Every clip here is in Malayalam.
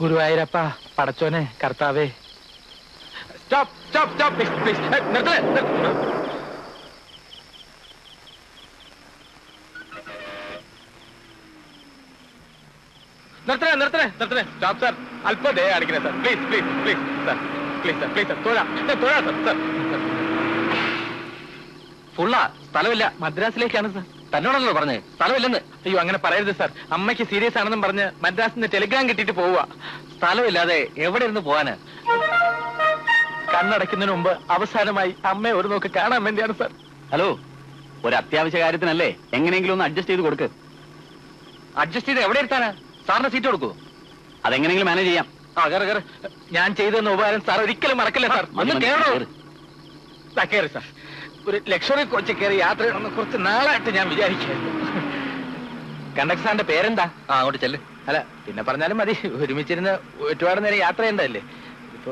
ഗുരുവായൂരപ്പ, പടച്ചോനെ, കർത്താവേ. Stop stop stop please please. നിർത്തേ. നിർത്തണേ നിർത്തണേ നിർത്തണേ. സ്റ്റോപ്പ് സാർ, അല്പം ദയ കാണിക്കണേ sir. Please please please sir, please sir, please sir. തൊഴാം തൊഴാം സാർ. സാർ ഫുള്ളാ, സ്ഥലമില്ല. മദ്രാസിലേക്കാണ് സാർ. തന്നോടല്ലോ പറഞ്ഞേ സ്ഥലമില്ലെന്ന്. അയ്യോ അങ്ങനെ പറയരുത് സാർ. അമ്മയ്ക്ക് സീരിയസ് ആണെന്നും പറഞ്ഞ് മദ്രാസിൽ നിന്ന് ടെലിഗ്രാം കിട്ടിയിട്ട് പോവുക. സ്ഥലമില്ലാതെ എവിടെ ഇരുന്ന് പോവാന്? കണ്ണടയ്ക്കുന്നതിന് മുമ്പ് അവസാനമായി അമ്മയെ ഒരു നോക്ക് കാണാൻ വേണ്ടിയാണ് സാർ. ഹലോ, ഒരു അത്യാവശ്യ കാര്യത്തിനല്ലേ, എങ്ങനെയെങ്കിലും ഒന്ന് അഡ്ജസ്റ്റ് ചെയ്ത് കൊടുക്ക്. അഡ്ജസ്റ്റ് ചെയ്ത് എവിടെ ഇരുത്താനാ? സാറിന് സീറ്റ് കൊടുക്കൂ. അതെങ്ങനെയെങ്കിലും മാനേജ് ചെയ്യാം. ഞാൻ ചെയ്തെന്ന ഉപകാരം സാർ ഒരിക്കലും മറക്കില്ല സാർ. ഒന്ന് കേറോ? കയറി സാർ. ഒരു ലക്ഷറി കോച്ച് കയറി യാത്ര ചെയ്യണമെന്ന് കുറച്ച് നാളായിട്ട് ഞാൻ വിചാരിക്കായിരുന്നു. കണ്ടക്ടർ സാറിന്റെ പേരെന്താ? അങ്ങോട്ട് ചെല്ല്. അല്ല പിന്നെ പറഞ്ഞാലും മതി. ഒരുമിച്ചിരുന്ന് ഒരുപാട് നേരം യാത്ര ചെയ്യണ്ടല്ലേ. ഇപ്പൊ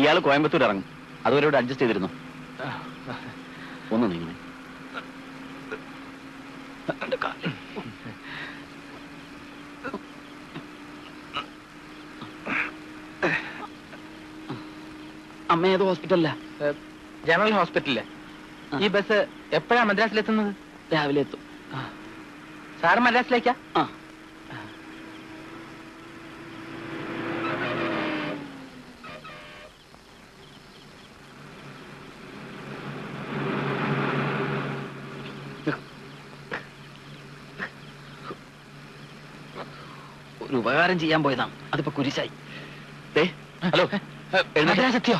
ഇയാൾ കോയമ്പത്തൂർ ഇറങ്ങും, അതുവരെ ഇവിടെ അഡ്ജസ്റ്റ് ചെയ്തിരുന്നു. ഒന്ന് നീങ്ങണേ. അമ്മ ഏത് ഹോസ്പിറ്റലിലാ? ജനറൽ ഹോസ്പിറ്റലില്. ഈ ബസ് എപ്പോഴാ മദ്രാസിലെത്തുന്നത്? രാവിലെ എത്തും. സാറ് മദ്രാസിലേക്കാ? ഒരു ഉപകാരം ചെയ്യാൻ പോയതാണ്, അതിപ്പോ കുരിശായി. ഹലോ, മദ്രാസ് എത്തിയോ?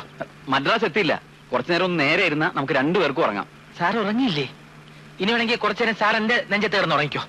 മദ്രാസ് എത്തിയില്ല. കുറച്ചു നേരം ഒന്ന് നേരെ ഇരുന്നാ നമുക്ക് രണ്ടുപേർക്കും ഉറങ്ങാം. സാർ ഉറങ്ങിയില്ലേ? ഇനി വേണമെങ്കിൽ കുറച്ചു നേരം സാർ എന്റെ നെഞ്ചത്ത് കിടന്ന് ഉറങ്ങിക്കോ.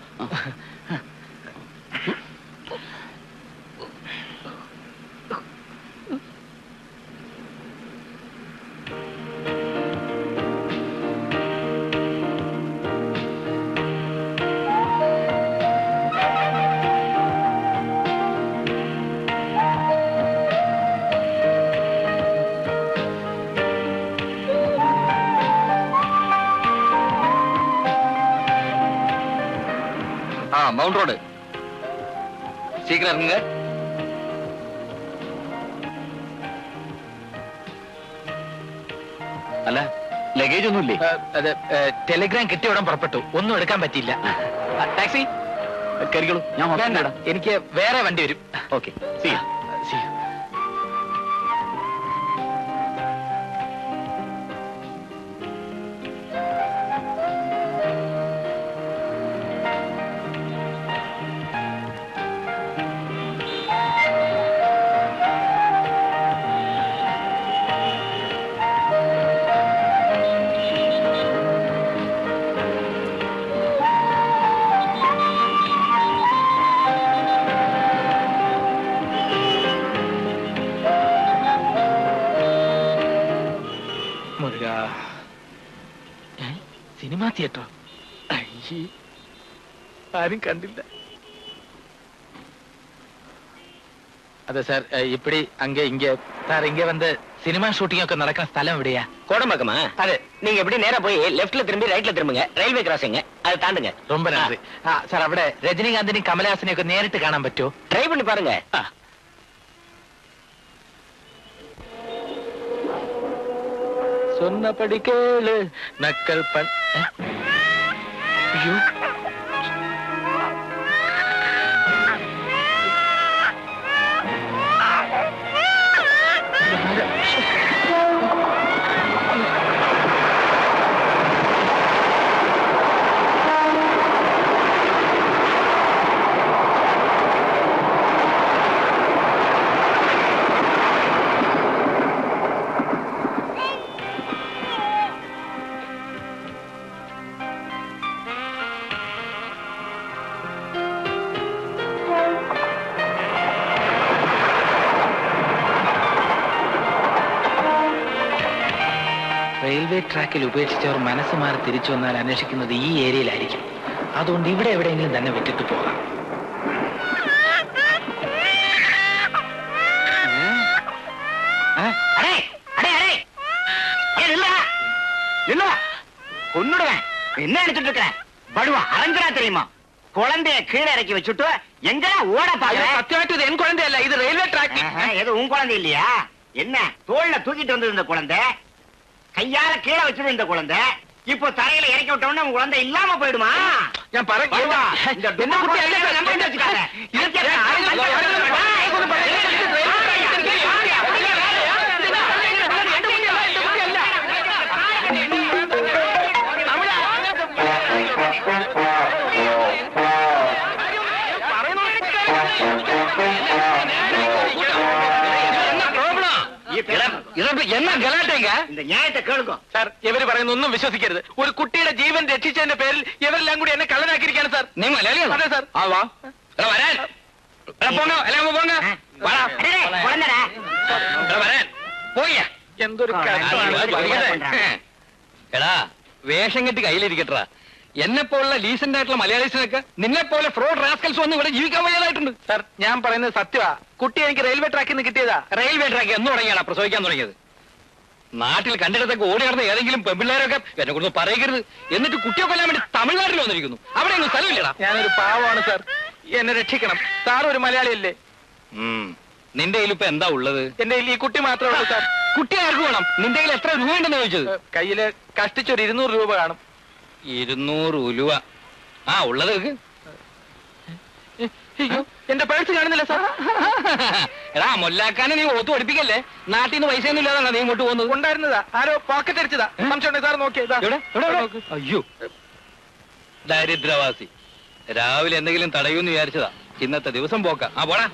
മൗണ്ട് റോഡ് സീക്കിരം ഇറങ്ങുക. അല്ല ലഗേജ് ഒന്നുമില്ലേ? അതെ, ടെലിഗ്രാം കിട്ടിയ ഉടൻ പുറപ്പെട്ടു. ഒന്നും എടുക്കാൻ പറ്റിയില്ല. ടാക്സി കയറിക്കോളൂ. ഞാൻ എനിക്ക് വേറെ വണ്ടി വരും. Okay, see you. Cinema theatre ആരും കണ്ടില്ല. അതെ സാർ, ഇപ്പടി அங்கே இங்க சார் இங்க வந்து சினிமா ஷூட்டிங் ഒക്കെ നടക്കുന്ന സ്ഥലം എവിടെയാ? கோடம்பாக்கமா? അതെ. நீங்க எப்படி நேரா போய் லெஃப்ட்ல திரும்பி ரைட்ல திரும்புங்க. ரயில்வே கிராசிங் அதை தாண்டுங்க. ரொம்ப நன்றி. സാർ അവിടെ രജനീകാന്തിനെയും കമലഹാസനെയും ഒക്കെ നേരിട്ട് കാണാൻ പറ്റുമോ? ட்ரை பண்ணி பாருங்க. சொன்னபடி கேளு நக்கல் பண். ஐயோ, റെയിൽവേ ട്രാക്കിൽ ഉപേക്ഷിച്ചവർ മനസ്സ് മാറി തിരിച്ചു വന്നാൽ അന്വേഷിക്കുന്നത് ഈ ഏരിയയിലായിരിക്കും. അതുകൊണ്ട് ഇവിടെ എവിടെയെങ്കിലും തന്നെ വിട്ടിട്ട് പോകാം. கொன்னுடுவேன். என்ன நினைச்சிட்டு இருக்க? படுவா அரஞ்சனா தெரியுமா? குழந்தைய கீழே இறக்கி வச்சுட்டு எங்கெல்லாம் ஓட பாக்குற? சத்தியமாയിട്ട് ഇത് എൻ കുഴന്തയല്ല, ഇത് റെയിൽവേ ട്രാക്ക്. ஏதோ உன் குழந்தை இல்லையா? என்ன தோல்ல தூக்கிட்டு வந்தது இந்த குழந்தை, கையால கீழே வச்சது இந்த குழந்தை, இப்போ தரையில இறக்கி விட்டோம்னா உன் குழந்தை இல்லாம போயிடுமா? ഞാൻ പറഞ്ഞു എന്റെ കുട്ടിയല്ല എന്നാ ഗലാട്ടേങ്ക இந்த நியாயத்தை கேளுங்க സാർ. ഇവര് പറയുന്ന ഒന്നും വിശ്വസിക്കരുത്. ഒരു കുട്ടിയുടെ ജീവൻ രക്ഷിച്ചതിന്റെ പേരിൽ ഇവരെല്ലാം കൂടി എന്നെ കള്ളനാക്കിയിരിക്കാണ് സാർ. നീ മലയാളിയാണോ? അതെ സാർ. ആ വാ വരാൻ പോങ്ങ എല്ലാം പോങ്ങ குழந்தைடா വരാൻ പോയാ. എന്തൊരു എടാ വേഷം കെട്ടി കയ്യിലിരിക്കട്ടാ. എന്നെ പോലുള്ള ലീസന്റ് ആയിട്ടുള്ള മലയാളീസിനൊക്കെ നിന്നെ പോലെ ഫ്രോഡ് റാസ്കൽസ് വന്ന് ഇവിടെ ജീവിക്കാൻ വയ്യാതായിട്ടുണ്ട്. സാർ ഞാൻ പറയുന്നത് സത്യമാ. കുട്ടി എനിക്ക് റെയിൽവേ ട്രാക്കിൽ നിന്ന് കിട്ടിയതാ. റെയിൽവേ ട്രാക്ക് എന്ന് തുടങ്ങിയാണ് പ്രസവിക്കാൻ തുടങ്ങിയത്. നാട്ടിൽ കണ്ടിടത്തൊക്കെ ഓടി നടന്ന ഏതെങ്കിലും പെമ്പിള്ളേരൊക്കെ എന്നെ കൊണ്ട് പറയരുത്. എന്നിട്ട് കുട്ടിയെ കൊല്ലാൻ വേണ്ടി തമിഴ്നാട്ടിൽ വന്നിരിക്കുന്നു. അവിടെ ഒന്നും സ്ഥലമില്ലടാ. ഞാനൊരു പാവമാണ് സാർ, എന്നെ രക്ഷിക്കണം. സാർ ഒരു മലയാളിയല്ലേ? നിന്റെ കയ്യിൽ ഇപ്പൊ എന്താ ഉള്ളത്? എന്റെ കയ്യിൽ ഈ കുട്ടി മാത്രമേ ഉള്ളൂ സാർ. കുട്ടി ആർക്ക് വേണം? നിന്റെ കയ്യിൽ എത്ര രൂപ ഉണ്ടെന്ന് ചോദിച്ചത്? കയ്യില് കഷ്ടിച്ചൊരു 200 രൂപ കാണും. 200 ഉലുവ. ആ ഉള്ളത് അയ്യോ, എന്റെ പേഴ്സ് കാണുന്നില്ല സാർ. എടാ മൊല്ലാക്കാനെ നീ ഓത്ത് പഠിപ്പിക്കല്ലേ. നാട്ടിൽ നിന്ന് പൈസ ഒന്നും ഇല്ലാതാണോ നീ ഇങ്ങോട്ട് പോകുന്നത്? ഉണ്ടായിരുന്നതാ, ആരോ പോക്കറ്റ് അടിച്ചതാ. സംശയം സാർ നോക്കിയതാ. അയ്യോ ദരിദ്രവാസി. രാവിലെ എന്തെങ്കിലും തടയൂന്ന് വിചാരിച്ചതാ. ഇന്നത്തെ ദിവസം പോക്ക. ആ പോടാ.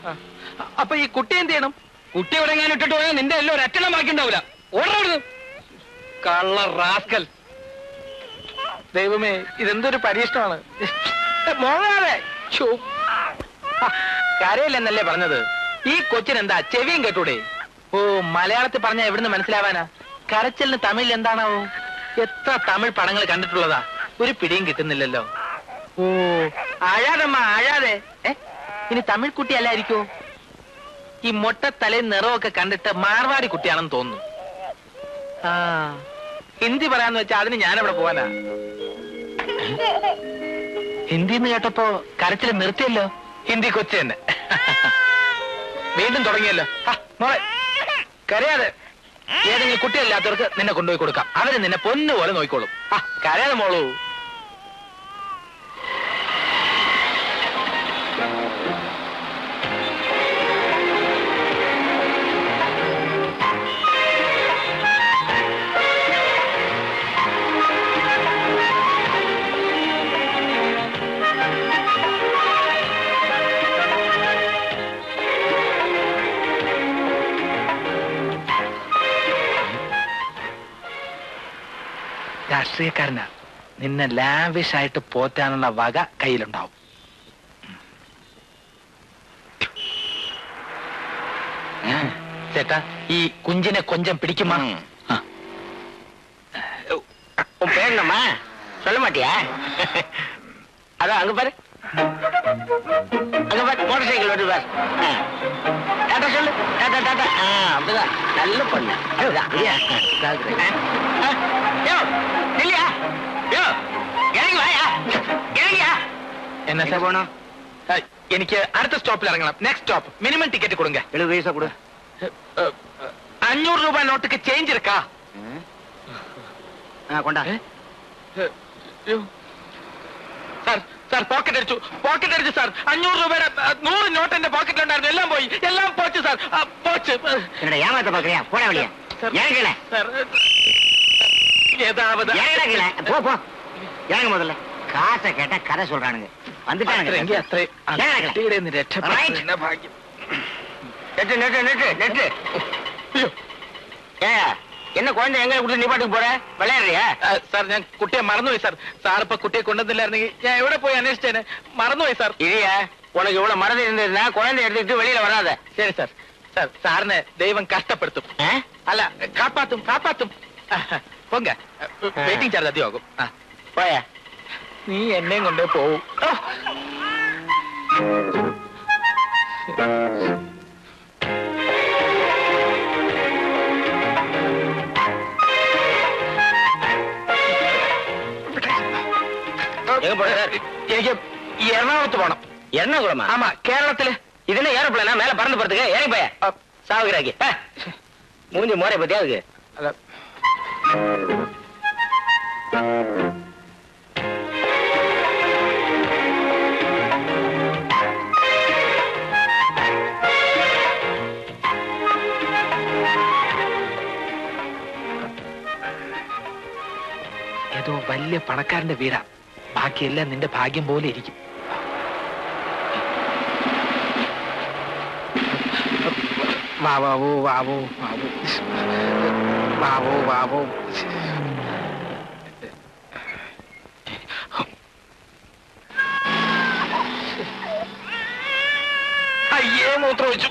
അപ്പൊ ഈ കുട്ടി എന്ത് ചെയ്യണം? കുട്ടി എവിടെ ഞാൻ ഇട്ടിട്ട് പോയാൽ നിന്റെ എല്ലാം ഒരറ്റണം ബാക്കി ഉണ്ടാവില്ല. ഓടരുത് കള്ള റാസ്കൽ. ദൈവമേ, ഇതെന്തൊരു പരീക്ഷണമാണ്. മോളാതെ കരയില്ലെന്നല്ലേ പറഞ്ഞത്? ഈ കൊച്ചിനെന്താ ചെവിയും കേട്ടൂടെ? ഓ, മലയാളത്തിൽ പറഞ്ഞ എവിടുന്ന് മനസ്സിലാവാനാ? കരച്ചിലിന് തമിഴിൽ എന്താണാവോ? എത്ര തമിഴ് പടങ്ങൾ കണ്ടിട്ടുള്ളതാ, ഒരു പിടിയും കിട്ടുന്നില്ലല്ലോ. ഓ, അഴാതമ്മ അഴാതെ. ഇനി തമിഴ് കുട്ടി അല്ലായിരിക്കോ? ഈ മൊട്ടത്തലയും നിറമൊക്കെ കണ്ടിട്ട് മാർവാടി കുട്ടിയാണെന്ന് തോന്നുന്നു. ആ, ഹിന്ദി പറയാന്ന് വെച്ചാ അതിന് ഞാനെവിടെ പോവാനാ? ഹിന്ദി എന്ന് കേട്ടപ്പോ കരച്ചിൽ നിർത്തിയല്ലോ. ഹിന്ദി കൊച്ചു തന്നെ. വീണ്ടും തുടങ്ങിയല്ലോ. മോളെ കരയാതെ. ഏതെങ്കിലും കുട്ടിയല്ലാത്തവർക്ക് നിന്നെ കൊണ്ടുപോയി കൊടുക്കാം. അവര് നിന്നെ പൊന്നുപോലെ നോക്കിക്കോളും. കരയാതെ മോളൂ. രാഷ്ട്രീയക്കാരനാ. നിന്നെ ലാവിഷ് ആയിട്ട് പോറ്റാനുള്ള വക കയ്യിലുണ്ടാവും. ചേട്ടാ, ഈ കുഞ്ചിനെ കൊഞ്ചം പിടിക്കുമാ? பேங்கம்மா சொல்ல மாட்டியா? அதான் அங்க பாரு, அங்க பாரு மோட்டார் சைக்கிள் வருது பாரு. டாட்டா சொல்லு, டாட்டா டாட்டா. அப்படிதான் நல்ல பொண்ணு. இல்லையா? இறங்கி வாயா, இறங்கியா. എന്നാ സാർ போனோம்? എനിക്ക് അടുത്ത സ്റ്റോപ്പിൽ ഇറങ്ങണം. Next stop. മിനിമം ടിക്കറ്റ് കൊടുങ്ക. 70 പൈസ கொடு. 500 രൂപ നോട്ടുക്ക് ചേഞ്ച് ഇരിക്കാ. കൊണ്ടാ. സാർ സാർ പോക്കറ്റ് അടിച്ചു സാർ. 500 രൂപയുടെ 100 നോട്ട് എന്റെ പോക്കറ്റിലുണ്ടായിരുന്നു. എല്ലാം പോയി, എല്ലാം പോച്ചു സാർ. പോച്ച്. என்னடா ஏமாத்த பாக்குறியா? போடா வெளிய. இறங்கல സാർ. ஏதாவது இறங்கல. போ போ, இறங்க முதல்ல. காசை கேட்டா கதை சொல்றானுங்க. வந்துட்டானுங்க. രക്ഷപ്പെട്ട ഭാഗ്യം. நெட்டு நெட்டு நெட்டு நெட்டு. ஏ என்ன குழந்தை எங்க கொடுத்து நிப்பாட்டுக்கு போற? விளையாடுறியா? സാർ ഞാൻ കുട്ടിയെ മറന്നുപോയി സാർ. സാർ ഇപ്പൊ കുട്ടിയെ കൊണ്ടുവന്നില്ലായിരുന്നെങ്കിൽ ഞാൻ എവിടെ പോയി അന്വേഷിച്ചേനെ. മറന്നുപോയി സാർ. இல்லையா, உனக்கு இவ்வளவு மறந்து இருந்ததுன்னா குழந்தை எடுத்துக்கிட்டு வெளியில வராத. ശരി സാർ. സാർ സാറിനെ ദൈവം കഷ്ടപ്പെടുത്തും. അല്ല, കാപ്പാത്തും കാപ്പാത്തും. പൊങ്ക വെയിറ്റിംഗ് ചാർജ് അധികമാകും. போயா. നീ എന്നെയും കൊണ്ടേ പോവും. എനിക്ക് എറണാകുളത്ത് പോണം. എറണാകുളമാ? ஆமா, கேரளத்துல. இது என்ன ஏரோப்ளேனா? மேல பறந்து போறதுக்கு ஏறி போய சாவுகிறாக்கி மூஞ்சி மோரை பத்தியா அதுக்கு? ഏതോ വലിയ പണക്കാരന്റെ വീടാ. ബാക്കിയെല്ലാം നിന്റെ ഭാഗ്യം പോലെ ഇരിക്കും. വാവോ വാവോ വാവോ വാവോ വാവോ. അയ്യേ, മൂത്രം വെച്ചു.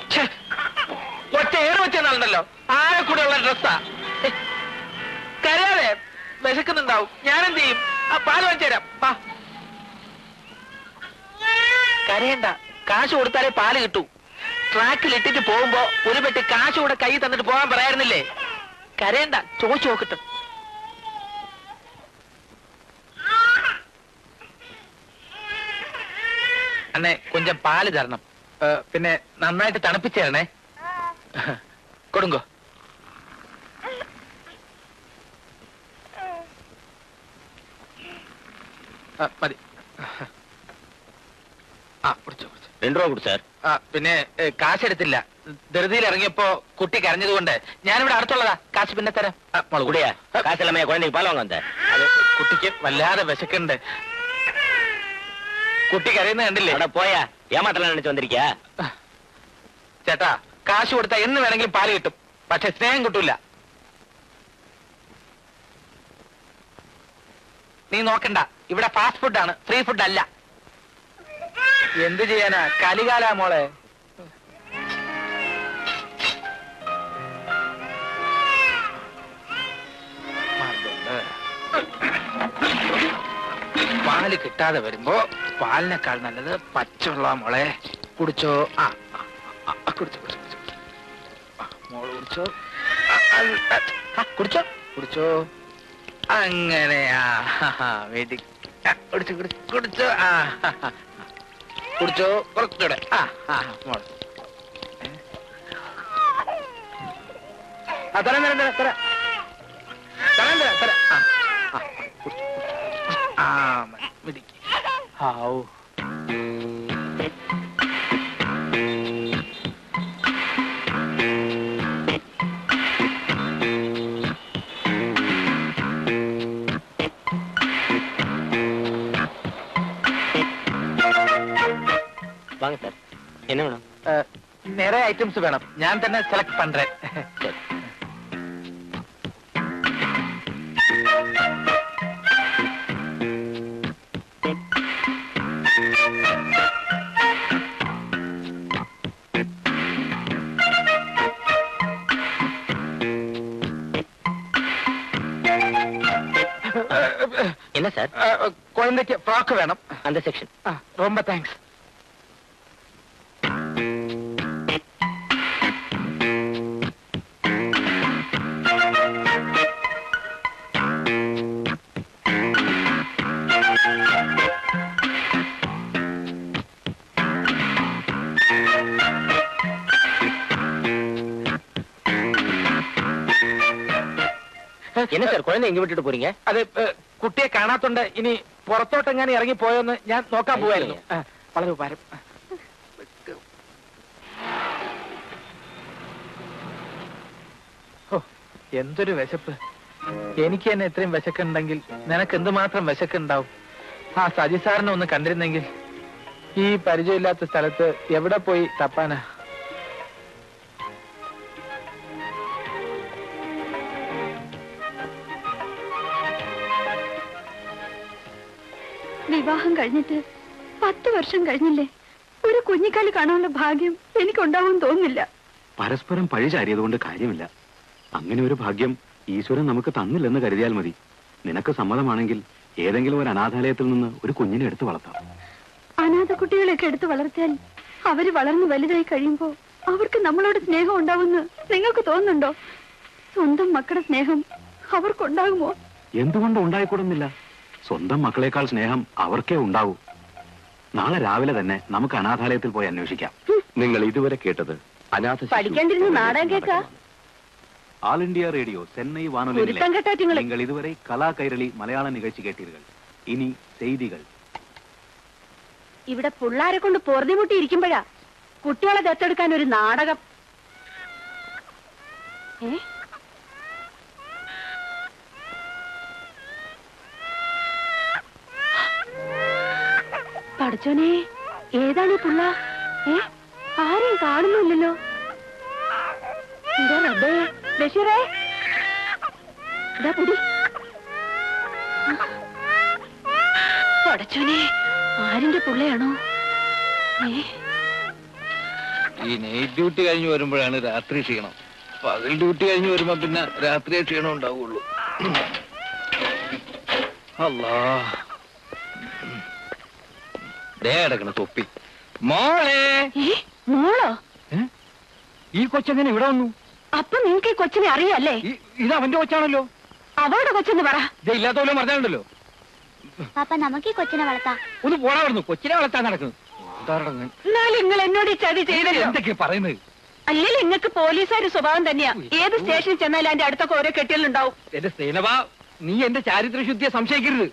ഒറ്റ ഏറ് വെച്ചെന്നാളുണ്ടല്ലോ. ആരെ കൂടെ ഉള്ള ഡ്രസ്സാ. കരയാതെ, വിശക്കുന്നുണ്ടാവും. ഞാനെന്ത് ചെയ്യും? ആ പാല് വെച്ചുതരാം. കരയണ്ട, കാശ് കൊടുത്താലേ പാല് കിട്ടൂ. ട്രാക്കിൽ ഇട്ടിട്ട് പോകുമ്പോ ഒരു പെട്ടി കാശ് കൂടെ കൈ തന്നിട്ട് പോകാൻ പറയായിരുന്നില്ലേ? കരയണ്ട, ചോദിച്ചു നോക്കട്ടെ. അണ്ണേ, കൊഞ്ചം പാല് തരണം. പിന്നെ നന്നായിട്ട് തണുപ്പിച്ചു തരണേ. കൊടുങ്കോ. മതി. കുടിച്ചോ. 2 രൂപ കൊടു സാർ. പിന്നെ കാശെടുത്തില്ല. ധൃതിയിൽ ഇറങ്ങിയപ്പോ കുട്ടി കരഞ്ഞതുകൊണ്ട് ഞാനിവിടെ അടുത്തുള്ളതാ. കാശ് പിന്നെ തരാം. കൂടിയാ കാശെല്ലാം കുഴந்தைக்கு പാൽ വാങ്ങാൻ. അത് കുട്ടിക്ക് വല്ലാതെ വിശക്കുന്നുണ്ട്. കുട്ടി കരയുന്ന കണ്ടില്ലേ? അവിടെ പോയാ ഏമാത്രം നിனைச்சு വന്നിരിക്കാ. ചേട്ടാ, കാശ് കൊടുത്താ എന്ന് വേണമെങ്കിലും പാല് കിട്ടും. പക്ഷെ സ്നേഹം കിട്ടൂല. നീ നോക്കണ്ട, ഇവിടെ ഫാസ്റ്റ് ഫുഡാണ്, ഫ്രീ ഫുഡ് അല്ല. എന്ത് ചെയ്യാനാ, കലികാലാ മോളെ. പാല് കിട്ടാതെ വരുമ്പോ പാലിനേക്കാൾ നല്ലത് പച്ചവെള്ള മോളെ. കുടിച്ചോ. കുടിച്ചോ മോള് കുടിച്ചോ. കുടിച്ചോ കുടിച്ചോ. അങ്ങനെയാ വേണ്ടി കുടിച്ചോ കുടിച്ചോ. കുടിച്ചോ കുറച്ചുകൂടെ. മോള് തരാം തരാം തരാം തരാം തരാം തരാം തരാം. മിടിക്ക്. ഹാവൂ. வாங்க சார். என்ன வேணும்? நிறைய ஐட்டம்ஸ் வேணும். நான் തന്നെ செலக்ட் பண்றேன். என்ன சார்? குழந்தைக்கு ஃப்ராக் வேணும். அந்த செக்ஷன். ரொம்ப தேங்க்ஸ். என்ன சார் குழந்தை எங்க விட்டுட்டு போறீங்க? അത് കുട്ടിയെ കാണാത്തോണ്ട് ഇനി പുറത്തോട്ടെങ്ങാനും ഇറങ്ങി പോയോന്ന് ഞാൻ നോക്കാൻ പോവായിരുന്നു. വളരെ ഉപകാരം. എന്തൊരു വിശപ്പ്. എനിക്ക് തന്നെ ഇത്രയും വിശക്കുണ്ടെങ്കിൽ നിനക്ക് എന്തുമാത്രം വിശക്കുണ്ടാവും. ആ സജി സാറിനെ ഒന്ന് കണ്ടിരുന്നെങ്കിൽ. ഈ പരിചയമില്ലാത്ത സ്ഥലത്ത് എവിടെ പോയി തപ്പാനാ? വിവാഹം കഴിഞ്ഞിട്ട് 10 വർഷം കഴിഞ്ഞില്ലേ? ഒരു കുഞ്ഞിക്കാല് കാണാനുള്ള ഭാഗ്യം എനിക്കുണ്ടാവും തോന്നുന്നില്ല. പരസ്പരം പഴിചാരിയതുകൊണ്ട് കാര്യമില്ല. അങ്ങനെ ഒരു ഭാഗ്യം ഈശ്വരൻ നമുക്ക് തന്നില്ലെന്ന് കരുതിയാൽ മതി. നിനക്ക് സമ്മതമാണെങ്കിൽ ഏതെങ്കിലും ഒരു അനാഥാലയത്തിൽ നിന്ന് ഒരു കുഞ്ഞിനെ എടുത്ത് വളർത്താം. അനാഥ കുട്ടികളെയൊക്കെ എടുത്ത് വളർത്തിയാൽ അവര് വളർന്ന് വലുതായി കഴിയുമ്പോ അവർക്ക് നമ്മളോട് സ്നേഹം ഉണ്ടാവുമെന്ന് നിങ്ങൾക്ക് തോന്നുന്നുണ്ടോ? സ്വന്തം മക്കളുടെ സ്നേഹം അവർക്കുണ്ടാകുമോ? എന്തുകൊണ്ട് ഉണ്ടായിക്കൂടുന്നില്ല? സ്വന്തം മക്കളെക്കാൾ സ്നേഹം അവർക്കേ ഉണ്ടാവൂ. നാളെ രാവിലെ തന്നെ നമുക്ക് അനാഥാലയത്തിൽ പോയി അന്വേഷിക്കാം. നിങ്ങൾ ഇതുവരെ കേട്ടത് അനാഥ പഠിക്കാണ്ടിരുന്ന നാടകം കേൾക്കാ. ஆல் இந்தியா ரேடியோ சென்னை வானொலியில் நீங்கள் இதுவரை கலா கைரளி மலையாள நிகழ்ச்சி கேட்டீர்கள். இனி செய்திகள். ഇവിടെ പിള്ളാരെ കൊണ്ട് പൊറുതിമുട്ടി ഇരിക്കുമ്പോഴാ കുട്ടികളെ ദത്തെടുക്കാൻ ഒരു നാടകം. പഠിച്ചോനെ, ഏതാണ് ഈ പുള്ള? ആരെയും കാണുന്നില്ലല്ലോ. റബ്ബേ, ബഷീറേ, പുടി. പഠിച്ചോനെ, ആരിന്റെ പുള്ളയാണോ? ഈ നൈറ്റ് ഡ്യൂട്ടി കഴിഞ്ഞ് വരുമ്പോഴാണ് രാത്രി ക്ഷീണം. പകൽ ഡ്യൂട്ടി കഴിഞ്ഞ് വരുമ്പോ പിന്നെ രാത്രി ക്ഷീണം ഉണ്ടാവുള്ളൂ. അല്ലാ, ദേ കിടക്കണ തൊപ്പി. മോളെ. മോളോ? ഈ കൊച്ചെങ്ങനെ ഇവിടെ വന്നു? അപ്പൊ നിങ്ങക്ക് ഈ കൊച്ചിനെ അറിയാല്ലേ? ഇത് അവന്റെ കൊച്ചാണല്ലോ. അവളുടെ കൊച്ചെന്ന് പറ. ഇത് ഇല്ലാത്തോലും പറഞ്ഞാലുണ്ടല്ലോ. പാപ്പ, നമുക്ക് ഈ കൊച്ചിനെ വളർത്താം. ഒന്ന് പോടാ വരുന്നു. കൊച്ചിനെ വളർത്താൻ നടക്കുന്നു. എന്നാലും നിങ്ങൾ എന്നോട് ഈ ചതി ചെയ്തല്ലോ. എന്തൊക്കെയാ പറയുന്നത്? അല്ലെങ്കിൽ നിങ്ങൾക്ക് പോലീസുകാരുടെ സ്വഭാവം തന്നെയാ. ഏത് സ്റ്റേഷനിൽ ചെന്നാലും അതിന്റെ അടുത്തൊക്കെ ഓരോ കെട്ടികളുണ്ടാവും. എന്റെ സേനവ, നീ എന്റെ ചാരിത്രശുദ്ധിയെ സംശയിക്കരുത്.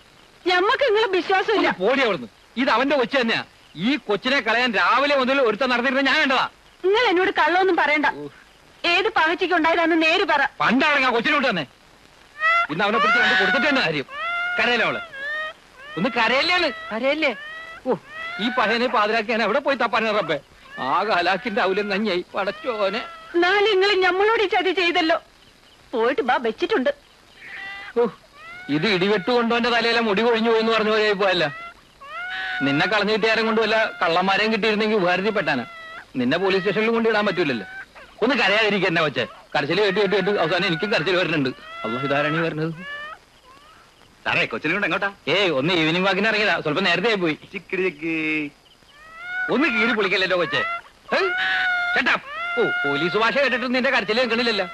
ഞമ്മക്ക് നിങ്ങളെ വിശ്വാസമില്ല. പോടി അവിടുന്ന്. ഇത് അവന്റെ കൊച്ചു തന്നെയാ. ഈ കൊച്ചിനെ കളയാൻ രാവിലെ മുതൽ ഒരുത്തം നടന്നിരുന്ന ഞാൻ കണ്ടതാ. നിങ്ങൾ എന്നോട് കള്ളൊന്നും പറയണ്ട. ഏത് പകച്ചയ്ക്ക് ഉണ്ടായതാന്ന് നേര് പറ. പണ്ടാണെങ്കിൽ ആ കൊച്ചിനോട്ട് തന്നെ. ഇന്ന് അവനെ കുറിച്ച് കണ്ട് കൊടുത്തിട്ട് തന്നെ കാര്യം. കരയല്ലേ അവള്? ഒന്ന് കരയല്ലേന്ന്. കരയല്ലേ? ഓ, ഈ പഹനെ പാതിരാക്കി ഞാൻ എവിടെ പോയി തപ്പാൻ റബ്ബേ. ആ കാലാക്കിന്റെ അവലും നഞ്ഞായി പടച്ചോനെ. എന്നാലും നിങ്ങൾ ഞമ്മളോട് ഈ ചതി ചെയ്തല്ലോ. പോയിട്ട് ബാ വെച്ചിട്ടുണ്ട്. ഓ, ഇത് ഇടിവെട്ട് കൊണ്ടോന്റെ തലയിലെ മുടി കൊഴിഞ്ഞു പോയെന്ന് പറഞ്ഞ പോലെ പോയല്ല. നിന്നെ കളഞ്ഞു കിട്ടിയാരം കൊണ്ട് വല്ല കള്ളന്മാരെയും കിട്ടിയിരുന്നെങ്കിൽ ഉപകാരത്തിൽപ്പെട്ടാനാ. നിന്നെ പോലീസ് സ്റ്റേഷനിലും കൊണ്ട് ഇടാൻ പറ്റൂലല്ലോ. ഒന്ന് കരയാതിരിക്കന്നെ വെച്ചേ. കരച്ചില് കേട്ട് കേട്ട് കേട്ട് അവസാനം എനിക്കും കരച്ചിൽ വരുന്നുണ്ട്. അള്ളാഹ്, ഇതാരാണീ വരുന്നത്? സാറേ, കൊച്ചിനെ കൊണ്ട് എങ്ങോട്ടാ? ഒന്ന് ഈവനിങ് വാക്കിന് ഇറങ്ങിയതാ. സ്വല്പം നേരത്തെ പോയി. ഒന്ന് കീറി പൊളിക്കല്ലോ കൊച്ചേ. ചേട്ടാ, ഓ, പോലീസ് ഭാഷ കേട്ടിട്ട് നിന്റെ കരച്ചിൽ കേൾക്കണില്ലല്ലോ.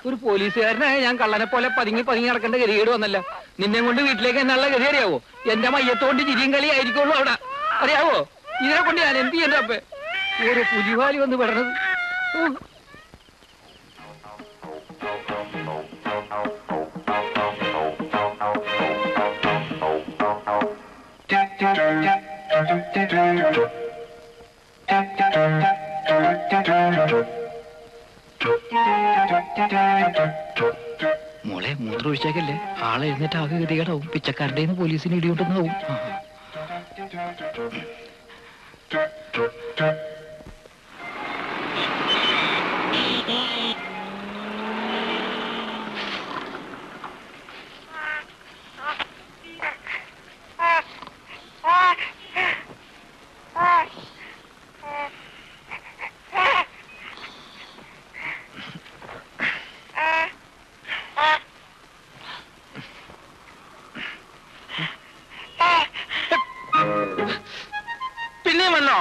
ഒരു പോലീസുകാരനായ ഞാൻ കള്ളനെ പോലെ പതുങ്ങി പതുങ്ങി നടക്കേണ്ട ഗതികേട് വന്നല്ല. നിന്നെ കൊണ്ട് വീട്ടിലേക്ക് എന്നുള്ള ഗതി അറിയാവോ? എന്റെ മയ്യത്തോണ്ട് ചിരിയും കളി ആയിരിക്കുള്ളൂ അവിടെ. അറിയാവോ? ഇതിനെ കൊണ്ട് ഞാൻ എന്ത് ചെയ്യണ്ട അപ്പേ? ഒരു പുലിവാലി വന്ന് പെടണത്. മോളെ, മൂത്രമൊഴിച്ചേക്കല്ലേ. ആളെ എഴുന്നേറ്റ് ആകെ ഗതികേടാവും. പിച്ചക്കാരുടെ പോലീസിന് ഇടികൊണ്ടെന്നാവും. പിന്നെ വന്നോ?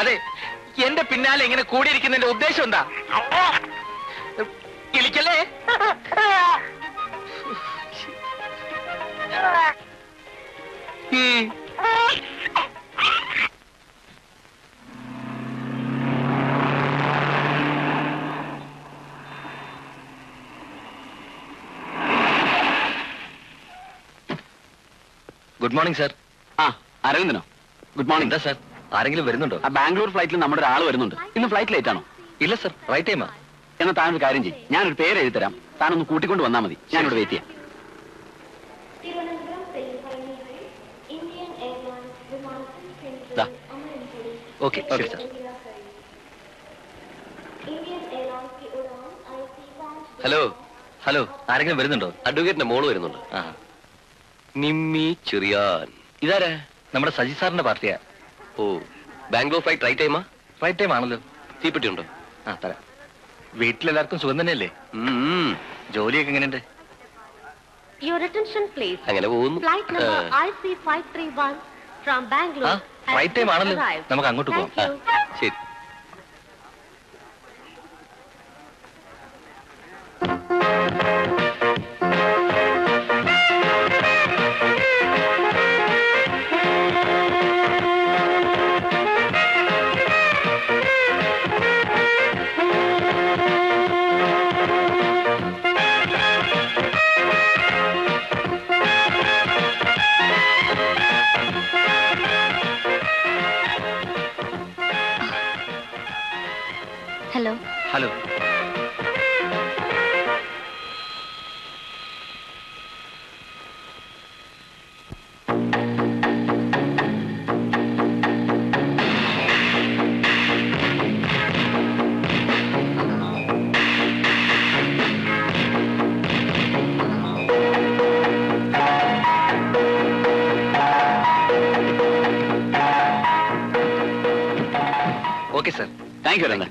അതെ, എന്റെ പിന്നാലെ ഇങ്ങനെ കൂടിയിരിക്കുന്നതിന്റെ ഉദ്ദേശം എന്താ? കിളിക്കല്ലേ? Good morning sir. അരവിന്ദനോ? Good morning. എന്താ സാർ, ആരെങ്കിലും വരുന്നുണ്ടോ? ബാംഗ്ലൂർ ഫ്ലൈറ്റിൽ നമ്മുടെ ഒരാൾ വരുന്നുണ്ട്. ഇന്ന് ഫ്ലൈറ്റ് ലേറ്റ് ആണോ? ഇല്ല സാർ, റൈറ്റ് ടൈമാ. എന്നാൽ താനൊരു കാര്യം ചെയ്യും. ഞാനൊരു പേര് എഴുതി തരാം. താനൊന്ന് കൂട്ടിക്കൊണ്ട് വന്നാൽ മതി. ഞാനിവിടെ വെയിറ്റ് ചെയ്യാം. Okay okay sir. Hello hello, ആരെങ്കിലും വരുന്നുണ്ടോ? അഡ്വക്കേറ്റിന്റെ മോള് വരുന്നുണ്ട്. നിമ്മി ചെറിയാൻ. ഇതാരാ? നമ്മുടെ സജി സാറിന്റെ പാർട്ടിയാ. ഓ, ബാംഗ്ലൂർ ഫ്ലൈറ്റ് റൈറ്റ് ടൈമാ? റൈറ്റ് ടൈം ആണല്ലോ. തീപ്പെട്ടി ഉണ്ടോ? തരാം. വീട്ടിലെല്ലാവർക്കും സുഖം തന്നെയല്ലേ? ജോലിയൊക്കെ എങ്ങനെയുണ്ട്? Your attention please. അങ്ങനെ പോകുന്നു. Flight number IC531 from Bangalore. Right time ആണല്ലോ. നമുക്ക് അങ്ങോട്ട് പോകാം. ശരി. Hello. Okay sir. Thank you Ranga.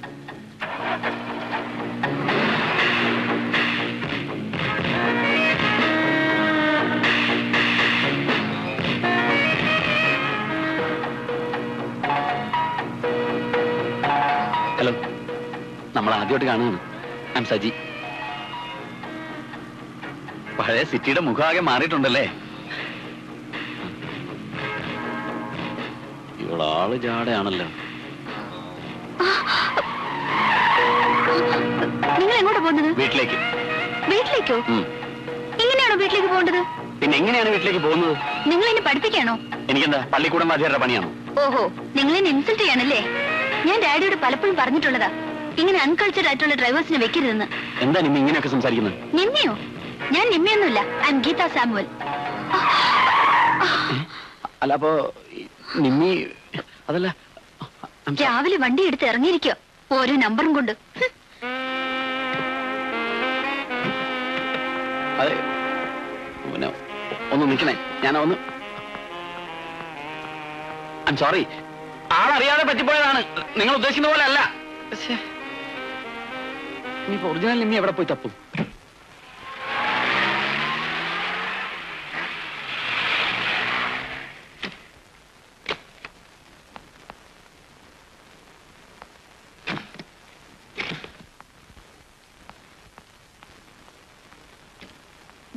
Hello, നമ്മൾ ആദ്യമായിട്ട് കാണുകയാണ്. I am Saji. പഴയ സിറ്റിയുടെ മുഖമാകെ മാറിയിട്ടുണ്ടല്ലേ? ഇവളാള് ജാടയാണല്ലോ. നിങ്ങൾ എങ്ങോട്ടാ പോകുന്നത്? വീട്ടിലേക്ക്. വീട്ടിലേക്കോ? ഇങ്ങനെയാണോ വീട്ടിലേക്ക് പോകേണ്ടത്? പിന്നെ എങ്ങനെയാണ് വീട്ടിലേക്ക് പോകുന്നത്? നിങ്ങൾ എന്നെ പഠിപ്പിക്കാണോ? എനിക്കെന്താ പള്ളിക്കൂടം വാദ്യരുടെ പണിയാണോ? ഓഹോ, നിങ്ങൾ എന്നെ ഇൻസൾട്ട് ചെയ്യാനല്ലേ? ഞാൻ ഡാഡിയോട് പലപ്പോഴും പറഞ്ഞിട്ടുള്ളതാ, ഇങ്ങനെ അൺകൾച്ചർഡ് ആയിട്ടുള്ള ഡ്രൈവേഴ്സിനെ വെക്കരുതെന്ന്. എന്താ നിമ്മ ഇങ്ങനെയൊക്കെ സംസാരിക്കുന്നത്? നിമ്മയോ? ഞാൻ നിമ്മയൊന്നുമില്ല. I am Geetha Samuel. അല്ല, അപ്പോ നിമ്മി അതല്ല. രാവിലെ വണ്ടി എടുത്ത് ഇറങ്ങിയിരിക്കോ ഓരോ നമ്പറും കൊണ്ട്. അതെ, ഒന്ന് നിൽക്കണേ. ഞാൻ ഒന്ന് ഐ എം സോറി. ആളറിയാതെ പറ്റിപ്പോയതാണ്. നിങ്ങൾ ഉദ്ദേശിക്കുന്ന പോലെ അല്ല. ഇനിയിപ്പോ ഒറിജിനൽ നിമ്മി എവിടെ പോയി തപ്പും?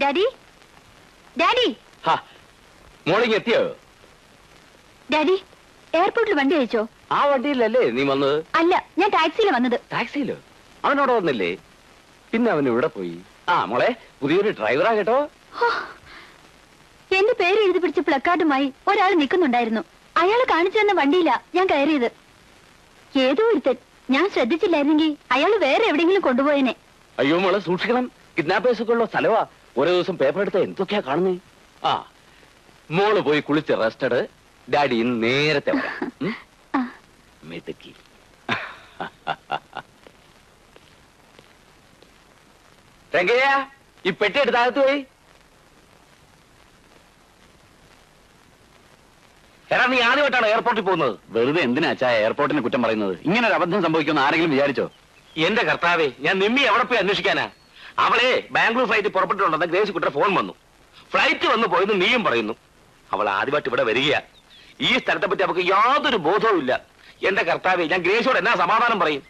ഡാഡി, ഡാഡി, മോളിങ് എത്തിയോ? ഡാഡി, എയർപോർട്ടിൽ വണ്ടി അയച്ചോ? ആ വണ്ടിയിലല്ലേ നീ വന്നത്? അല്ല, ഞാൻ ടാക്സിയിലാണ് വന്നത്. ടാക്സിയിലോ? അവനോട് വന്നില്ലേ? പിന്നെ അവൻ ഇവിടെ പോയി. ആ മോളെ, പുതിയൊരു ഡ്രൈവറാ കേട്ടോ. എന്റെ പേര് എഴുതി പിടിച്ച പ്ലക്കാർഡുമായി ഒരാൾ നിൽക്കുന്നുണ്ടായിരുന്നു. അയാൾ കാണിച്ചു തന്ന വണ്ടിയിലാ ഞാൻ കയറിയത്. ഏതോ ഒരുത്തൻ, ഞാൻ ശ്രദ്ധിച്ചില്ലായിരുന്നെങ്കിൽ അയാൾ വേറെ എവിടെയെങ്കിലും കൊണ്ടുപോയനെ. അയ്യോ മോളെ, സൂക്ഷിക്കണം. കിഡ്നാപ്പേഴ്സ് ഒക്കെ ഉള്ള സ്ഥലവാ. ഓരോ ദിവസം പേപ്പർ എടുത്ത് എന്തൊക്കെയാ കാണുന്നേ. ആ, മോള് പോയി കുളിച്ച് റെസ്റ്റഡ്. ഡാഡി നേരത്തെ വരാം. മെടുക്കി. രംഗയ്യ, ഈ പെട്ടി എടുത്ത് അകത്ത് പോയി. എടാ, നീ ആദ്യമായിട്ടാണ് എയർപോർട്ടിൽ പോകുന്നത്. വെറുതെ എന്തിനാ ചായ എയർപോർട്ടിന് കുറ്റം പറയുന്നത്? ഇങ്ങനെ ഒരു അബദ്ധം സംഭവിക്കുമെന്ന് ആരെങ്കിലും വിചാരിച്ചോ? എന്റെ കർത്താവേ, ഞാൻ നിമ്മി എവിടെ പോയി അന്വേഷിക്കാനാ? അവളെ ബാംഗ്ലൂർ ഫ്ലൈറ്റ് പുറപ്പെട്ടിട്ടുണ്ടെന്ന് ഗ്രേസ് കുട്ടിയുടെ ഫോൺ വന്നു. ഫ്ലൈറ്റ് വന്നു പോയെന്ന് നീയും പറയുന്നു. അവൾ ആദ്യമായിട്ട് ഇവിടെ വരികയാ. ഈ സ്ഥലത്തെ പറ്റി അവൾക്ക് യാതൊരു ബോധവും ഇല്ല. എന്റെ കർത്താവേ, ഞാൻ ഗ്രേസോട് എന്നാ സമാധാനം പറയും?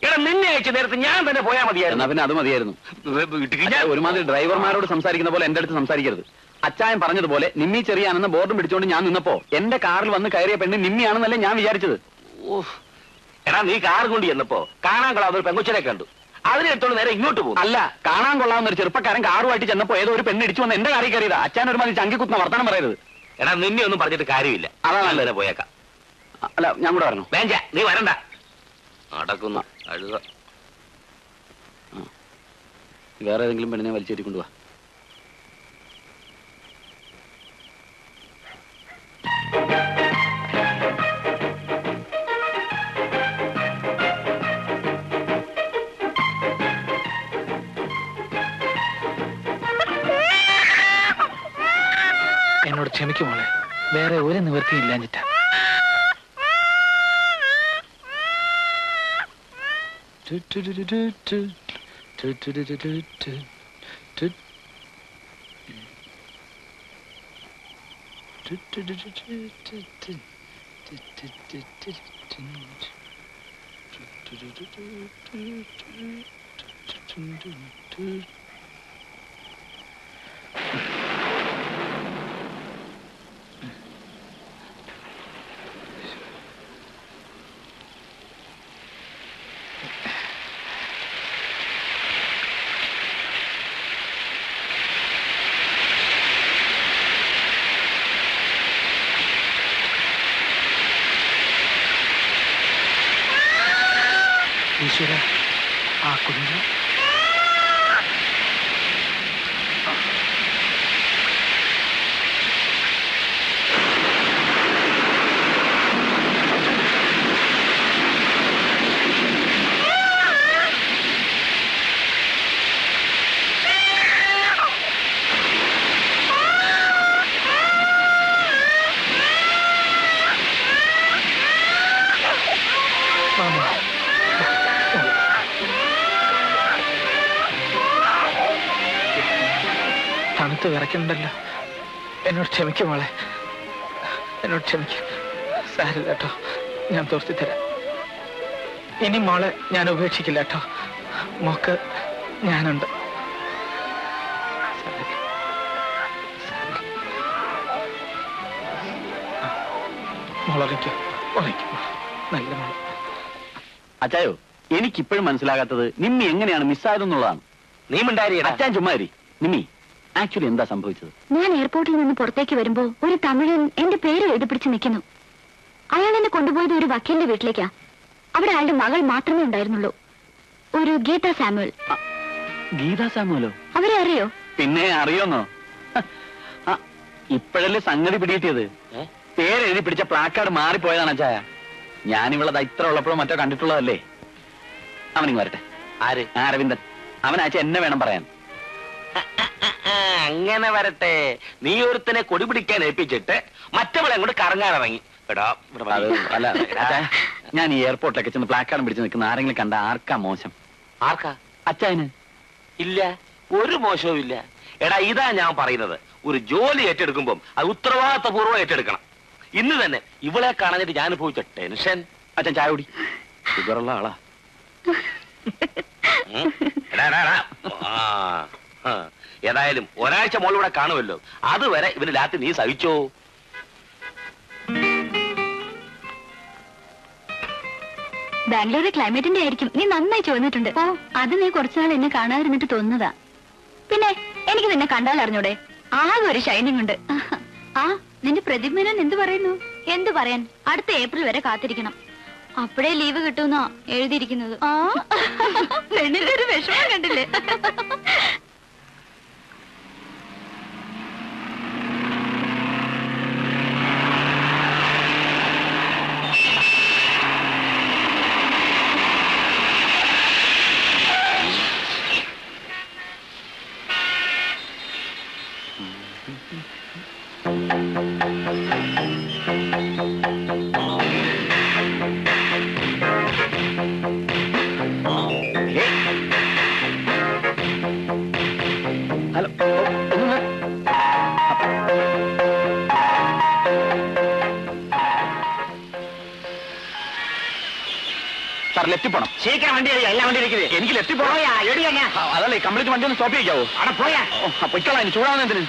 എടാ, നിന്നെ അയച്ച നേരത്തെ ഞാൻ തന്നെ പോയാൽ മതിയായിരുന്നു. പിന്നെ അത് മതിയായിരുന്നു. ഒരുമാതിരി ഡ്രൈവർമാരോട് സംസാരിക്കുന്ന പോലെ എന്റെ അടുത്ത് സംസാരിക്കരുത്. അച്ചായൻ പറഞ്ഞതുപോലെ നിമ്മി ചെറിയാണെന്ന് ബോർഡും പിടിച്ചോണ്ട് ഞാൻ നിന്നപ്പോ എന്റെ കാറിൽ വന്ന് കയറിയ പെണ്ണ് നിമ്മിയാണെന്നല്ലേ ഞാൻ വിചാരിച്ചത്. എടാ, നീ കാർ കൊണ്ട് ചെന്നപ്പോ കാണാൻ കൊള്ളാവുന്ന ഒരു പെങ്കൊച്ചിനെ കണ്ടു. അതിനെ എടുത്തോണ്ട് നേരെ ഇങ്ങോട്ട് പോകും. അല്ല, കാണാൻ കൊള്ളാവുന്ന ഒരു ചെറുപ്പക്കാരൻ കാറുമായിട്ട് ചെന്നപ്പോ ഏതോ ഒരു പെണ്ണ് ഇടിച്ചു വന്ന് എന്റെ കാറിൽ കയറിയതാ. അച്ചായൻ ഒരുമാതിരി ചങ്കി കുത്തുന്ന വർത്തമാനം പറയരുത്. എടാ, നിന്നെ ഒന്നും പറഞ്ഞിട്ട് കാര്യമില്ല. അതാണ് നല്ലതിനെ പോയേക്കാം. അല്ല, ഞാൻ കൂടെ വരണോ? വേണ്ട, നീ വരണ്ട. നടക്കുന്ന അഴുക. വേറെ ഏതെങ്കിലും പെണ്ണിനെ വലിച്ചേറ്റി കൊണ്ടുപോവാ. എന്നോട് ക്ഷമിക്കുമോളെ, വേറെ ഒരു നിവൃത്തിയില്ലാഞ്ഞിട്ട. ഈശ്വര, ആ കുഞ്ഞ് തണുത്ത് വിറയ്ക്കണ്ടല്ലോ. എന്നോട് ക്ഷമിക്കും മോളെ, എന്നോട് ക്ഷമിക്കും. സാരില്ല കേട്ടോ, ഞാൻ തോർത്തി തരാം. ഇനി മോളെ ഞാൻ ഉപേക്ഷിക്കില്ല കേട്ടോ. മോക്ക് ഞാനുണ്ട്. മോളറിക്കോ, ഉറയ്ക്കും. നല്ല മോളെ. അച്ചായോ, എനിക്കിപ്പോഴും മനസ്സിലാകാത്തത് നിമ്മി എങ്ങനെയാണ് മിസ്സായതെന്നുള്ളതാണ്. നീ മിണ്ടായിരിക്കടാ. അച്ഛൻ ചുമ്മാ ഇരി. നിമ്മി, ആക്ച്വലി എന്താ സംഭവിച്ചത്? ഞാൻ എയർപോർട്ടിൽ നിന്ന് പുറത്തേക്ക് വരുമ്പോ ഒരു തമിഴൻ എന്റെ പേര് എഴുതി പിടിച്ച് നിൽക്കുന്നു. അയാൾ എന്നെ കൊണ്ടുപോയത് ഒരു വക്കീലിന്റെ വീട്ടിലേക്കാ. അവിടെ അയാളുടെ മകൾ മാത്രമേ ഉണ്ടായിരുന്നുള്ളൂ, ഒരു ഗീത സാമുവൽ. ഗീതാ സാമുവലോ? അവരെ അറിയോ? പിന്നെ അറിയോന്നോ? ഇപ്പോഴല്ലേ സംഗതി പിടികിട്ടിയത്. പേരെഴുതി പിടിച്ച പ്ലാക്കാർഡ് മാറിപ്പോയതാണ് അച്ചായ. ഞാനിവളത് ഇത്ര ഉള്ളപ്പോഴും മറ്റോ കണ്ടിട്ടുള്ളതല്ലേ. അവനിങ് വരട്ടെ. ആര്? അരവിന്ദൻ. അവനാച്ച എന്നെ വേണം പറയാൻ. അങ്ങനെ വരട്ടെ. നീ ഒരുത്തനെ കൊടി പിടിക്കാൻ ഏൽപ്പിച്ചിട്ട് മറ്റവളെ അങ്ങോട്ട് കറങ്ങാൻ ഇറങ്ങി. അല്ല അച്ചായ, ഞാൻ ഈ എയർപോർട്ടിലൊക്കെ ചെന്ന് പ്ലാക്കാർഡ് പിടിച്ച് നിൽക്കുന്ന ആരെങ്കിലും കണ്ട ആർക്കാ മോശം? ആർക്കാ? അച്ചായന്. ഇല്ല, ഒരു മോശവും ഇല്ല. എടാ, ഇതാ ഞാൻ പറയുന്നത്. ഒരു ജോലി ഏറ്റെടുക്കുമ്പം അത് ഉത്തരവാദിത്തപൂർവ്വം ഏറ്റെടുക്കണം. ഇന്ന് തന്നെ ഇവളെ കാണാനിട്ട് ഞാൻ അനുഭവിച്ച ടെൻഷൻ. അച്ഛൻ ചായ കുടി. ഷുഗറുള്ള ആളാ. ഏതായാലും ഒരാഴ്ച മോളിവിടെ കാണുമല്ലോ. അതുവരെ ഇവന് രാത്രി നീ സഹിച്ചോ? ബാംഗ്ലൂരിലെ ക്ലൈമറ്റിന്റെ ആയിരിക്കും. നീ നന്നായി ചോദിച്ചിട്ടുണ്ട്. ഓ, അത് നീ കുറച്ചുനാൾ എന്നെ കാണാതിരുന്നിട്ട് തോന്നുന്നതാ. പിന്നെ എനിക്ക് നിന്നെ കണ്ടാൽ അറിഞ്ഞൂടെ? ആകെ ഒരു ഷൈനിങ് ഉണ്ട്. ആ, നിന്റെ പ്രതിമേനൻ എന്ത് പറയുന്നു? എന്ത് പറയാൻ, അടുത്ത ഏപ്രിൽ വരെ കാത്തിരിക്കണം. അപ്പോഴേ ലീവ് കിട്ടുമെന്നാ എഴുതിയിരിക്കുന്നത്. ആ, പെണ്ണിലൊരു വിഷമം കണ്ടില്ലേ? ഹലോ, സാർ ലെഫ്റ്റ് പോണം. ശീഘ്രം വണ്ടി എടുക്കുക. എല്ലാ വണ്ടി ഇരിക്കുന്നത് എനിക്ക് ലെഫ്റ്റ് പോണോ? അതല്ലേ, കംപ്ലീറ്റ് വണ്ടി ഒന്ന് സ്റ്റോപ്പ് ചെയ്യിക്കാവോ? അവിടെ പോയാ പൊയ്ക്കളാ, ഇനി ചൂടാവുന്നതിന്.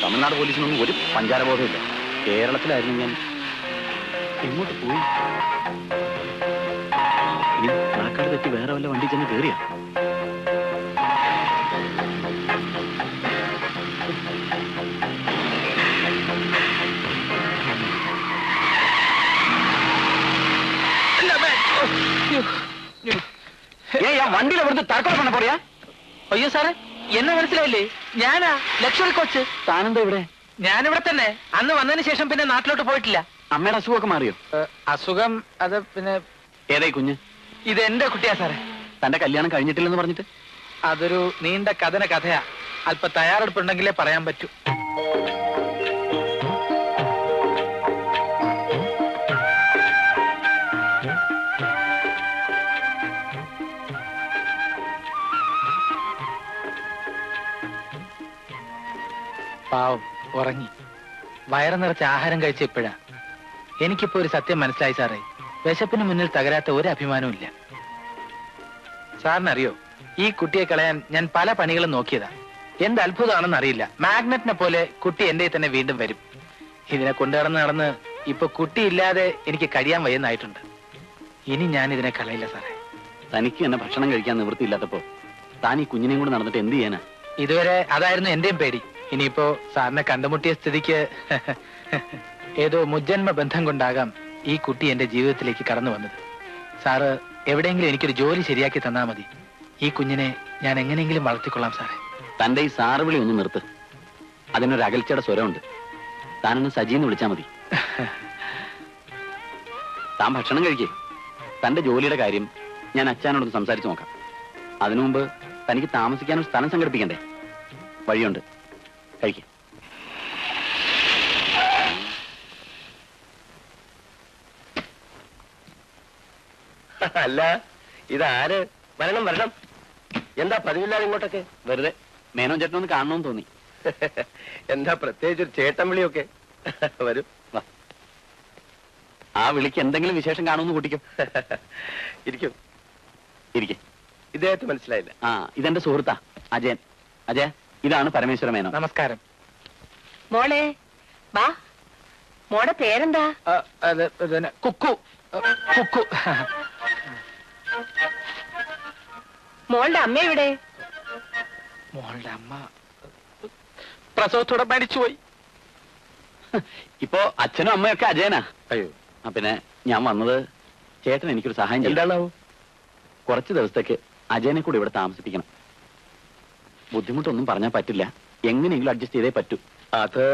തമിഴ്നാട് പോലീസിനൊന്നും ഒരു പഞ്ചാരബോധമില്ല. കേരളത്തിലായിരുന്നു ഞാൻ. എങ്ങോട്ട് പോയി? ഇനി പ്ലാക്കാർഡ് തെറ്റി വേറെ വല്ല വണ്ടി ചെന്ന് കയറിയാ? വണ്ടിയിൽ അവിടുത്തെ തർക്കം பண்ண പോറിയാ? അയ്യോ സാറേ, എന്നെ മനസ്സിലായില്ലേ? ഞാനാ ലക്ഷറി കോച്ച്. താനെന്താ ഇവിടെ? ഞാനിവിടെ തന്നെ. അന്ന് വന്നതിന് ശേഷം പിന്നെ നാട്ടിലോട്ട് പോയിട്ടില്ല. അമ്മയുടെ അസുഖമൊക്കെ മാറിയോ? അസുഖം അത് പിന്നെ. ഏതായി കുഞ്ഞ്? ഇത് എന്റെ കുട്ടിയാ സാറേ. തന്റെ കല്യാണം കഴിഞ്ഞിട്ടില്ലെന്ന് പറഞ്ഞിട്ട്? അതൊരു നീണ്ട കഥയാ. അല്പ തയ്യാറെടുപ്പുണ്ടെങ്കിലേ പറയാൻ പറ്റൂ. പാവം ഉറങ്ങി. വയറ് നിറച്ച് ആഹാരം കഴിച്ച ഇപ്പോഴാ. എനിക്കിപ്പോ ഒരു സത്യം മനസ്സിലായി സാറേ. വിശപ്പിന് മുന്നിൽ തകരാത്ത ഒരു അഭിമാനവും ഇല്ല. സാറിനറിയോ, ഈ കുട്ടിയെ കളയാൻ ഞാൻ പല പണികളും നോക്കിയതാ. എന്ത് അത്ഭുതമാണെന്ന് അറിയില്ല, മാഗ്നറ്റിനെ പോലെ കുട്ടി എന്റെ തന്നെ വീണ്ടും വരും. ഇതിനെ കൊണ്ടുനടന്ന് ഇപ്പൊ കുട്ടിയില്ലാതെ എനിക്ക് കഴിയാൻ വയ്യെന്നായിട്ടുണ്ട്. ഇനി ഞാൻ ഇതിനെ കളയില്ല സാറേ. തനിക്ക് തന്നെ ഭക്ഷണം കഴിക്കാൻ നിവൃത്തിയില്ലാത്തപ്പോ താൻ ഈ കുഞ്ഞിനെയും കൂടെ നടന്നിട്ട് എന്ത് ചെയ്യാനാ? ഇതുവരെ അതായിരുന്നു എന്റെയും പേടി. ഇനിയിപ്പോ സാറിനെ കണ്ടുമുട്ടിയ സ്ഥിതിക്ക് ഏതോ മുജ്ജന്മ ബന്ധം കൊണ്ടാകാം ഈ കുട്ടി എന്റെ ജീവിതത്തിലേക്ക് കടന്നു വന്നത്. സാറ് എവിടെയെങ്കിലും എനിക്കൊരു ജോലി ശരിയാക്കി തന്നാ മതി. ഈ കുഞ്ഞിനെ ഞാൻ എങ്ങനെയെങ്കിലും വളർത്തിക്കൊള്ളാം സാറേ. തന്റെ ഈ സാറുവിളി ഒന്ന് നിർത്ത്. അതിനൊരു അകൽച്ചയുടെ സ്വരമുണ്ട്. താനൊന്ന് സജീന്ന് വിളിച്ചാൽ മതി. താൻ ഭക്ഷണം കഴിക്കേ. തന്റെ ജോലിയുടെ കാര്യം ഞാൻ അച്ഛനോടൊന്ന് സംസാരിച്ചു നോക്കാം. അതിനു മുമ്പ് തനിക്ക് താമസിക്കാനൊരു സ്ഥലം സംഘടിപ്പിക്കണ്ടേ? വഴിയുണ്ട്, കഴിക്കേ. അല്ല, ഇതാര്? വരണം വരണം. എന്താ പതിവില്ലാതെ ഇങ്ങോട്ടൊക്കെ? വെറുതെ മേനോൻ ചേട്ടനൊന്ന് കാണണമെന്ന് തോന്നി. എന്താ പ്രത്യേകിച്ച് ഒരു ചേട്ടൻ വിളിയൊക്കെ? വരും. ആ വിളിക്ക് എന്തെങ്കിലും വിശേഷം കാണുമെന്ന് കൂട്ടിക്കും. ഇരിക്കും. ഇരിക്കെ. ഇദ്ദേഹത്തെ മനസ്സിലായില്ല. ആ, ഇതെന്റെ സുഹൃത്താ അജയൻ. അജയ, ഇതാണ് പരമേശ്വര മേനോൻ. നമസ്കാരം. മോളെ വാ. മോടെ പേരെന്താ? കുക്കു. കുക്കു. മോളുടെ അമ്മ എവിടെ? മോളുടെ അമ്മ പ്രസവത്തോടെ മരിച്ചുപോയി. ഇപ്പോ അച്ഛനും അമ്മയൊക്കെ അജയനാ. അയ്യോ. പിന്നെ ഞാൻ വന്നത് ചേട്ടൻ എനിക്കൊരു സഹായം ചെയ്യും. എന്താണാവോ? കുറച്ച് ദിവസത്തേക്ക് അജയനെ കൂടി ഇവിടെ താമസിപ്പിക്കണം. ബുദ്ധിമുട്ടൊന്നും പറഞ്ഞാൽ പറ്റില്ല. എങ്ങനെയെങ്കിലും അഡ്ജസ്റ്റ് ചെയ്തേ പറ്റൂ. അത്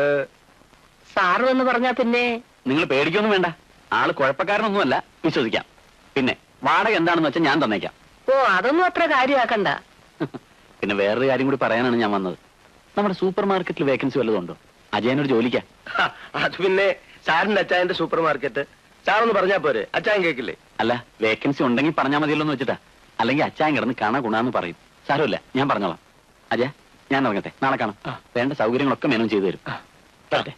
സാറ് എന്ന് പറഞ്ഞാ പിന്നെ നിങ്ങൾ പേടിക്കൊന്നും വേണ്ട. ആള് കുഴപ്പക്കാരനൊന്നുമല്ല, വിശ്വസിക്കാം. പിന്നെ വാടക എന്താണെന്ന് വെച്ചാൽ ഞാൻ തന്നേക്കാം. ഓ, അതൊന്നും അത്ര കാര്യമാക്കണ്ട. പിന്നെ വേറൊരു കാര്യം കൂടി പറയാനാണ് ഞാൻ വന്നത്. നമ്മുടെ സൂപ്പർ മാർക്കറ്റിൽ വേക്കൻസി വല്ലതും ഉണ്ടോ? അജയനൊരു ജോലിക്കാ. അത് പിന്നെ സാറിന്റെ അച്ചായന്റെ സൂപ്പർ മാർക്കറ്റ്. സാറൊന്ന് പറഞ്ഞാ പോരെ? അച്ചായൻ കേക്കില്ലേ? അല്ല, വേക്കൻസി ഉണ്ടെങ്കിൽ പറഞ്ഞാൽ മതിയല്ലോ എന്ന് വെച്ചിട്ടാ. അല്ലെങ്കിൽ അച്ചായൻ കിടന്ന് കാണാ ഗുണാന്ന് പറയും. സാരമില്ല, ഞാൻ പറഞ്ഞോളാം. അജയ, ഞാൻ ഇറങ്ങട്ടെ. നാളെ കാണാം. വേണ്ട സൗകര്യങ്ങളൊക്കെ മേനോൻ ചെയ്തു തരും. വരട്ടെ.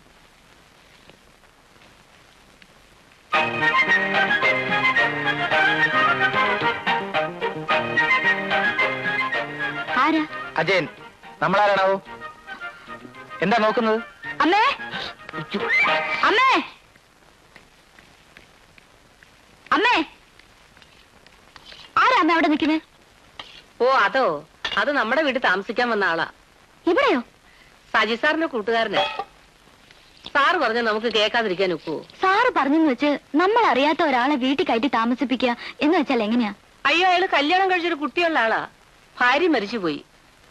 ആരാ? അജയൻ. നമ്മളാരാണാവോ? എന്താ നോക്കുന്നത്? അമ്മേ, അമ്മേ, അമ്മേ. ആരാ അമ്മ അവിടെ നിൽക്കുന്നത്? ഓ, അതോ? അത് നമ്മുടെ വീട്ടിൽ താമസിക്കാൻ വന്ന ആളാ. ഇവിടെയോ? സജി സാറിന്റെ കൂട്ടുകാരന്. സാറ് പറഞ്ഞ നമുക്ക് കേൾക്കാതിരിക്കാൻ ഒക്കുവോ? സാറ് പറഞ്ഞെന്ന് വെച്ച് നമ്മൾ അറിയാത്ത ഒരാളെ വീട്ടിൽ കയറ്റി താമസിപ്പിക്കുക എന്ന് വെച്ചാൽ എങ്ങനെയാ? അയ്യോ, അയാള് കല്യാണം കഴിച്ചൊരു കുട്ടിയുള്ള ആളാ. ഭാര്യ മരിച്ചുപോയി.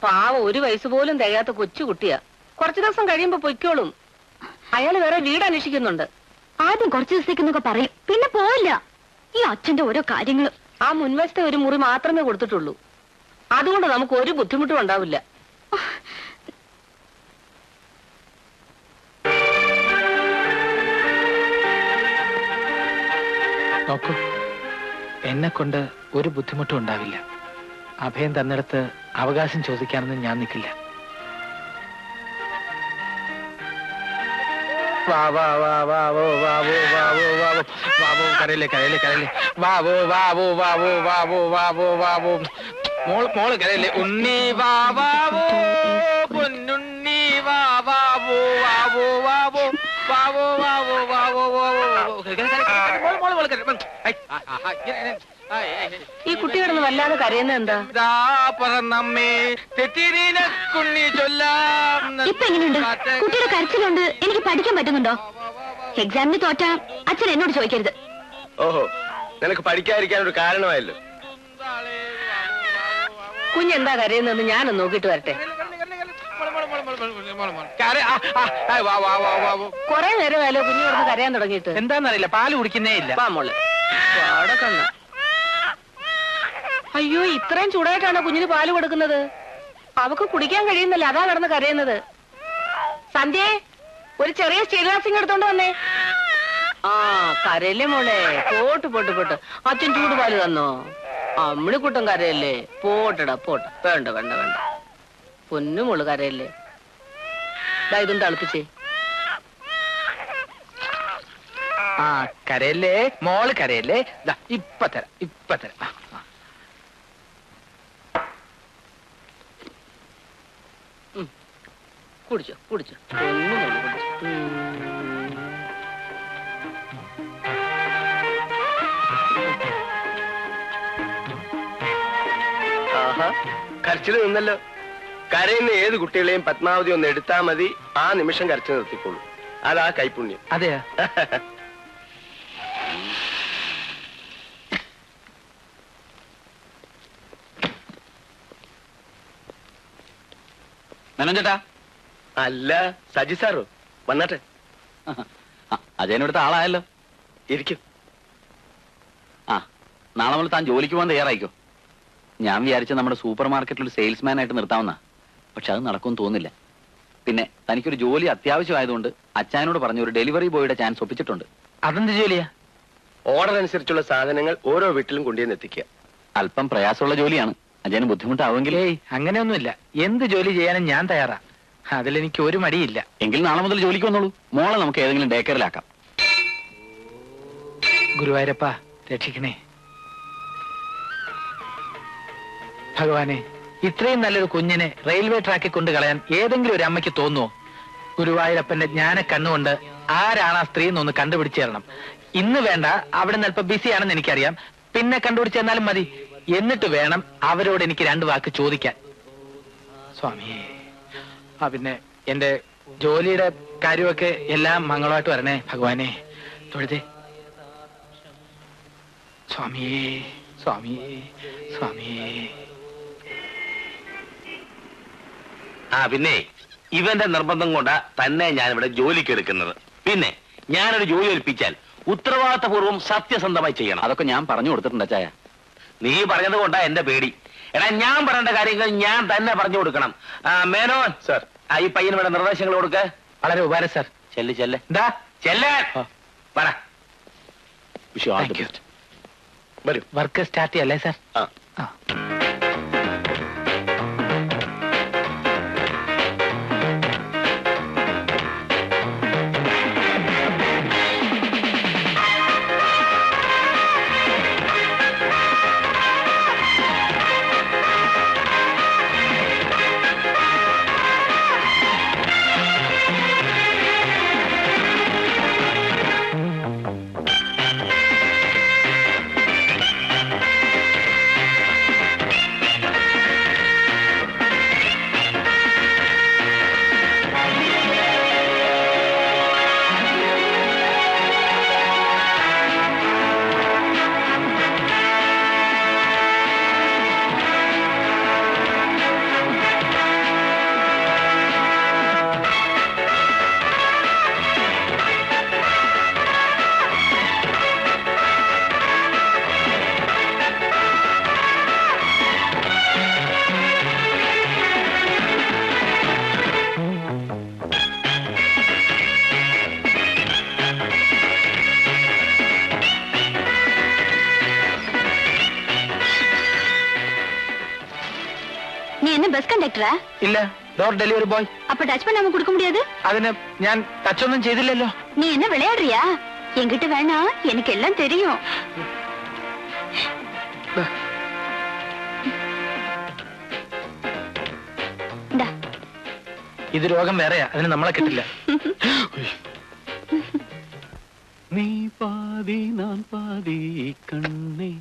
പാവം, 1 വയസ്സ് പോലും തികയാത്ത കൊച്ചു കുട്ടിയാ. കുറച്ചു ദിവസം കഴിയുമ്പോ പൊയ്ക്കോളും. അയാള് വേറെ വീട് അന്വേഷിക്കുന്നുണ്ട്. ആദ്യം കുറച്ചു ദിവസത്തേക്കെന്നൊക്കെ പറയും, പിന്നെ പോവില്ല. ഈ അച്ഛന്റെ ഓരോ കാര്യങ്ങൾ. ആ മുൻവശത്തെ ഒരു മുറി മാത്രമേ കൊടുത്തിട്ടുള്ളൂ. അതുകൊണ്ട് നമുക്ക് ഒരു ബുദ്ധിമുട്ടും ഉണ്ടാവില്ല. നോക്കൂ, എന്നെ കൊണ്ട് ഒരു ബുദ്ധിമുട്ടും ഉണ്ടാവില്ല. അഭയം തന്നിടത്ത് അവകാശം ചോദിക്കാനൊന്നും ഞാൻ നിൽക്കില്ല. വാവോ വാവോ വാവോ വാവോ വാവോ വാവോ കരയില്ലേ കരയില്ലേ കരയില്ലേ വാവോ വാവോ വാവോ വാവോ വാവോ വാവോ മോള് കരയില്ലേ ഉണ്ണി വാവോ പൊന്നുണ്ണി വാവോ വാവോ വാവോ വാവോ വാവോ വാവോ വാവോ ഈ കുട്ടി കിടന്ന് വല്ലാതെ കരയുന്നത് എന്താ? ഇപ്പൊ എങ്ങനെയുണ്ട്? കുട്ടിയുടെ കരച്ചിലുണ്ട്. എനിക്ക് പഠിക്കാൻ പറ്റുന്നുണ്ടോ? എക്സാമിന് തോറ്റാ അച്ഛൻ എന്നോട് ചോദിക്കരുത്. ഓഹോ, നിനക്ക് പഠിക്കാതിരിക്കാൻ ഒരു കാരണമായല്ലോ. കുഞ്ഞെന്താ കരയുന്നതെന്ന് ഞാനൊന്ന് നോക്കിട്ട് വരട്ടെ. കൊറേ നേരമായാലോ കുഞ്ഞു കിടന്ന് കരയാൻ തുടങ്ങിയിട്ട്. എന്താന്നറിയില്ല, പാല് കുടിക്കുന്നേ ഇല്ല. മോള് അയ്യോ, ഇത്രയും ചൂടായിട്ടാണോ കുഞ്ഞിന് പാല് കൊടുക്കുന്നത്? അവക്ക് കുടിക്കാൻ കഴിയുന്നില്ല, അതാ കിടന്ന് കരയുന്നത്. സന്ധ്യേ, ഒരു ചെറിയ സ്റ്റീൽ ഗ്ലാസിങ് എടുത്തോണ്ട് വന്നേ. ആ, കരയല്ലേ മോളെ. Pot pot pot. അച്ഛൻ ചൂടുപാല് തന്നോ? അമ്മിണിക്കുട്ടൻ കരയല്ലേ? പോട്ടടാ പോട്ട്. വേണ്ട വേണ്ട വേണ്ട. പൊന്നു മോള് കരയല്ലേ. ഇതും തളുപ്പിച്ചേ. ആ, കരയല്ലേ മോള് കരയല്ലേ. ഇപ്പൊ തരാം ഇപ്പൊ തരാം. കുടിച്ചോ കുടിച്ചോ. പൊന്നു മോള് കുടിച്ചോ. ആഹാ, കരച്ചില് നിന്നല്ലോ. കരയുന്ന ഏത് കുട്ടികളെയും പത്മാവതി ഒന്ന് എടുത്താൽ മതി, ആ നിമിഷം കരച്ചു നിർത്തിക്കോളൂ. അതാ കൈപുണ്യം. അതെയാ? മേനോൻ ചേട്ടാ. അല്ല, സജി സാറോ? വന്നാട്ടെ. അജയനടുത്ത ആളായല്ലോ. ഇരിക്കും. ആ, നാളെ മുതൽ താൻ ജോലിക്ക് പോകാൻ തയ്യാറായിക്കോ. ഞാൻ വിചാരിച്ച നമ്മുടെ സൂപ്പർ മാർക്കറ്റിൽ ഒരു സെയിൽസ്മാൻ ആയിട്ട് നിർത്താവുന്ന, പക്ഷെ അത് നടക്കുമെന്ന് തോന്നുന്നില്ല. പിന്നെ തനിക്കൊരു ജോലി അത്യാവശ്യമായതുകൊണ്ട് അച്ഛനോട് പറഞ്ഞ ഒരു ഡെലിവറി ബോയുടെ ചാൻസ് ഒപ്പിച്ചിട്ടുണ്ട്. അതെന്ത് ജോലിയാ? ഓർഡർ അനുസരിച്ചുള്ള സാധനങ്ങൾ ഓരോ വീട്ടിലും കൊണ്ടുവന്ന് എത്തിക്കുക. അല്പം പ്രയാസമുള്ള ജോലിയാണ്. അജയന് ബുദ്ധിമുട്ടാവുമെങ്കിൽ. ഏയ്, അങ്ങനെയൊന്നുമില്ല. എന്ത് ജോലി ചെയ്യാനും ഞാൻ തയ്യാറാ. അതിലെനിക്ക് ഒരു മടിയില്ല. എങ്കിൽ നാളെ മുതൽ ജോലിക്ക് വന്നോളൂ. മോളെ നമുക്ക് ഏതെങ്കിലും ഡേ കെയറിലാക്കാം. ഗുരുവായൂരപ്പ രക്ഷിക്കണേ. ഭഗവാനെ, ഇത്രയും നല്ലൊരു കുഞ്ഞിനെ റെയിൽവേ ട്രാക്കിൽ കൊണ്ട് കളയാൻ ഏതെങ്കിലും ഒരു അമ്മയ്ക്ക് തോന്നുവോ? ഗുരുവായൂരപ്പന്റെ ജ്ഞാന കണ്ണുകൊണ്ട് ആരാണ് ആ സ്ത്രീ എന്നൊന്ന് കണ്ടുപിടിച്ചു തരണം. ഇന്ന് വേണ്ട, അവിടെ നിന്ന് അല്പം ബിസിയാണെന്ന് എനിക്കറിയാം. പിന്നെ കണ്ടുപിടിച്ചു തന്നാലും മതി. എന്നിട്ട് വേണം അവരോട് എനിക്ക് 2 വാക്ക് ചോദിക്കാൻ. സ്വാമിയേ. പിന്നെ എന്റെ ജോലിയുടെ കാര്യമൊക്കെ എല്ലാം മംഗളമായിട്ട് വരണേ ഭഗവാനെ. തൊഴുതേ. സ്വാമിയേ, സ്വാമിയേ, സ്വാമിയേ. പിന്നെ ഇവന്റെ നിർബന്ധം കൊണ്ടാ തന്നെ ഞാനിവിടെ ജോലിക്ക് എടുക്കുന്നത്. പിന്നെ ഞാനൊരു ജോലി ഏൽപ്പിച്ചാൽ ഉത്തരവാദിത്തപൂർവ്വം സത്യസന്ധമായി ചെയ്യണം. അതൊക്കെ ഞാൻ പറഞ്ഞു കൊടുത്തിട്ടുണ്ട് അച്ചായ. നീ പറഞ്ഞത് കൊണ്ടാ എന്റെ പേടി. എടാ, ഞാൻ പറയേണ്ട കാര്യങ്ങൾ ഞാൻ തന്നെ പറഞ്ഞു കൊടുക്കണം. മേനോൻ സർ, ഈ പയ്യന് ഇവിടെ നിർദ്ദേശങ്ങൾ കൊടുക്ക. വളരെ ഉപകാരം സാർ. ചെല്ല് ചെല്ല്. എന്താ ചെല്ല്. പറ. വരൂ. വർക്ക് സ്റ്റാർട്ട് ചെയ്യല്ലേ സാർ? ആ. பஸ் கண்டக்டரா? இல்ல, டோர் டெலிவரி பாய். அப்ப டச் பண்ணாம கொடுக்க முடியாது? അതിന് ഞാൻ ടച്ച് ഒന്നും ചെയ്തില്ലല്ലോ. நீ என்ன விளையாடுறியா? என்கிட்ட வேணா, எனக்கு எல்லாம் தெரியும். ഇത് രോഗം വേറെയാ, അതിന് നമ്മളെ കിട്ടില്ല. നീ പാതി ഞാൻ പാതി കണ്ണേ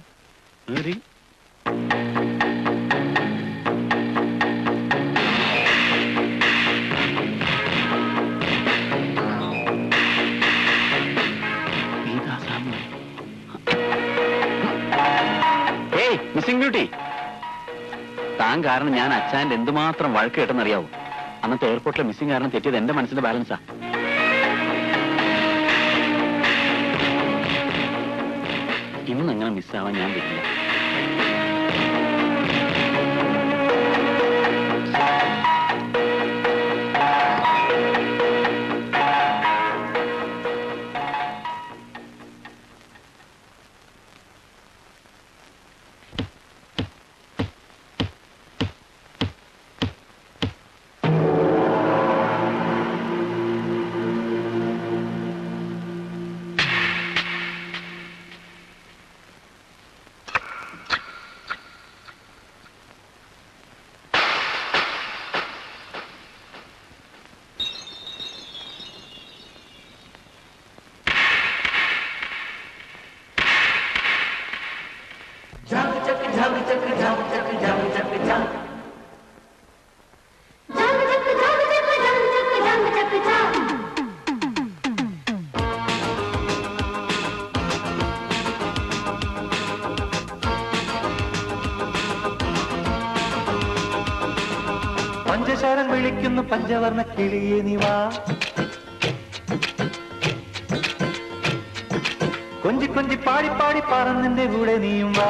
അരി. മിസ്സിംഗ് ബ്യൂട്ടി, താൻ കാരണം ഞാൻ അച്ഛൻ്റെ എന്തുമാത്രം വഴക്ക് കേട്ടെന്നറിയാവൂ. അന്നത്തെ എയർപോർട്ടിലെ മിസ്സിംഗ് കാരണം തെറ്റിയത് എന്റെ മനസ്സിന്റെ ബാലൻസാ. ഇന്ന് എങ്ങനെ മിസ്സാവാൻ ഞാൻ പറ്റില്ല. പഞ്ചസാരം വിളിക്കുന്നു പഞ്ചവർണ്ണ കിളിയെ നീ വാ. കൊഞ്ചി കൊഞ്ചി പാടി പാടി പറന്നിന്റെ കൂടെ നീയും വാ.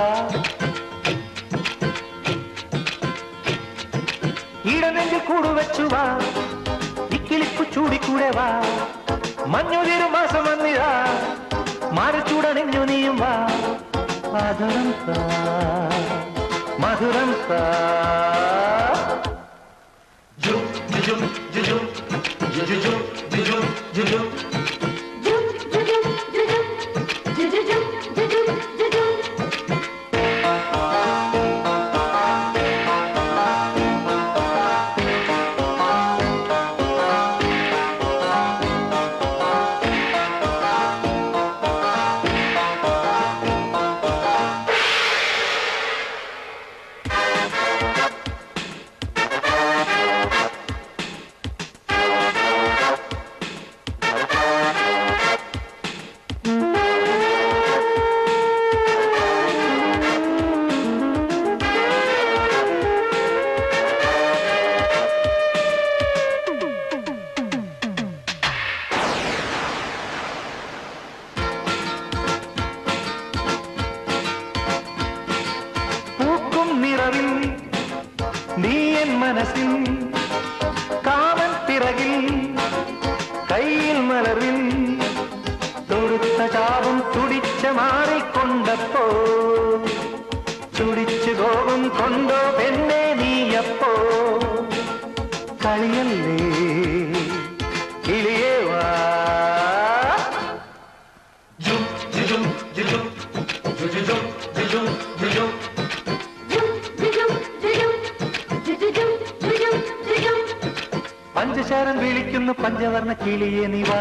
ഈടനെങ്കിൽ കൂടുവച്ചു വാ, ഇക്കിളിപ്പു ചൂടിക്കൂടെ വാ. മഞ്ഞുതിരു മാസം വന്നിതാ, മാറച്ചൂടണിഞ്ഞു നീയും വാ. മധുരം താ, മധുരം താ. മനസ്സിൽ കാമൻ പിറകിൽ കയ്യിൽ മലറിൽ തൊടുത്ത ചാവും തുടിച്ച മാറിക്കൊണ്ടപ്പോ തുടിച്ചു കോപം കൊണ്ടോ പെണ്ണെ നീയപ്പോ കളിയല്ലേ കിളിയേ വാ. പഞ്ചശരം വിളിക്കുന്നു പഞ്ചവർണ്ണ കിളിയെ നീ വാ.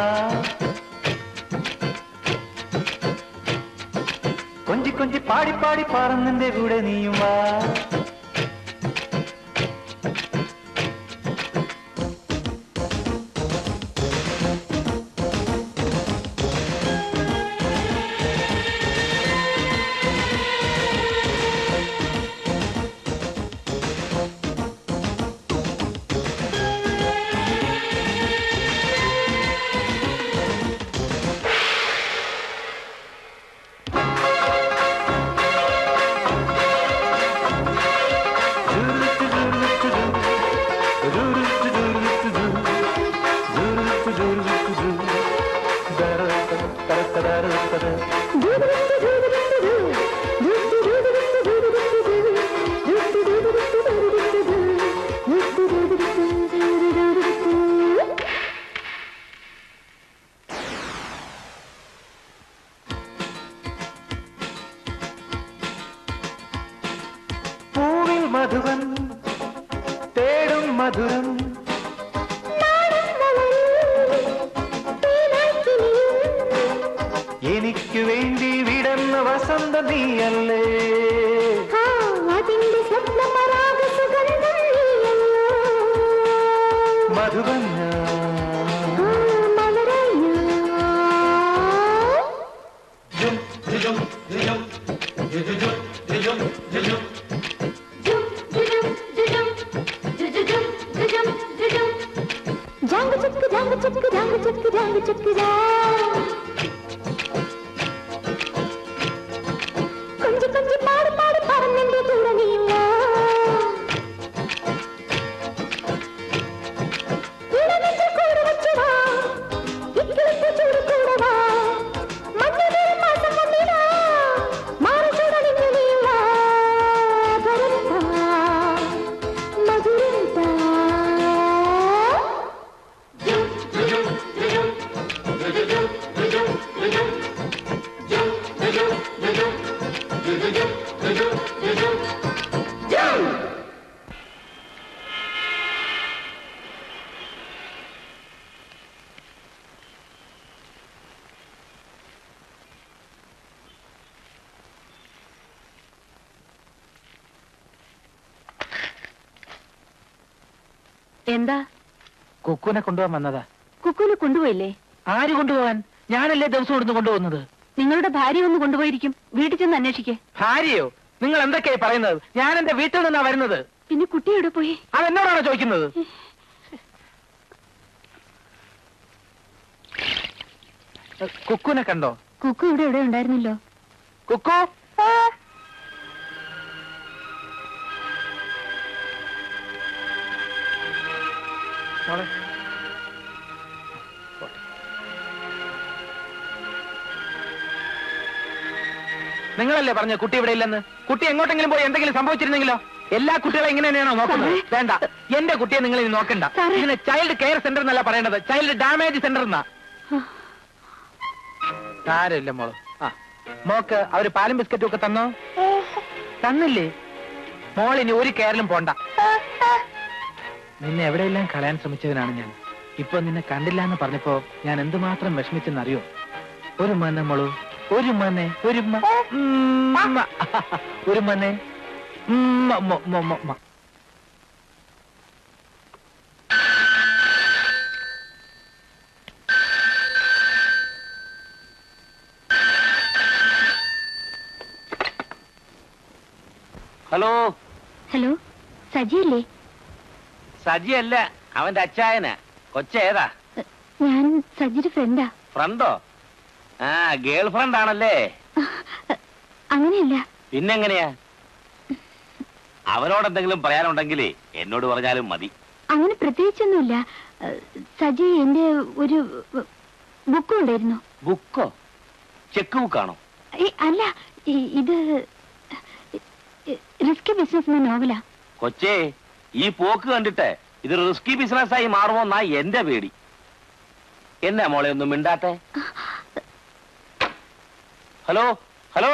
കൊഞ്ചി കൊഞ്ചി പാടി പാടി പറന്നിന്റെ കൂടെ നീയും വാ. പൂവിൽ മധുവൻ തേടും മധുരം എനിക്ക് വേണ്ടി വിടന്ന വസന്ത നീയല്ലേ മധുവൻ കൊഞ്ചി കൊഞ്ചി പാടി പാടി പറഞ്ഞെന്റെ കൂടെ നീങ്ങ കൂടെ വെച്ചുവാ ഇക്കിളിപ്പു ചൂട് കൂടെ വാ മഞ്ഞ മാസം വന്നിടാ മാറി ചൂടണിഞ്ഞു നീങ്ങ മധുരന്താ എന്താ? കുക്കുനെ കൊണ്ടുപോകാൻ വന്നതാ. കുക്കുനെ കൊണ്ടുപോയില്ലേ? ആര് കൊണ്ടുപോകാൻ? ഞാനല്ലേ ദിവസം ഇവിടുന്ന് കൊണ്ടുപോകുന്നത്. നിങ്ങളുടെ ഭാര്യ ഒന്ന് കൊണ്ടുപോയിരിക്കും. വീട്ടിൽ ചെന്ന് അന്വേഷിക്കേ. ഭാര്യയോ? നിങ്ങൾ എന്തൊക്കെയായി പറയുന്നത്? ഞാൻ എന്റെ വീട്ടിൽ നിന്നാ വരുന്നത്. പിന്നെ കുട്ടി എവിടെ പോയി? അതെന്നോടാണോ ചോദിക്കുന്നത്? കുക്കുനെ കണ്ടോ? കുക്കു ഇവിടെ ഉണ്ടായിരുന്നല്ലോ. കുക്കു മോളെ നിങ്ങളല്ലേ പറഞ്ഞ കുട്ടി ഇവിടെ ഇല്ലെന്ന്? കുട്ടി എങ്ങോട്ടെങ്കിലും പോയി എന്തെങ്കിലും സംഭവിച്ചിരുന്നെങ്കിലോ? എല്ലാ കുട്ടികളെ ഇങ്ങനെ തന്നെയാണോ നോക്കുന്നത്? വേണ്ട, എന്റെ കുട്ടിയെ നിങ്ങൾ ഇനി നോക്കണ്ട. ഇതിന് ചൈൽഡ് കെയർ സെന്റർ എന്നല്ല പറയേണ്ടത്, ചൈൽഡ് ഡാമേജ് സെന്റർ എന്നാ. സാരമില്ല മോള്. ആ മോക്ക് അവര് പാലും ബിസ്ക്കറ്റും ഒക്കെ തന്നോ? തന്നില്ലേ? മോളിനി ഒരു കെയറിലും പോണ്ട. നിന്നെ എവിടെയെല്ലാം കളയാൻ ശ്രമിച്ചവനാണ് ഞാൻ. ഇപ്പൊ നിന്നെ കണ്ടില്ല എന്ന് പറഞ്ഞപ്പോ ഞാൻ എന്തുമാത്രം വിഷമിച്ചെന്നറിയോ? ഒരു മനെ മോളു, ഒരു മനെ, ഒരു ഒരു മനെ. Hello hello, സജിയല്ലേ? സജിയല്ല, അവന്റെ അച്ചായനാ. കൊച്ചേതാ? ഞാൻ സജിയുടെ ഫ്രണ്ടാ. ഫ്രണ്ടോ? ആ, ഗേൾ ഫ്രണ്ട് ആണല്ലേ? അങ്ങനെയല്ല. പിന്നെങ്ങനെയാ? അവനോട് എന്തെങ്കിലും പറയാനുണ്ടെങ്കിലേ എന്നോട് പറഞ്ഞാലും മതി. അങ്ങനെ പ്രത്യേകിച്ചൊന്നുമില്ല. സജി എന്റെ ഒരു ബുക്ക് ഉണ്ടായിരുന്നു. ബുക്കോ? ചെക്ക് ബുക്കാണോ? അല്ല, ഇത് റിസ്കി ബിസിനസ് എന്ന നോവലാ. കൊച്ചേ, ഈ പോക്ക് കണ്ടിട്ട് ഇത് റിസ്കി ബിസിനസ് ആയി മാറുമോന്നാ എന്റെ പേടി. എന്നാ മോളെ ഒന്നും മിണ്ടാത്തെ? Hello hello.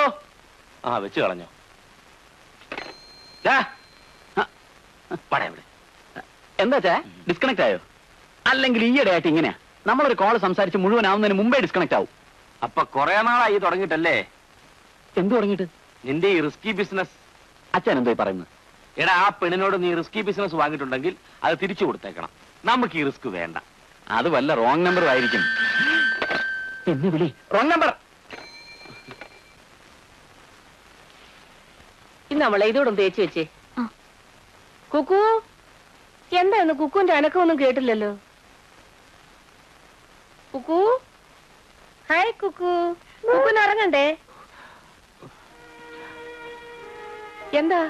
ആ, വെച്ച് കളഞ്ഞോ? എന്താ ഡിസ്കണക്ട് ആയോ? അല്ലെങ്കിൽ ഈയിടെ ആയിട്ട് ഇങ്ങനെയാ, നമ്മളൊരു കോള് സംസാരിച്ച് മുഴുവനാവുന്നതിന് മുമ്പേ ഡിസ്കണക്ട് ആവും. അപ്പൊ കൊറേ നാളായി തുടങ്ങിയിട്ടല്ലേ? എന്ത് തുടങ്ങിയിട്ട്? നിന്റെ ഈ റിസ്കി ബിസിനസ്. അച്ഛൻ എന്തോ പറയുന്നത്? എടാ, ആ പെണ്ണിനോട് നീ റിസ്കി ബിസിനസ് വാങ്ങിയിട്ടുണ്ടെങ്കിൽ അത് തിരിച്ചു കൊടുത്തേക്കണം. നമുക്ക് ഈ റിസ്ക് വേണ്ട. അത് വല്ല റോങ് നമ്പർ ആയിരിക്കും. എന്നെ വിളി. Wrong number. ഇന്ന് അവളെ ഇതോടും തേച്ച് വെച്ചേ. കുക്കു, എന്തായിരുന്നു കുക്കുവിന്റെ അനക്കമൊന്നും കേട്ടില്ലല്ലോ? കുക്കു, ഹായ് കുക്കു. കുക്കുന് ഇറങ്ങണ്ടേ? എന്താ,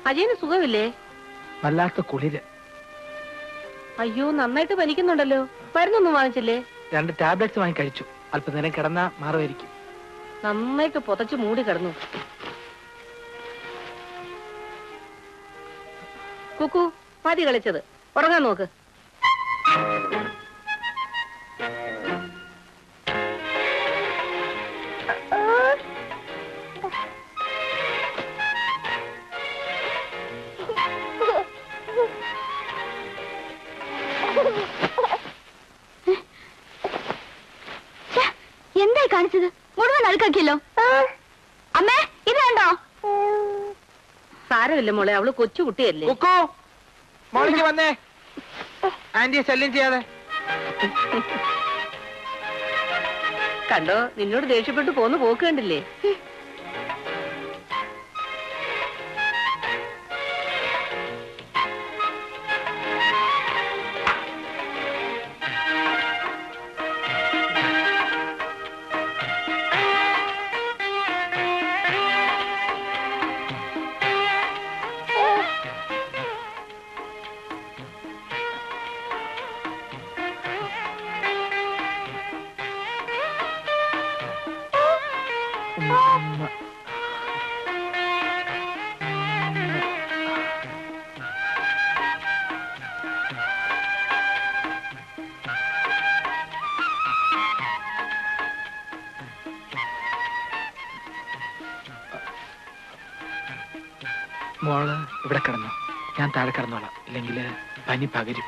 അജയന് സുഖമില്ലേ? വല്ലാത്ത കുളിര്. അയ്യോ, നന്നായിട്ട് പനിക്കുന്നുണ്ടല്ലോ. മരുന്നൊന്നും വാങ്ങിച്ചില്ലേ? 2 ടാബ്ലറ്റ്സ് വാങ്ങി കഴിച്ചു. അല്പനേരം കിടന്നാ മാറുമായിരിക്കും. നന്നായിട്ട് പുതച്ചു മൂടി കിടന്നു. കുക്കു, മതി കളിച്ചത്, ഉറങ്ങാൻ നോക്ക്. എന്തായി കാണിച്ചത്? മുഴുവൻ അഴുക്കാക്കിയല്ലോ. അമ്മേ, ഇത് കണ്ടോ? സാരമില്ല മോളെ, അവള് കൊച്ചു കുട്ടിയല്ലേ. കുക്കു, മോളിക്ക് വന്നേ. ആന്റിയെ ശല്യം ചെയ്യാതെ. കണ്ടോ, നിന്നോട് ദേഷ്യപ്പെട്ടു പോന്ന് പോക്ക് കണ്ടില്ലേ? മോള് ഇവിടെ കിടന്നു, ഞാൻ താഴെ കിടന്നോളാം. ഇല്ലെങ്കിൽ പനി പകരും.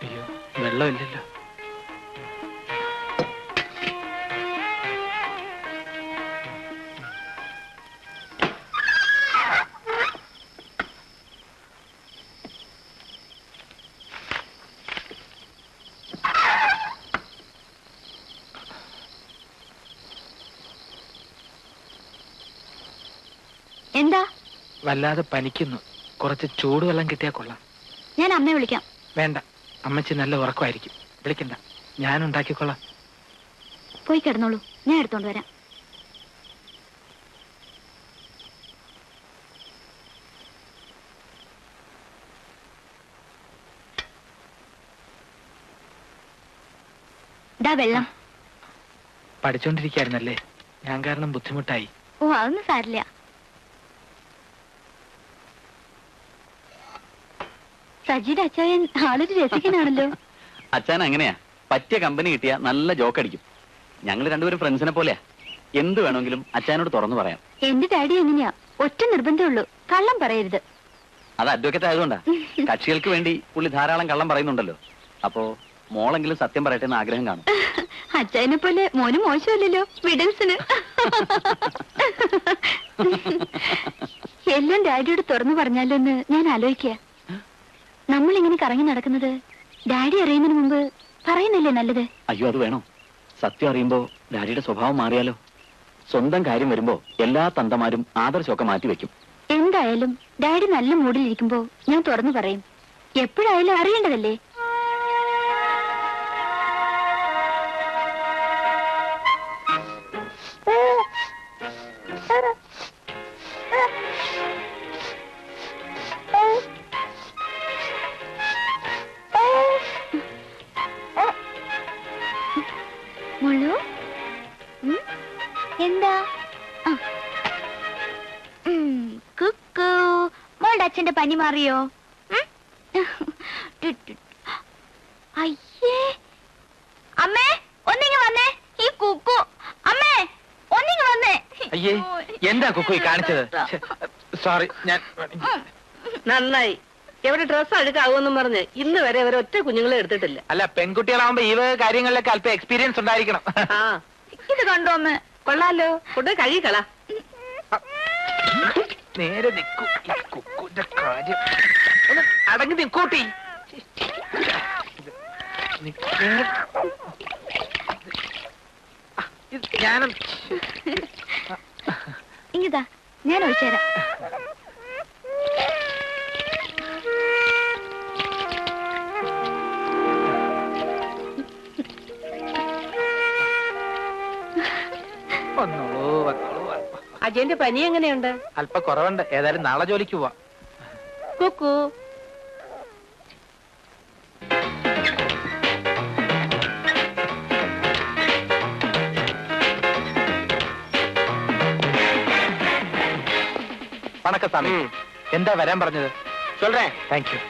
അയ്യോ, വെള്ളമില്ലല്ലോ. എന്താ? വല്ലാതെ പനിക്കുന്നു. കുറച്ച് ചൂടുവെള്ളം കിട്ടിയാ കൊള്ളാം. ഞാൻ അമ്മയെ വിളിക്കാം. വേണ്ട, അമ്മച്ചി നല്ല ഉറക്കമായിരിക്കും. വിളിക്കണ്ട, ഞാൻ ഉണ്ടാക്കിക്കൊള്ളാം. പോയി കിടന്നോളൂ, ഞാൻ എടുത്തോണ്ട് വരാം. ദാ വെള്ളം. പഠിച്ചോണ്ടിരിക്കായിരുന്നല്ലേ, ഞാൻ കാരണം ബുദ്ധിമുട്ടായി. ഓ, അതൊന്നും സാരില്ല. സജിയുടെ അച്ചായൻ ആളൊരു രസികനാണല്ലോ. അച്ഛൻ അങ്ങനെയാ, പറ്റിയ കമ്പനി കിട്ടിയാ നല്ല ജോക്ക് അടിക്കും. ഞങ്ങൾ രണ്ടുപേരും ഫ്രണ്ട്സിനെ പോലെയാ. എന്ത് വേണമെങ്കിലും അച്ഛനോട് തുറന്നു പറയാം. എന്റെ ഡാഡി എങ്ങനെയാ, ഒറ്റ നിർബന്ധമുള്ളൂ, കള്ളം പറയരുത്. അത് അഡ്വക്കേറ്റ് ആയതുകൊണ്ടാ. കക്ഷികൾക്ക് വേണ്ടി പുള്ളി ധാരാളം കള്ളം പറയുന്നുണ്ടല്ലോ. അപ്പോ മോളെങ്കിലും സത്യം പറയട്ടെ എന്ന് ആഗ്രഹം കാണും. അച്ചായനെ പോലെ മോനും മോശമല്ലല്ലോ, വിഡൽസിന്. എല്ലാം ഡാഡിയോട് തുറന്നു പറഞ്ഞാലോ എന്ന് ഞാൻ ആലോചിക്കുക. നമ്മളിങ്ങനെ കറങ്ങി നടക്കുന്നത് ഡാഡി അറിയുന്നതിന് മുമ്പ് പറയുന്നില്ലേ നല്ലത്? അയ്യോ, അത് വേണോ? സത്യം അറിയുമ്പോ ഡാഡിയുടെ സ്വഭാവം മാറിയാലോ? സ്വന്തം കാര്യം വരുമ്പോ എല്ലാ തന്തമാരും ആദർശമൊക്കെ മാറ്റിവെക്കും. എന്തായാലും ഡാഡി നല്ല മൂഡിലിരിക്കുമ്പോ ഞാൻ തുറന്നു പറയും. എപ്പോഴായാലും അറിയേണ്ടതല്ലേ? എന്താ? കുക്കു, മോളുടെ അച്ഛന്റെ പനി മാറിയോ? അയ്യേ, അമ്മേ ഒന്നിങ്ങ് വന്നേ. ഈ കുക്കു, അമ്മേ ഒന്നിങ്ങ് വന്നേ. അയ്യേ, എന്താ കുക്കു കാണിച്ചത്? സോറി, ഞാൻ നന്നായി. എവിടെ ഡ്രസ് അഴുക്കാവുമെന്നും പറഞ്ഞ് ഇന്ന് വരെ അവർ ഒറ്റ കുഞ്ഞുങ്ങളെ എടുത്തിട്ടില്ല. അല്ല, പെൺകുട്ടികളാവുമ്പോ ഈ കാര്യങ്ങളിലൊക്കെ അല്പം എക്സ്പീരിയൻസ് ഉണ്ടായിരിക്കണം. ആ, ഇത് കണ്ടോ അമ്മ? കൊള്ളാലോ, കൊണ്ട് കഴുകിക്കളാ. നേരെ നിക്കൂ. ഈ കുക്കുന്റെ കാര്യം ഒന്ന് അടങ്ങി നിക്കൂട്ടി. ഞാനും ഇങ്ങിതാ, ഞാൻ ഒഴിച്ചുതരാം. അജയന്റെ പനി എങ്ങനെയുണ്ട്? അല്പ കുറവുണ്ട്. ഏതായാലും നാളെ ജോലിക്ക് പോവാം. കുക്കു, വണക്കം സ്വാമി. എന്താ വരാൻ പറഞ്ഞത്? சொல்றேன். Thank you.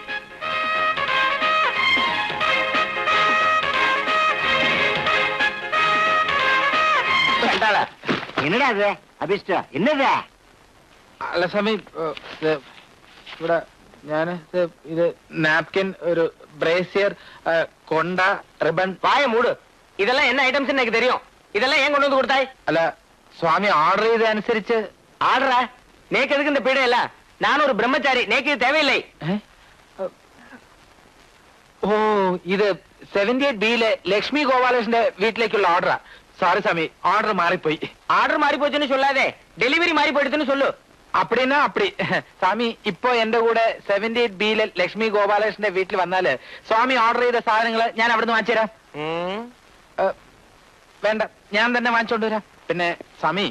என்னடா அது அபிஷ்டா? என்னது? അല്ല സ്വാമി, ഇവിടെ ഞാൻ ഇത് നാപ്കിൻ, ഒരു ബ്രേസിയർ, കൊണ്ട, റിബൺ. வாய மூடு. இதெல்லாம் என்ன ஐட்டம்ஸ் எனக்கு தெரியும். இதெல்லாம் ஏன் கொண்டு வந்து கொடுத்தாய்? അല്ല സ്വാമി, ഓർഡർ ചെയ്തനുസരിച്ച്. ஆடுறா, நேக்கு எதுக்கு இந்த பீடை இல்ல? நான் ஒரு பிரம்மச்சாரி, நேக்கு இது தேவையில்லை. ഓ, ഇത് 78B ലക്ഷ്മി ഗോപാലകൃഷ്ണന്റെ വീട്ടിലേക്കുള്ള ഓർഡറാ. സോറി സ്വാമി, ഓർഡർ മാറിപ്പോയി. ஆர்டர் மாறி போச்சுன்னு சொல்லாதே, டெலிவரி மாறி போயிடுச்சுன்னு சொல்லு. അപ്പടിന്നാ അപ്പടി. സ്വാമി, ഇപ്പൊ എന്റെ കൂടെ 78B ലക്ഷ്മി ഗോപാലകൃഷ്ണന്റെ വീട്ടിൽ വന്നാല് സ്വാമി ഓർഡർ ചെയ്ത സാധനങ്ങള് ഞാൻ അവിടുന്ന് വാങ്ങിച്ചു തരാം. വേണ്ട, ഞാൻ തന്നെ വാങ്ങിച്ചോണ്ട് വരാം. പിന്നെ സ്വാമി,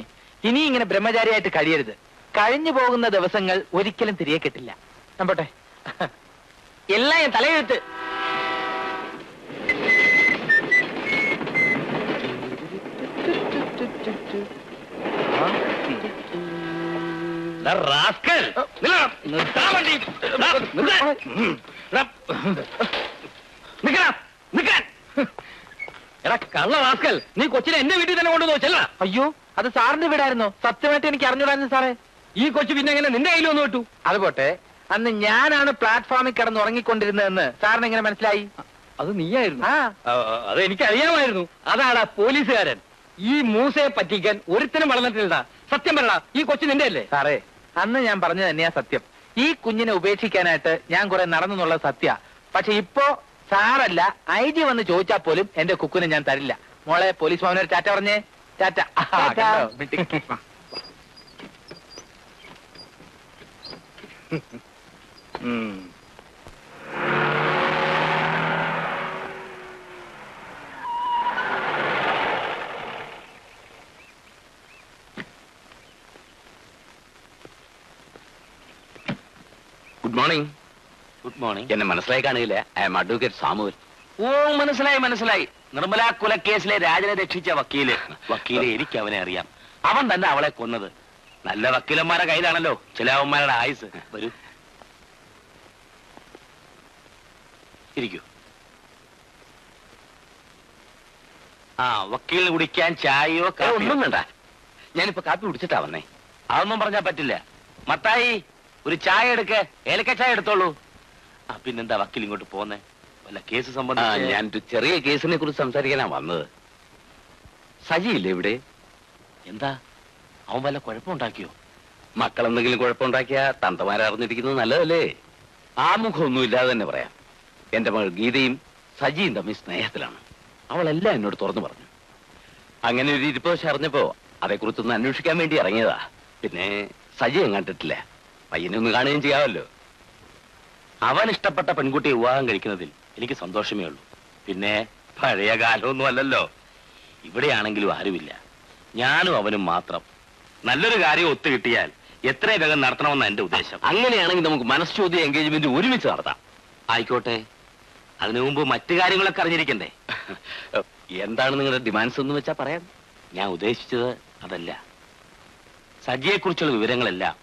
ഇനി ഇങ്ങനെ ബ്രഹ്മചാരിയായിട്ട് കഴിയരുത്. കഴിഞ്ഞു പോകുന്ന ദിവസങ്ങൾ ഒരിക്കലും തിരികെ കിട്ടില്ല. നമ്പോട്ടെ. எல்லாம் என் தலையெழுத்து. കള്ള റാസ്കൽ, നീ കൊച്ചിനെ എന്റെ വീട്ടിൽ തന്നെ കൊണ്ടുവന്നു വെച്ചല്ല. അയ്യോ, അത് സാറിന്റെ വീടായിരുന്നോ? സത്യമായിട്ട് എനിക്ക് അറിഞ്ഞൂടായിരുന്നു സാറേ. ഈ കൊച്ചു പിന്നെ എങ്ങനെ നിന്റെ കയ്യിൽ വന്നു വിട്ടു? അത് പോട്ടെ, അന്ന് ഞാനാണ് പ്ലാറ്റ്ഫോമിൽ കിടന്ന് ഉറങ്ങിക്കൊണ്ടിരുന്നതെന്ന് സാറിന് എങ്ങനെ മനസ്സിലായി? അത് നീയായിരുന്നു. ആ, അത് എനിക്ക് അറിയാമായിരുന്നു. അതാണ് പോലീസുകാരൻ. ഈ മൂസയെ പറ്റിക്കാൻ ഒരുത്തനും വളർന്നിട്ടില്ല. സത്യം പറയടാ, ഈ കൊച്ചു നിന്റെ അല്ലേ? സാറേ, അന്ന് ഞാൻ പറഞ്ഞത് തന്നെയാ സത്യം. ഈ കുഞ്ഞിനെ ഉപേക്ഷിക്കാനായിട്ട് ഞാൻ കുറെ നടന്നെന്നുള്ള സത്യ. പക്ഷെ ഇപ്പോ സാറല്ല, IG വന്ന് ചോദിച്ചാൽ പോലും എന്റെ കുക്കുനെ ഞാൻ തരില്ല. മോളെ, പോലീസ് ഭവനൊരു ടാറ്റ പറഞ്ഞേ. Tata. Good morning. Good morning. എന്നെ മനസ്സിലായി കാണില്ല. I am advocate Samuel. ഓ, മനസ്സിലായി. നിർമ്മല കൊലക്കേസിലെ രാജനെ രക്ഷിച്ച വക്കീല്. എനിക്ക് അവനെ അറിയാം. അവൻ തന്നെ അവളെ കൊന്നത്. നല്ല വക്കീലന്മാരുടെ കയ്യിലാണല്ലോ ചില അവന്മാരുടെ ആയുസ്. വരൂ, ഇരിക്കൂ. ആ, വക്കീലിന് കുടിക്കാൻ ചായയോ ഒന്നും വേണ്ട. ഞാനിപ്പോ കാപ്പി കുടിച്ചിട്ടാ വന്നേ. അതൊന്നും പറഞ്ഞാ പറ്റില്ല. മത്തായി, ഒരു ചായ എടുക്ക്. ഏലക്ക ചായ എടുത്തോളൂ. ആ, പിന്നെന്താ വക്കീൽ ഇങ്ങോട്ട് പോന്നേ? വല്ല കേസ് സംബന്ധിച്ച്? ഞാനൊരു ചെറിയ കേസിനെ കുറിച്ച് സംസാരിക്കാനാ വന്നത്. സജിയില്ലേ ഇവിടെ? എന്താ, അവൻ വല്ല കുഴപ്പമുണ്ടാക്കിയോ? മക്കളെന്തെങ്കിലും കുഴപ്പമുണ്ടാക്കിയാ തന്തമാരറിഞ്ഞിരിക്കുന്നത് നല്ലതല്ലേ? ആമുഖമൊന്നുമില്ലാതെ തന്നെ പറയാം. എന്റെ മകൾ ഗീതയും സജിയും തമ്മിൽ സ്നേഹത്തിലാണ്. അവളെല്ലാം എന്നോട് തുറന്നു പറഞ്ഞു. അങ്ങനെ ഒരു ഇരിപ്പോശ അറിഞ്ഞപ്പോ അതേക്കുറിച്ചൊന്ന് അന്വേഷിക്കാൻ വേണ്ടി ഇറങ്ങിയതാ. പിന്നെ സജി കണ്ടിട്ടില്ല. പയ്യനെ ഒന്ന് കാണുകയും ചെയ്യാമല്ലോ. അവൻ ഇഷ്ടപ്പെട്ട പെൺകുട്ടിയെ വിവാഹം കഴിക്കുന്നതിൽ എനിക്ക് സന്തോഷമേ ഉള്ളൂ. പിന്നെ പഴയ കാലമൊന്നും അല്ലല്ലോ. ഇവിടെയാണെങ്കിലും ആരുമില്ല, ഞാനും അവനും മാത്രം. നല്ലൊരു കാര്യം ഒത്തുകിട്ടിയാൽ എത്രയും വേഗം നടത്തണമെന്ന എന്റെ ഉദ്ദേശം. അങ്ങനെയാണെങ്കിൽ നമുക്ക് മനസ്സോദ്യ എൻഗേജ്മെന്റ് ഒരുമിച്ച് നടത്താം. ആയിക്കോട്ടെ. അതിനു മുമ്പ് മറ്റു കാര്യങ്ങളൊക്കെ അറിഞ്ഞിരിക്കണ്ടേ? എന്താണ് നിങ്ങളുടെ ഡിമാൻഡ്സ് എന്ന് വെച്ചാ പറയാം. ഞാൻ ഉദ്ദേശിച്ചത് അതല്ല. സജിയെ കുറിച്ചുള്ള വിവരങ്ങളെല്ലാം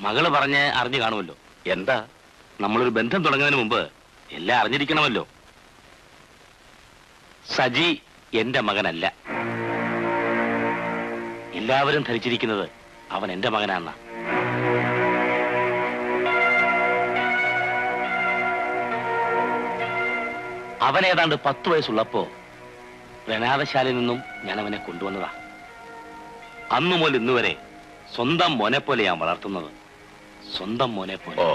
മകള് പറഞ്ഞ് അറിഞ്ഞു കാണുമല്ലോ. എന്താ? നമ്മളൊരു ബന്ധം തുടങ്ങുന്നതിന് മുമ്പ് എല്ലാം അറിഞ്ഞിരിക്കണമല്ലോ. സജി എന്റെ മകനല്ല. എല്ലാവരും ധരിച്ചിരിക്കുന്നത് അവൻ എന്റെ മകനാണെന്ന. അവൻ ഏതാണ്ട് 10 വയസ്സുള്ളപ്പോ അനാഥശാലയിൽ നിന്നും ഞാൻ അവനെ കൊണ്ടുവന്നതാ. അന്നു മുതൽ ഇന്നുവരെ സ്വന്തം മോനെ പോലെ ഞാൻ വളർത്തുന്നത്. സ്വന്തം മോനെ പോലെ. ഓ,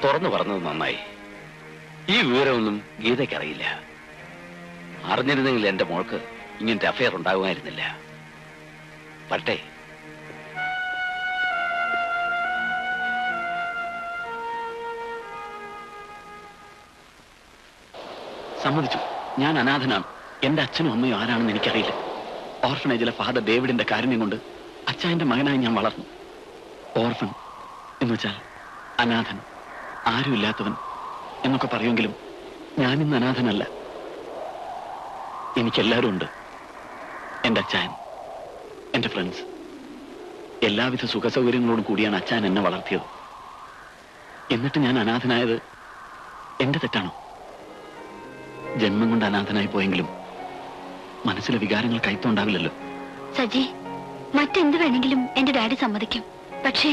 തുറന്നു പറഞ്ഞത് നന്നായി. ഈ വിവരമൊന്നും ഗീതയ്ക്ക് അറിയില്ല. അറിഞ്ഞിരുന്നെങ്കിൽ എന്റെ മോൾക്ക് ഇങ്ങനത്തെ അഫയർ ഉണ്ടാകുമായിരുന്നില്ല. പറ്റേ. സമ്മതിച്ചു, ഞാൻ അനാഥനാണ്. എന്റെ അച്ഛനും അമ്മയും ആരാണെന്ന് എനിക്കറിയില്ല. ഓർഫനേജിലെ ഫാദർ ഡേവിഡിന്റെ കാരുണ്യം കൊണ്ട് അച്ഛന്റെ മകനായി ഞാൻ വളർന്നു. ഓർഫൻ എന്ന് വെച്ചാൽ അനാഥൻ, ആരുമില്ലാത്തവൻ എന്നൊക്കെ പറയുമെങ്കിലും ഞാനിന്ന് അനാഥനല്ല. എനിക്കെല്ലാവരും ഉണ്ട്. എന്റെ അച്ഛൻ, എന്റെ ഫ്രണ്ട്സ്, എല്ലാവിധ സുഖസൗകര്യങ്ങളോടും കൂടിയാണ് അച്ഛൻ എന്നെ വളർത്തിയത്. എന്നിട്ട് ഞാൻ അനാഥനായത് എന്റെ തെറ്റാണോ? ജന്മം കൊണ്ട് അനാഥനായി പോയെങ്കിലും മനസ്സിലെ വികാരങ്ങൾ കൈത്തുണ്ടാവില്ലല്ലോ. സജി, മറ്റെന്ത് വേണമെങ്കിലും എന്റെ ഡാഡി സമ്മതിക്കും. പക്ഷേ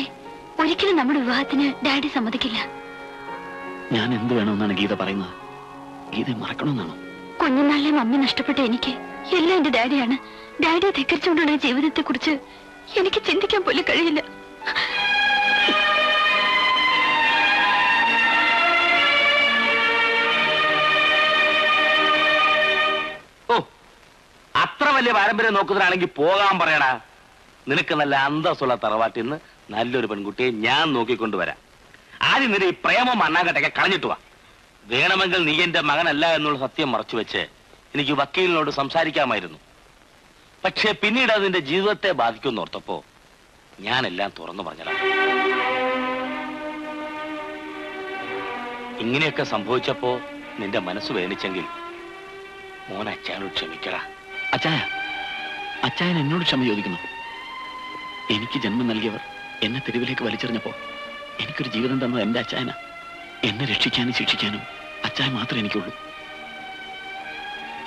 ഒരിക്കലും നമ്മുടെ വിവാഹത്തിന് ഡാഡി സമ്മതിക്കില്ല. ഞാൻ എന്ത് വേണമെന്നാണ് ഗീത പറയുന്നത്? ഗീത മറക്കണമെന്നാണോ? കുഞ്ഞുനാളിലെ മമ്മി നഷ്ടപ്പെട്ട എനിക്ക് എല്ലാം എന്റെ ഡാഡിയാണ്. ഡാഡിയെ ധിക്കരിച്ചുകൊണ്ടുള്ള ജീവിതത്തെ കുറിച്ച് എനിക്ക് ചിന്തിക്കാൻ പോലും കഴിയില്ല. ഓ, അത്ര വലിയ പാരമ്പര്യം നോക്കുന്നതാണെങ്കിൽ പോകാൻ പറയടാ. നിനക്ക് നല്ല അന്തസ്സുള്ള തറവാട്ടിൽ നിന്ന് നല്ലൊരു പെൺകുട്ടിയെ ഞാൻ നോക്കിക്കൊണ്ടുവരാം. ആദ്യം നിന്റെ ഈ പ്രേമം മണ്ണാകട്ടൊക്കെ കളഞ്ഞിട്ട് വാ. വേണമെങ്കിൽ നീ എന്റെ മകനല്ല എന്നുള്ള സത്യം മറച്ചു വെച്ച് എനിക്ക് വക്കീലിനോട് സംസാരിക്കാമായിരുന്നു. പക്ഷെ പിന്നീട് അത് നിന്റെ ജീവിതത്തെ ബാധിക്കുമെന്ന് ഓർത്തപ്പോ ഞാനെല്ലാം തുറന്നു പറഞ്ഞതാണ്. ഇങ്ങനെയൊക്കെ സംഭവിച്ചപ്പോ നിന്റെ മനസ്സ് വേദനിച്ചെങ്കിൽ മോൻ അച്ഛനോട് ക്ഷമിക്കടാ. അച്ചായൻ എന്നോട് ക്ഷമ ചോദിക്കുന്നു. എനിക്ക് ജന്മം നൽകിയവർ എന്നെ തെരുവിലേക്ക് വലിച്ചെറിഞ്ഞപ്പോ എനിക്കൊരു ജീവിതം തന്നത് എന്റെ അച്ചായനാ. എന്നെ രക്ഷിക്കാനും ശിക്ഷിക്കാനും അച്ചായൻ മാത്രമേ എനിക്കുള്ളൂ.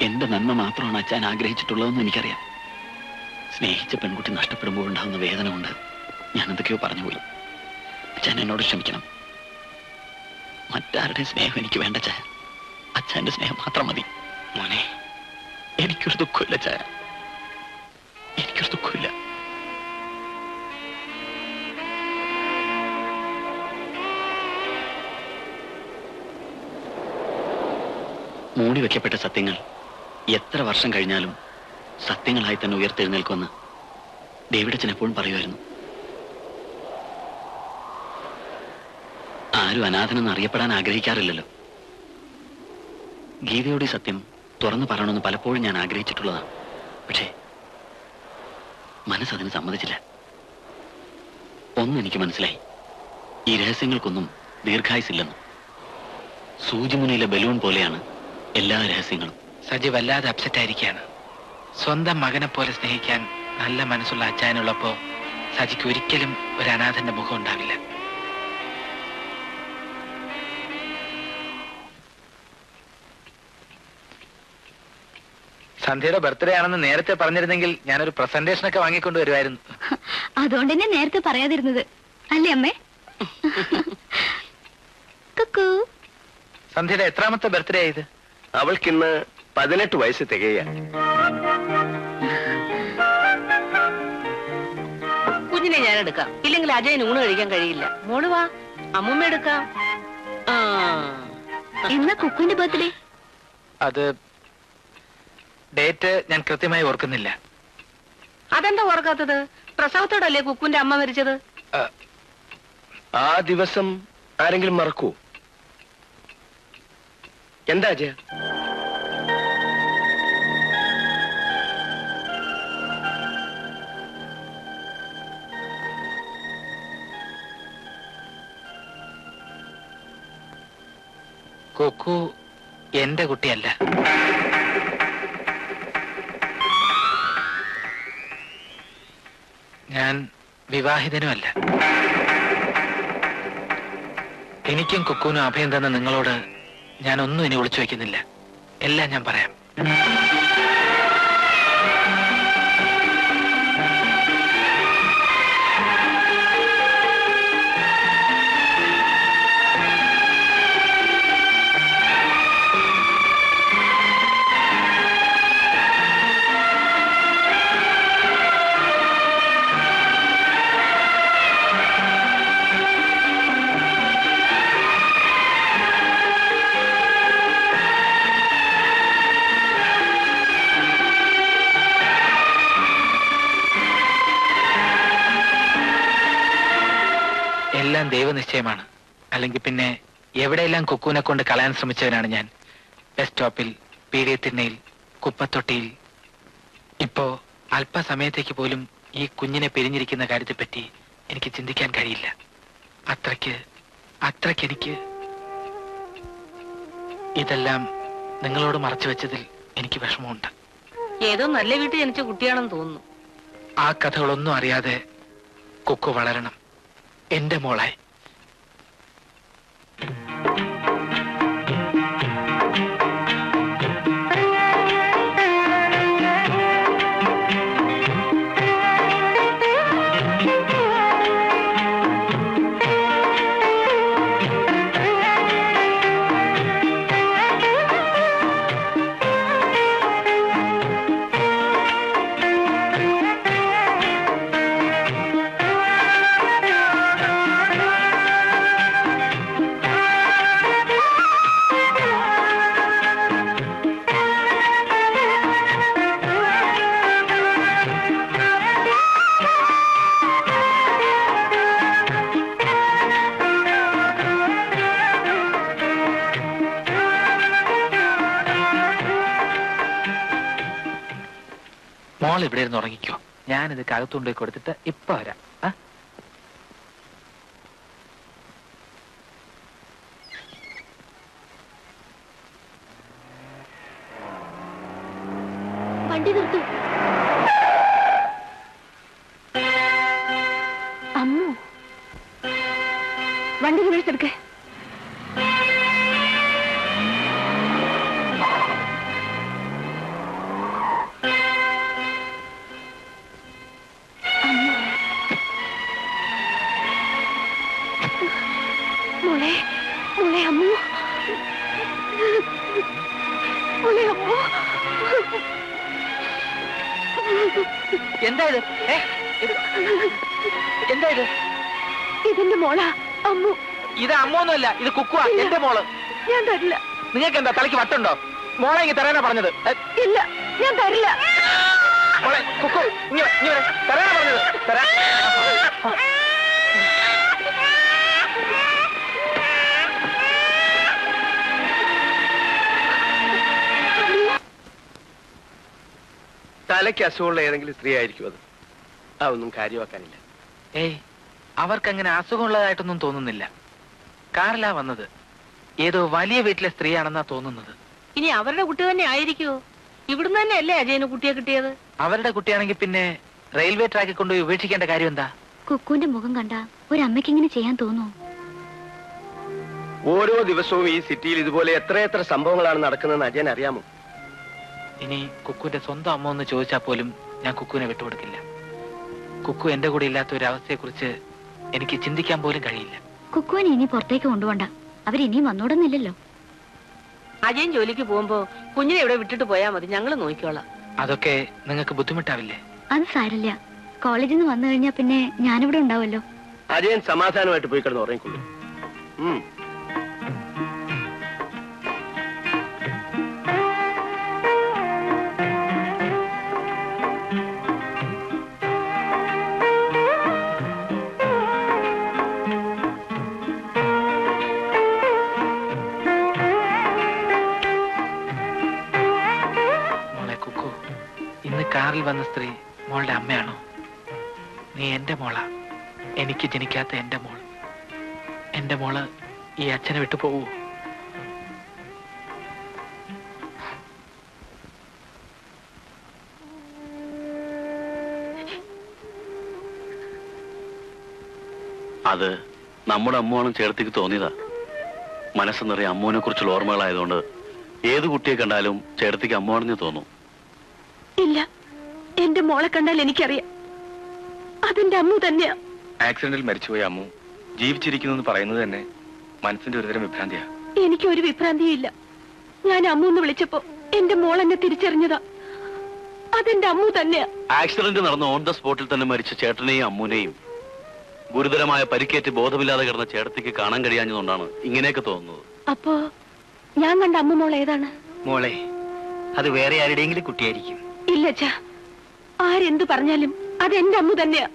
എന്റെ നന്മ മാത്രമാണ് അച്ചായൻ ആഗ്രഹിച്ചിട്ടുള്ളതെന്ന് എനിക്കറിയാം. സ്നേഹിച്ച പെൺകുട്ടി നഷ്ടപ്പെടുമ്പോൾ ഉണ്ടാകുന്ന വേദന കൊണ്ട് ഞാൻ എന്തൊക്കെയോ പറഞ്ഞുപോയി. അച്ചായൻ എന്നോട് ക്ഷമിക്കണം. മറ്റാരുടെ സ്നേഹം എനിക്ക് വേണ്ട ചായ. അച്ചായന്റെ സ്നേഹം മാത്രം മതി. മോനെ, എനിക്കൊരു ദുഃഖമില്ല ചായ, എനിക്കൊരു ദുഃഖമില്ല. മൂടി വെക്കപ്പെട്ട സത്യങ്ങൾ എത്ര വർഷം കഴിഞ്ഞാലും സത്യങ്ങളായി തന്നെ ആരും അനാഥനെന്ന് അറിയപ്പെടാൻ ആഗ്രഹിക്കാറില്ലല്ലോ. ഗീതയോട് ഈ സത്യം തുറന്നു പറയണമെന്ന് പലപ്പോഴും ഞാൻ ആഗ്രഹിച്ചിട്ടുള്ളതാണ്. പക്ഷേ മനസ്സതിന് സമ്മതിച്ചില്ല. ഒന്നെനിക്ക് മനസ്സിലായി, ഈ രഹസ്യങ്ങൾക്കൊന്നും ദീർഘായുസില്ലെന്ന്. സൂചിമുനയിലെ ബലൂൺ പോലെയാണ് എല്ലാ രഹസ്യങ്ങളും. സജി വല്ലാതെ അപ്സെറ്റ് ആയിരിക്കുകയാണ്. സ്വന്തം മകനെ പോലെ സ്നേഹിക്കാൻ നല്ല മനസ്സുള്ള അച്ചായനുള്ളപ്പോ സജിക്ക് ഒരിക്കലും ഒരു അനാഥന്റെ മുഖം ഉണ്ടാവില്ല. സന്ധ്യയുടെ ബർത്ത്ഡേ ആണെന്ന് നേരത്തെ പറഞ്ഞിരുന്നെങ്കിൽ ഞാനൊരു പ്രസന്റേഷൻ ഒക്കെ വാങ്ങിക്കൊണ്ട് വരുമായിരുന്നു. അതുകൊണ്ട് തന്നെ നേരത്തെ പറയാതിരുന്നത് അല്ലേ അമ്മേ? കുക്കു. സന്ധ്യയുടെ എത്രാമത്തെ ബർത്ത്ഡേ ആയത്? അവൾക്കിന്ന് 18 വയസ്സ് തികയ. കുഞ്ഞിനെ ഞാൻ എടുക്കാം, ഇല്ലെങ്കിൽ അജയന് ഊണ് കഴിക്കാൻ കഴിയില്ല. മോള് വാ, അമ്മൂമ്മ എടുക്കാം. എന്നാ കുക്കുവിന്റെ ബർത്ത്ഡേ? അത് ഡേറ്റ് ഞാൻ കൃത്യമായി ഓർക്കുന്നില്ല. അതെന്താ ഓർക്കാത്തത്? പ്രസവത്തോടല്ലേ കുക്കുവിന്റെ അമ്മ മരിച്ചത്? ആ ദിവസം ആരെങ്കിലും മറക്കൂ? എന്താ അജയ? കുക്കു എന്റെ കുട്ടിയല്ല. ഞാൻ വിവാഹിതനുമല്ല. എനിക്കും കുക്കുവിനും അഭയം തന്ന നിങ്ങളോട് ഞാനൊന്നും ഇനി ഒളിച്ചു വയ്ക്കുന്നില്ല. എല്ലാം ഞാൻ പറയാം. എല്ലാം ദൈവനിശ്ചയമാണ്. അല്ലെങ്കിൽ പിന്നെ എവിടെയെല്ലാം കുക്കുവിനെ കൊണ്ട് കളയാൻ ശ്രമിച്ചവനാണ് ഞാൻ. ബസ് സ്റ്റോപ്പിൽ, പീഡിയത്തിണ്ണയിൽ, കുപ്പത്തൊട്ടിയിൽ. ഇപ്പോ അല്പസമയത്തേക്ക് പോലും ഈ കുഞ്ഞിനെ പിരിഞ്ഞിരിക്കുന്ന കാര്യത്തെപ്പറ്റി എനിക്ക് ചിന്തിക്കാൻ കഴിയില്ല. അത്രയ്ക്ക് എനിക്ക് ഇതെല്ലാം നിങ്ങളോട് മറച്ചു വെച്ചതിൽ എനിക്ക് വിഷമമുണ്ട്. ഏതോ നല്ല വീട്ടിൽ ജനിച്ച കുട്ടിയാണെന്ന് തോന്നുന്നു. ആ കഥകളൊന്നും അറിയാതെ കുക്കു വളരണം, എന്റെ മോളായി. മോൾ ഇവിടെ ഇരുന്ന് ഉറങ്ങിക്കോ. ഞാനിത് കകത്തുകൊണ്ടുപോയി കൊടുത്തിട്ട് ഇപ്പൊ വരാം. വണ്ടി നിർത്തൂ. അമ്മു, വണ്ടി റിവേഴ്സ് എടുക്കേ. മോളെ മോളെ അമ്മു, മോളെ അമ്മു. എന്താ ഇത്? എന്താ ഇത്? ഇതെന്റെ മോളാ അമ്മു. ഇത് അമ്മൊന്നുമല്ല, ഇത് കുക്കുവാ, എന്റെ മോള്. ഞാൻ തരില്ല. നിങ്ങൾക്ക് എന്താ തലയ്ക്ക് വട്ടുണ്ടോ? മോളെ ഇങ്ങ് തരാനാ പറഞ്ഞത്. ഇല്ല, ഞാൻ തരില്ല. മോളെ കുക്കു, ഇങ്ങനെ തരാനാ പറഞ്ഞത്. തരാ. തലയ്ക്ക് അസുഖമുള്ള ഏതെങ്കിലും സ്ത്രീ ആയിരിക്കും അത്. അതൊന്നും കാര്യമാക്കാനില്ല. ഏയ്, അവർക്കങ്ങനെ അസുഖമുള്ളതായിട്ടൊന്നും തോന്നുന്നില്ല. കാറിലാ വന്നത്. ഏതോ വലിയ വീട്ടിലെ സ്ത്രീയാണെന്നാ തോന്നുന്നത്. ഇനി അവരുടെ കുട്ടി തന്നെ ആയിരിക്കുമോ? ഇവിടുന്ന് തന്നെ അല്ലേ അജയന് കുട്ടിയെ കിട്ടിയത്? അവരുടെ കുട്ടിയാണെങ്കിൽ പിന്നെ റെയിൽവേ ട്രാക്കിൽ കൊണ്ടുപോയി ഉപേക്ഷിക്കേണ്ട കാര്യം എന്താ? കുക്കുവിന്റെ മുഖം കണ്ട ഒരമ്മയ്ക്ക് ഇങ്ങനെ ചെയ്യാൻ തോന്നുമോ? ഓരോ ദിവസവും ഈ സിറ്റിയിൽ ഇതുപോലെ എത്രയെത്ര സംഭവങ്ങളാണ് നടക്കുന്നതെന്ന് അജയൻ അറിയാമോ? ഇനി കുക്കുവിന്റെ സ്വന്തം അമ്മ ഒന്ന് ചോദിച്ചാൽ പോലും ഞാൻ കുക്കുവിനെ വിട്ടുകൊടുക്കില്ല. കുക്കു എന്റെ കൂടെ ഇല്ലാത്ത ഒരു അവസ്ഥയെ കുറിച്ച് എനിക്ക് ചിന്തിക്കാൻ പോലും കഴിയില്ല. കുക്കുവിനെ ഇനി പുറത്തേക്ക് കൊണ്ടുപോണ്ട. അവരിനിയും വന്നോടുന്നില്ലല്ലോ. അജയൻ ജോലിക്ക് പോകുമ്പോ കുഞ്ഞിനെ ഇവിടെ വിട്ടിട്ട് പോയാൽ മതി, ഞങ്ങൾ നോക്കിക്കോളാം. അതൊക്കെ നിങ്ങൾക്ക് ബുദ്ധിമുട്ടാവില്ലേ? അത് സാരില്ല. കോളേജിൽ നിന്ന് വന്നു കഴിഞ്ഞാൽ പിന്നെ ഞാനിവിടെ ഉണ്ടാവല്ലോ. അജയൻ സമാധാനമായിട്ട് പോയി കിടന്ന് ഉറങ്ങിക്കൊള്ളു. കാറിൽ വന്ന സ്ത്രീ മോളുടെ അമ്മയാണോ? നീ എന്റെ മോളാ, എനിക്ക് ജനിക്കാത്ത എന്റെ മോൾ. എന്റെ മോള് ഈ അച്ഛനെ വിട്ടു പോവൂ? അത് നമ്മുടെ അമ്മുവാണ് ചേർത്തിക്ക് തോന്നിയതാ. മനസ്സ് നിറയെ അമ്മുവിനെ കുറിച്ചുള്ള ഓർമ്മകളായതുകൊണ്ട് ഏത് കുട്ടിയെ കണ്ടാലും ചേർത്തിക്ക് അമ്മുവാണെന്ന് തോന്നും. ഇല്ല, എന്റെ മോളെ കണ്ടാൽ എനിക്കറിയാം അതെന്റെ അമ്മു തന്നെയാ. ആക്സിഡന്റിൽ മരിച്ചുപോയ അമ്മു ജീവിച്ചിരിക്കുന്നു പറയുന്നത് തന്നെ മനസ്സിന്റെ ഒരുതരം വിഭ്രാന്തിയാ. എനിക്കൊരു വിഭ്രാന്തിയില്ല. ഞാൻ അമ്മു എന്ന് വിളിച്ചപ്പോ എന്റെ മോൾ എന്നെ തിരിച്ചറിഞ്ഞതാ. അതെന്റെ അമ്മു തന്നെയാ. ആക്സിഡന്റ് നടന്ന ഓൺ ദ സ്പോട്ടിൽ തന്നെ മരിച്ച ചേട്ടനെയും അമ്മുനെയും ഗുരുതരമായ പരിക്കേറ്റ് ബോധമില്ലാതെ കിടന്ന ചേട്ടത്തിക്ക് കാണാൻ കഴിയാഞ്ഞതുകൊണ്ടാണ് ഇങ്ങനെയൊക്കെ തോന്നുന്നത്. അപ്പോ ഞാൻ കണ്ട അമ്മു മോൾ ഏതാണ്? മോളെ, അത് വേറെ ആരുടെയെങ്കിലും കുട്ടിയായിരിക്കും. ഇല്ല അച്ഛാ, ആരെന്ത് പറഞ്ഞാലും അത് എന്റെ അമ്മു തന്നെയാ.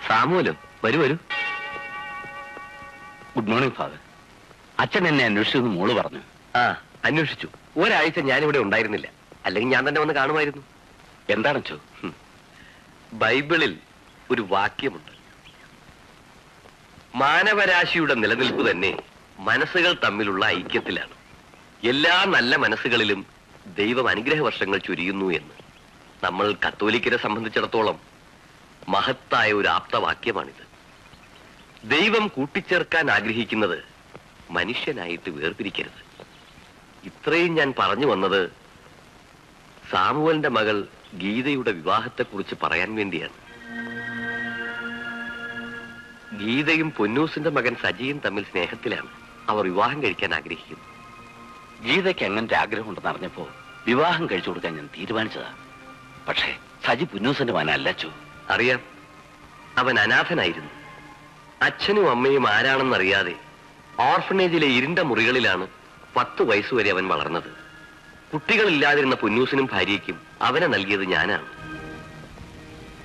സാമുവലോ, വരൂ വരൂ. Good morning father. അച്ഛൻ എന്നെ അന്വേഷിച്ചെന്ന് മോള് പറഞ്ഞു. അന്വേഷിച്ചു. ഒരാഴ്ച ഞാനിവിടെ ഉണ്ടായിരുന്നില്ല, അല്ലെങ്കിൽ ഞാൻ തന്നെ വന്ന് കാണുമായിരുന്നു. എന്താണച്ചോ? ബൈബിളിൽ ഒരു വാക്യമുണ്ട്, മാനവരാശിയുടെ നിലനിൽപ്പ് തന്നെ മനസ്സുകൾ തമ്മിലുള്ള ഐക്യത്തിലാണ്. എല്ലാ നല്ല മനസ്സുകളിലും ദൈവം അനുഗ്രഹ വർഷങ്ങൾ ചൊരിയുന്നു എന്ന്. നമ്മൾ കത്തോലിക്കരെ സംബന്ധിച്ചിടത്തോളം മഹത്തായ ഒരു ആപ്തവാക്യമാണിത്. ദൈവം കൂട്ടിച്ചേർക്കാൻ ആഗ്രഹിക്കുന്നത് മനുഷ്യനായിട്ട് വേർപിരിക്കരുത്. ഇത്രയും ഞാൻ പറഞ്ഞു വന്നത് സാമുവലിന്റെ മകൾ ഗീതയുടെ വിവാഹത്തെക്കുറിച്ച് പറയാൻ വേണ്ടിയാണ്. ഗീതയും പൊന്നൂസിന്റെ മകൻ സജിയും തമ്മിൽ സ്നേഹത്തിലാണ്. അവർ വിവാഹം കഴിക്കാൻ ആഗ്രഹിക്കുന്നു. ഗീതയ്ക്ക് അങ്ങനത്തെ ആഗ്രഹമുണ്ടെന്ന് അറിഞ്ഞപ്പോ വിവാഹം കഴിച്ചു കൊടുക്കാൻ ഞാൻ തീരുമാനിച്ചതാ. പക്ഷേ സജി പുന്നൂസിന്റെ മകനല്ലച്ചോ. അറിയാം, അവൻ അനാഥനായിരുന്നു. അച്ഛനും അമ്മയും ആരാണെന്നറിയാതെ ഓർഫനേജിലെ ഇരുണ്ട മുറികളിലാണ് 10 വയസ്സുവരെ അവൻ വളർന്നത്. കുട്ടികളില്ലാതിരുന്ന പൊന്നൂസിനും ഭാര്യയ്ക്കും അവനെ നൽകിയത് ഞാനാണ്.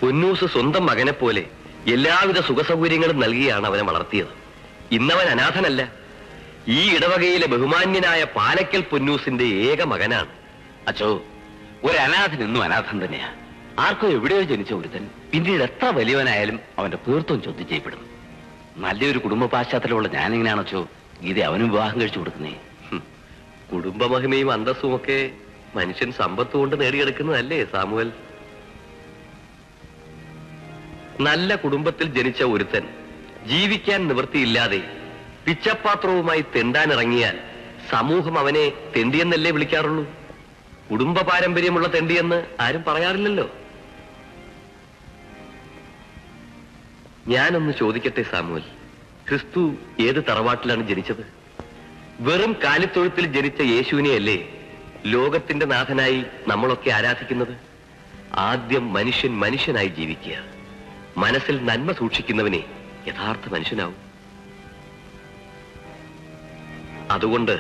പൊന്നൂസ് സ്വന്തം മകനെ പോലെ എല്ലാവിധ സുഖസൗകര്യങ്ങളും നൽകിയാണ് അവനെ വളർത്തിയത്. ഇന്നവൻ അനാഥനല്ല. ഈ ഇടവകയിലെ ബഹുമാന്യനായ പാലക്കൽ പൊന്നൂസിന്റെ ഏക മകനാണ്. അച്ചോ, ഒരു അനാഥൻ എന്നും അനാഥൻ തന്നെയാ. ആർക്കോ എവിടെയോ ജനിച്ച ഒരുത്തൻ പിന്നീട് എത്ര വലിയവനായാലും അവന്റെ തീർത്ഥം ചോദ്യം ചെയ്യപ്പെടും. നല്ലൊരു കുടുംബ പശ്ചാത്തലമുള്ള ഞാനെങ്ങനെയാണോ ഗീത അവനും വിവാഹം കഴിച്ചു കൊടുക്കുന്നേ? കുടുംബമഹിമയും അന്തസ്സും ഒക്കെ മനുഷ്യൻ സമ്പത്ത് കൊണ്ട് നേടിയെടുക്കുന്നതല്ലേ സാമുവൽ? നല്ല കുടുംബത്തിൽ ജനിച്ച ഒരുത്തൻ ജീവിക്കാൻ നിവൃത്തിയില്ലാതെ പിച്ചപ്പാത്രവുമായി തെണ്ടാനിറങ്ങിയാൽ സമൂഹം അവനെ തെണ്ടിയെന്നല്ലേ വിളിക്കാറുള്ളൂ. കുടുംബ പാരമ്പര്യമുള്ള തെണ്ടിയെന്ന് ആരും പറയാറില്ലല്ലോ. ഞാനൊന്ന് ചോദിക്കട്ടെ സാമുവൽ, ക്രിസ്തു ഏത് തറവാട്ടിലാണ് ജനിച്ചത്? വെറും കാലിത്തൊഴുത്തിൽ ജനിച്ച യേശുവിനെയല്ലേ ലോകത്തിന്റെ നാഥനായി നമ്മളൊക്കെ ആരാധിക്കുന്നത്? ആദ്യം മനുഷ്യൻ മനുഷ്യനായി ജീവിക്കുക, മനസ്സിൽ നന്മ സൂക്ഷിക്കുന്നവനെ യഥാർത്ഥ മനുഷ്യനാവും. അതുകൊണ്ട്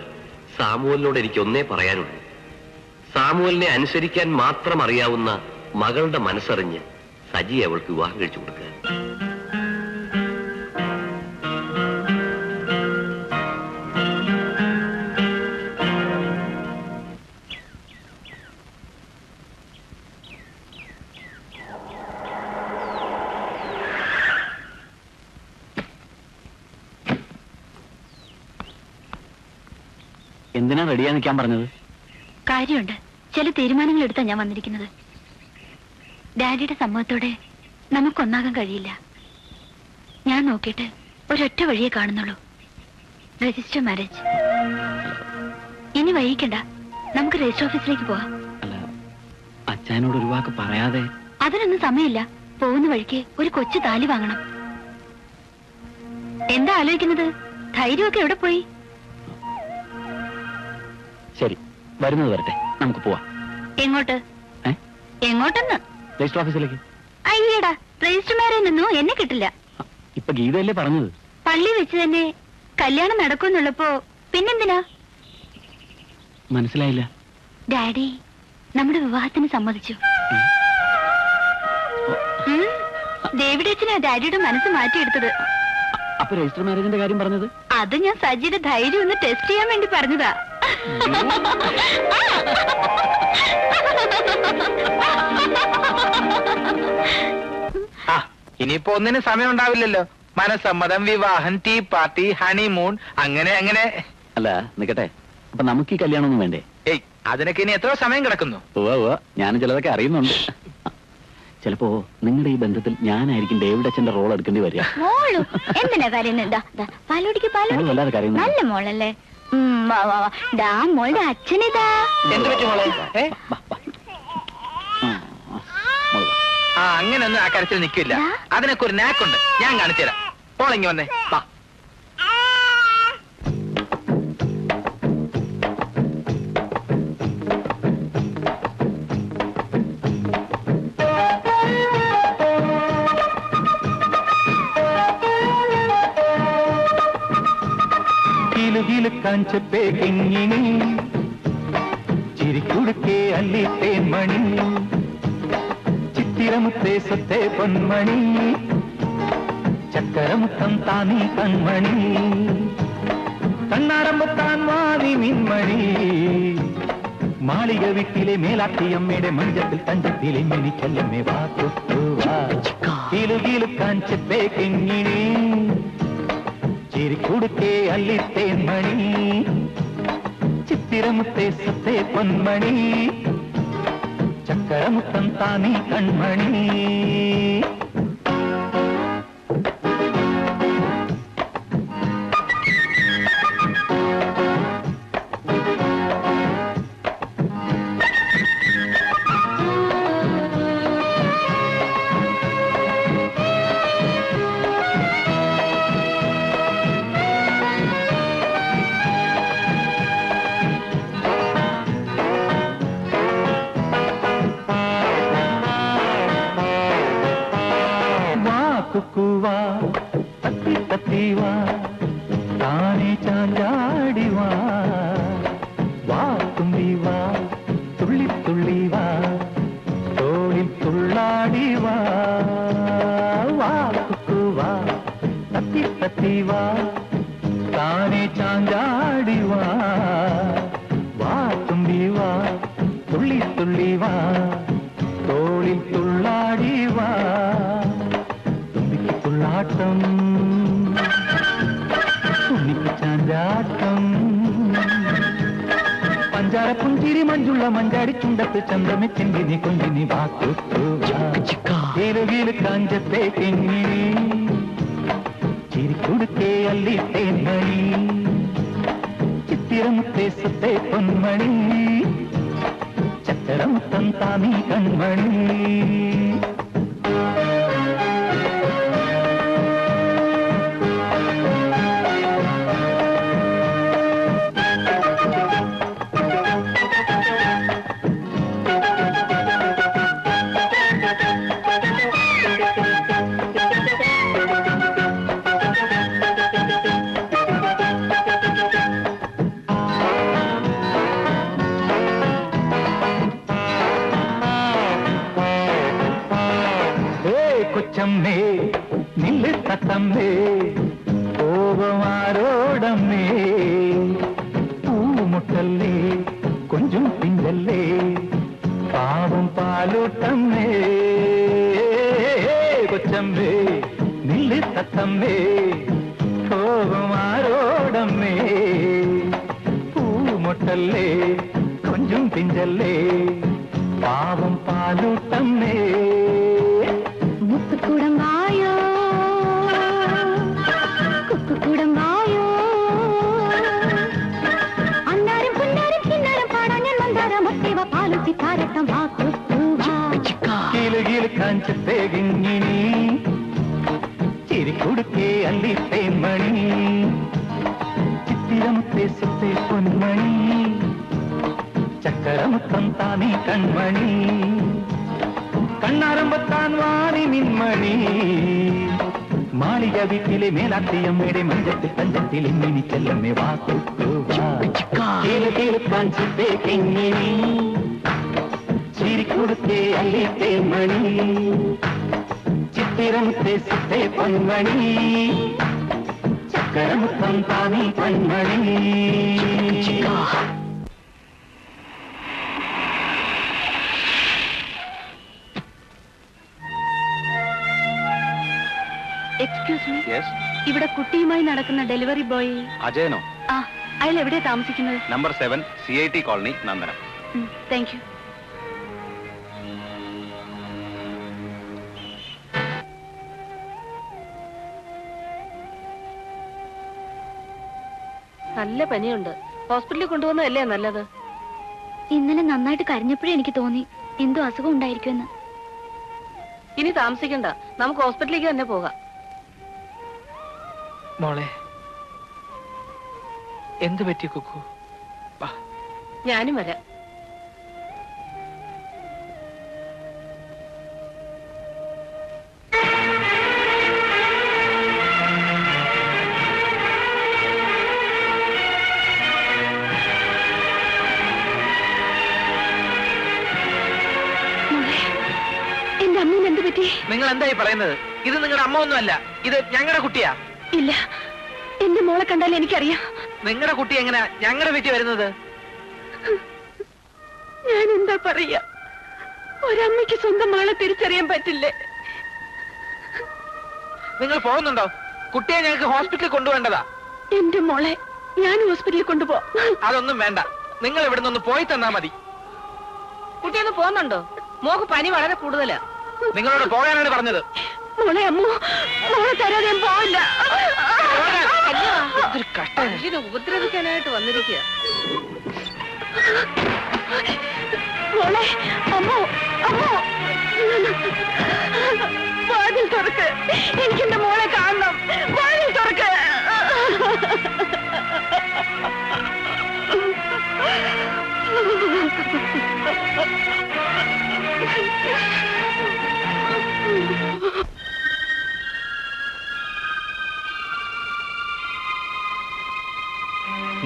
സാമുവലിനോട് എനിക്ക് ഒന്നേ പറയാനുള്ളൂ. സാമുവലിനെ അനുസരിക്കാൻ മാത്രം അറിയാവുന്ന മകളുടെ മനസ്സറിഞ്ഞ് സജി അവൾക്ക് വിവാഹം കഴിച്ചു കൊടുക്കുക. എന്തിനാ റെഡിയാ നിൽക്കാൻ പറഞ്ഞത്? കാര്യമുണ്ട്. ചില തീരുമാനങ്ങൾ എടുത്താ ഞാൻ വന്നിരിക്കുന്നത്. ഡാഡിയുടെ സമ്മതത്തോടെ നമുക്കൊന്നാകാൻ കഴിയില്ല. ഞാൻ നോക്കിയിട്ട് ഒരൊറ്റ വഴിയെ കാണുന്നുള്ളൂ, രജിസ്റ്റർ മാരേജ്. ഇനി വൈകിക്കണ്ട, നമുക്ക് രജിസ്റ്റർ ഓഫീസിലേക്ക് പോവാം. അല്ല, അച്ഛനോട് ഒരു വാക്ക് പറയാതെ. അതിനൊന്നും സമയമില്ല. പോകുന്ന വഴിക്ക് ഒരു കൊച്ചു താലി വാങ്ങണം. എന്താ ആലോചിക്കുന്നത്? ധൈര്യമൊക്കെ എവിടെ പോയി? ശരി, വരുന്നത് വരട്ടെ, നമുക്ക് പോവാം. എങ്ങോട്ട്? എങ്ങോട്ടെന്ന്? രജിസ്റ്റർ ഓഫീസിലേക്ക്. അയ്യടാ, രജിസ്റ്റർ മാരേജൊന്നും എന്നെ കിട്ടില്ല. ഇപ്പൊ ഗീതയല്ലേ പറഞ്ഞത്? പള്ളി വെച്ച് തന്നെ കല്യാണം നടക്കുന്നുള്ളപ്പോ പിന്നെന്തിനാ? മനസ്സിലായില്ല. ഡാഡി നമ്മുടെ വിവാഹത്തിന് സമ്മതിച്ചു. ഡേവിഡ് അച്ഛനാ ഡാഡിയുടെ മനസ്സ് മാറ്റിയെടുത്തത്. അപ്പൊ രജിസ്റ്റർ മാരേജിന്റെ കാര്യം പറഞ്ഞത്? അത് ഞാൻ സജിയുടെ ധൈര്യം ഒന്ന് ടെസ്റ്റ് ചെയ്യാൻ വേണ്ടി പറഞ്ഞതാ. ഇനിയിപ്പോ ഒന്നിനും സമയം ഉണ്ടാവില്ലല്ലോ. മനസ്സമ്മതം, വിവാഹം, ടീ പാർട്ടി, ഹണിമൂൺ, അങ്ങനെ അങ്ങനെ. അല്ല നിക്കട്ടെ, അപ്പൊ നമുക്ക് ഈ കല്യാണം ഒന്നും വേണ്ടേ? ഏയ്, അതിനൊക്കെ ഇനി എത്ര സമയം കിടക്കുന്നു? ഞാനും ചിലതൊക്കെ അറിയുന്നുണ്ട്. ചിലപ്പോ നിങ്ങളുടെ ഈ ബന്ധത്തിൽ ഞാനായിരിക്കും ഡേവിഡ് അച്ഛന്റെ റോൾ എടുക്കേണ്ടി വരിക. എന്തിനാ കരയുന്നത്? വല്ലാതെ കരയുന്നു. നല്ല മോളല്ലേ? മോളുടെ അച്ഛനിതാ. എന്ത് പറ്റി മോളെ? അങ്ങനൊന്നും ആ കരച്ചിൽ നിൽക്കില്ല. അതിനൊക്കെ ഒരു നാക്കുണ്ട്, ഞാൻ കാണിച്ചു തരാം. മോളിങ്ങി വന്നേ, വാ. കിലുകിലുക്കാൻ ചെപ്പേ കിങ്ങിണി ചിരിക്കുടുക്കേ അല്ലി തേൻമണി ചിത്തിരമുത്തേ സത്തേ പൊന്മണി ചക്കരമുത്തം താനീ കൺമണി കണ്ണാരമ്പത്താൻ വാതി മിൻമണി മാളിക വീട്ടിലെ മേലാട്ടിയമ്മയുടെ മഞ്ചത്തിൽ തഞ്ചത്തിലെ മിനിക്കല്ലമ്മേ വാത്തു കിലുകിലുക്കാൻ ചെപ്പേ കിങ്ങിണി ചിരിക്കുടുക്കേ അല്ലി തേൻമണി ചിത്തിരമുത്തേ സത്തേ പൊന്മണി ചക്കരമുത്തം താനീ കൺമണി കുക്കുവാ തത്തി തത്തിവാ താനേ ചാഞ്ചാടിവാ വാ തുമ്പിവാ തുള്ളി തുള്ളിവാ തോളിൽ തുള്ളാടിവാ വാ കുക്കുവാ തത്തി തത്തിവാ താനേ ചാഞ്ചാടിവാ വാ തുമ്പിവാ തുള്ളി തുള്ളിവാ തോളിൽ തുള്ളാടിവാ തുള്ളാട്ടം ഉണ്ണിക്ക് ചാഞ്ചാട്ടം പഞ്ചാര പുഞ്ചിരി മഞ്ചുള്ള മഞ്ചാടി ചുണ്ടത്ത് ചന്ദ്രമെ ചെങ്കിനി കൊഞ്ചിനി വാക്കുകില് കാഞ്ചത്തെ കെങ്ങി ചിരിക്കുടുക്കേ അല്ലി തേൻമണി ചിത്തിരമുത്തേ സത്തേ പൊന്മണി ചക്കരമുത്തം താനീ കൺമണി കൊച്ചമ്മേ നില്ല് തത്തമ്മേ കോപമാരോടമ്മേ പൂമുട്ടല്ലേ കൊഞ്ചും പിഞ്ചല്ലേ പാവം പാലൂട്ടമ്മേ കൊച്ചമ്മേ നില്ല് തത്തമ്മേ കോപമാരോടമ്മേ പൂമുട്ടല്ലേ കൊഞ്ചും പിഞ്ചല്ലേ പാവം പാലൂട്ടമ്മേ മുത്തുകൂടം വായോ കുക്കുകൂടം വായോ അന്നാരും പുന്നാരും കിന്നാരം പാടാൻ ഞാൻ മന്ദാരം ഒട്ടേവ പാലുത്തി താരട്ടം വാ കിലുകിൽ കാഞ്ചത്തെ കിങ്ങിണി ചിരിക്കുടുക്കേ അല്ലി തേന്മണി ചിത്തിരമുത്തേ സുത്തേ പൊന്മണി ചക്കരമുത്തം താനീ കൺമണി കണ്ണാരമ്പത്താൻ വാണി മിന്മണി മാളിക വീട്ടിലെ മേലാത്തിയമ്മയുടെ മഞ്ചത്തിൽ തഞ്ചത്തിൽ ഇന്നിനി ചെല്ലമ്മേ വാക്കുവാഞ്ചത്തെ കിങ്ങിണി ചിരിക്കുടുക്കേ അല്ലി തേന്മണി ചിത്തിരമുത്തേ സുത്തേ പൊന്മണി ചക്കരമുത്തം താനീ കൺമണി എക്സ്ക്യൂസ് മീ, ഇവിടെ കുട്ടിയുമായി നടക്കുന്ന ഡെലിവറി ബോയ് അജയനോ? ആ, അയാൾ എവിടെയാ താമസിക്കുന്നത്? Number 7 CIT colony Nandanam. Thank you. നല്ല പനിയുണ്ട്, ഹോസ്പിറ്റലിൽ കൊണ്ടുവന്നതല്ലേ നല്ലത്. ഇന്നലെ നന്നായിട്ട് കരഞ്ഞപ്പോഴേ എനിക്ക് തോന്നി എന്തോ അസുഖം ഉണ്ടായിരിക്കുമെന്ന്. ഇനി താമസിക്കണ്ട, നമുക്ക് ഹോസ്പിറ്റലിലേക്ക് തന്നെ പോകാം. മോളെ എന്ത് പറ്റി കുക്കു? ഞാനും വരാം. എന്റെ അമ്മൂന് എന്ത് പറ്റി? നിങ്ങൾ എന്തായി പറയുന്നത്? ഇത് നിങ്ങളുടെ അമ്മ ഒന്നുമല്ല, ഇത് ഞങ്ങളുടെ കുട്ടിയാ. ഇല്ല, എന്റെ മോളെ കണ്ടാൽ എനിക്കറിയാം. നിങ്ങളുടെ കുട്ടി എങ്ങനെയാ ഞങ്ങളുടെ വീട്ടിൽ വരുന്നത്? ഞാൻ എന്താ പറയാ, ഒരമ്മയ്ക്ക് സ്വന്തം മകളെ തിരിച്ചറിയാൻ പറ്റില്ലേ? നിങ്ങൾ പോകുന്നുണ്ടോ? കുട്ടിയെ ഞങ്ങൾക്ക് ഹോസ്പിറ്റലിൽ കൊണ്ടുപോകേണ്ടതാ. എന്റെ മോളെ ഞാൻ ഹോസ്പിറ്റലിൽ കൊണ്ടുപോ. അതൊന്നും വേണ്ട, നിങ്ങൾ ഇവിടെ നിന്ന് പോയി തന്നാ മതി. കുട്ടിയൊന്ന് പോകുന്നുണ്ടോ? മോക്ക് പനി വളരെ കൂടുതലാ. നിങ്ങളോട് പോകാനാണ് പറഞ്ഞത്. മോളെ അമ്മു, മോളെ തരാതെ ഞാൻ പോവില്ല. മനുഷ്യനെ ഉപദ്രവിക്കാനായിട്ട് വന്നിരിക്കുക. മോളെ അമ്മു, അമ്മു വാതിൽ തുറക്ക്, എനിക്കെന്റെ മോളെ കാണണം. വാതിൽ തുറക്ക്.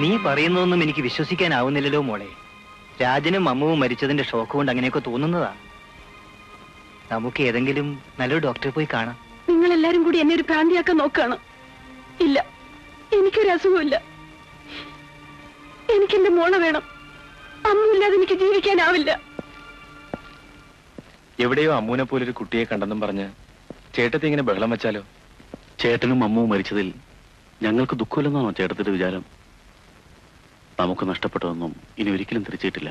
നീ പറയുന്നതൊന്നും എനിക്ക് വിശ്വസിക്കാനാവുന്നില്ലല്ലോ മോളെ. രാജനും അമ്മുവും മരിച്ചതിന്റെ ഷോക്ക് കൊണ്ട് അങ്ങനെയൊക്കെ തോന്നുന്നതാ. നമുക്ക് ഏതെങ്കിലും നല്ലൊരു ഡോക്ടറെ പോയി കാണാം. നിങ്ങൾ എല്ലാരും കൂടി എന്നെ ഒരു ഭ്രാന്തിയാക്കാൻ നോക്കാണ്. ഇല്ല, എനിക്കൊരു അസുഖമില്ല. എനിക്കെന്റെ മോളെ വേണം. അമ്മുമില്ലാതെ എനിക്ക് ജീവിക്കാനാവില്ല. എവിടെയോ അമ്മൂനെ പോലൊരു കുട്ടിയെ കണ്ടെന്നും പറഞ്ഞ് ചേട്ടത്തി ഇങ്ങനെ ബഹളം വെച്ചാലോ? ചേട്ടനും അമ്മവും മരിച്ചതിൽ ഞങ്ങൾക്ക് ദുഃഖമില്ലെന്നാണോ ചേട്ടത്തിന്റെ വിചാരം? നമുക്ക് നഷ്ടപ്പെട്ടതൊന്നും ഇനി ഒരിക്കലും തിരിച്ചിട്ടില്ല.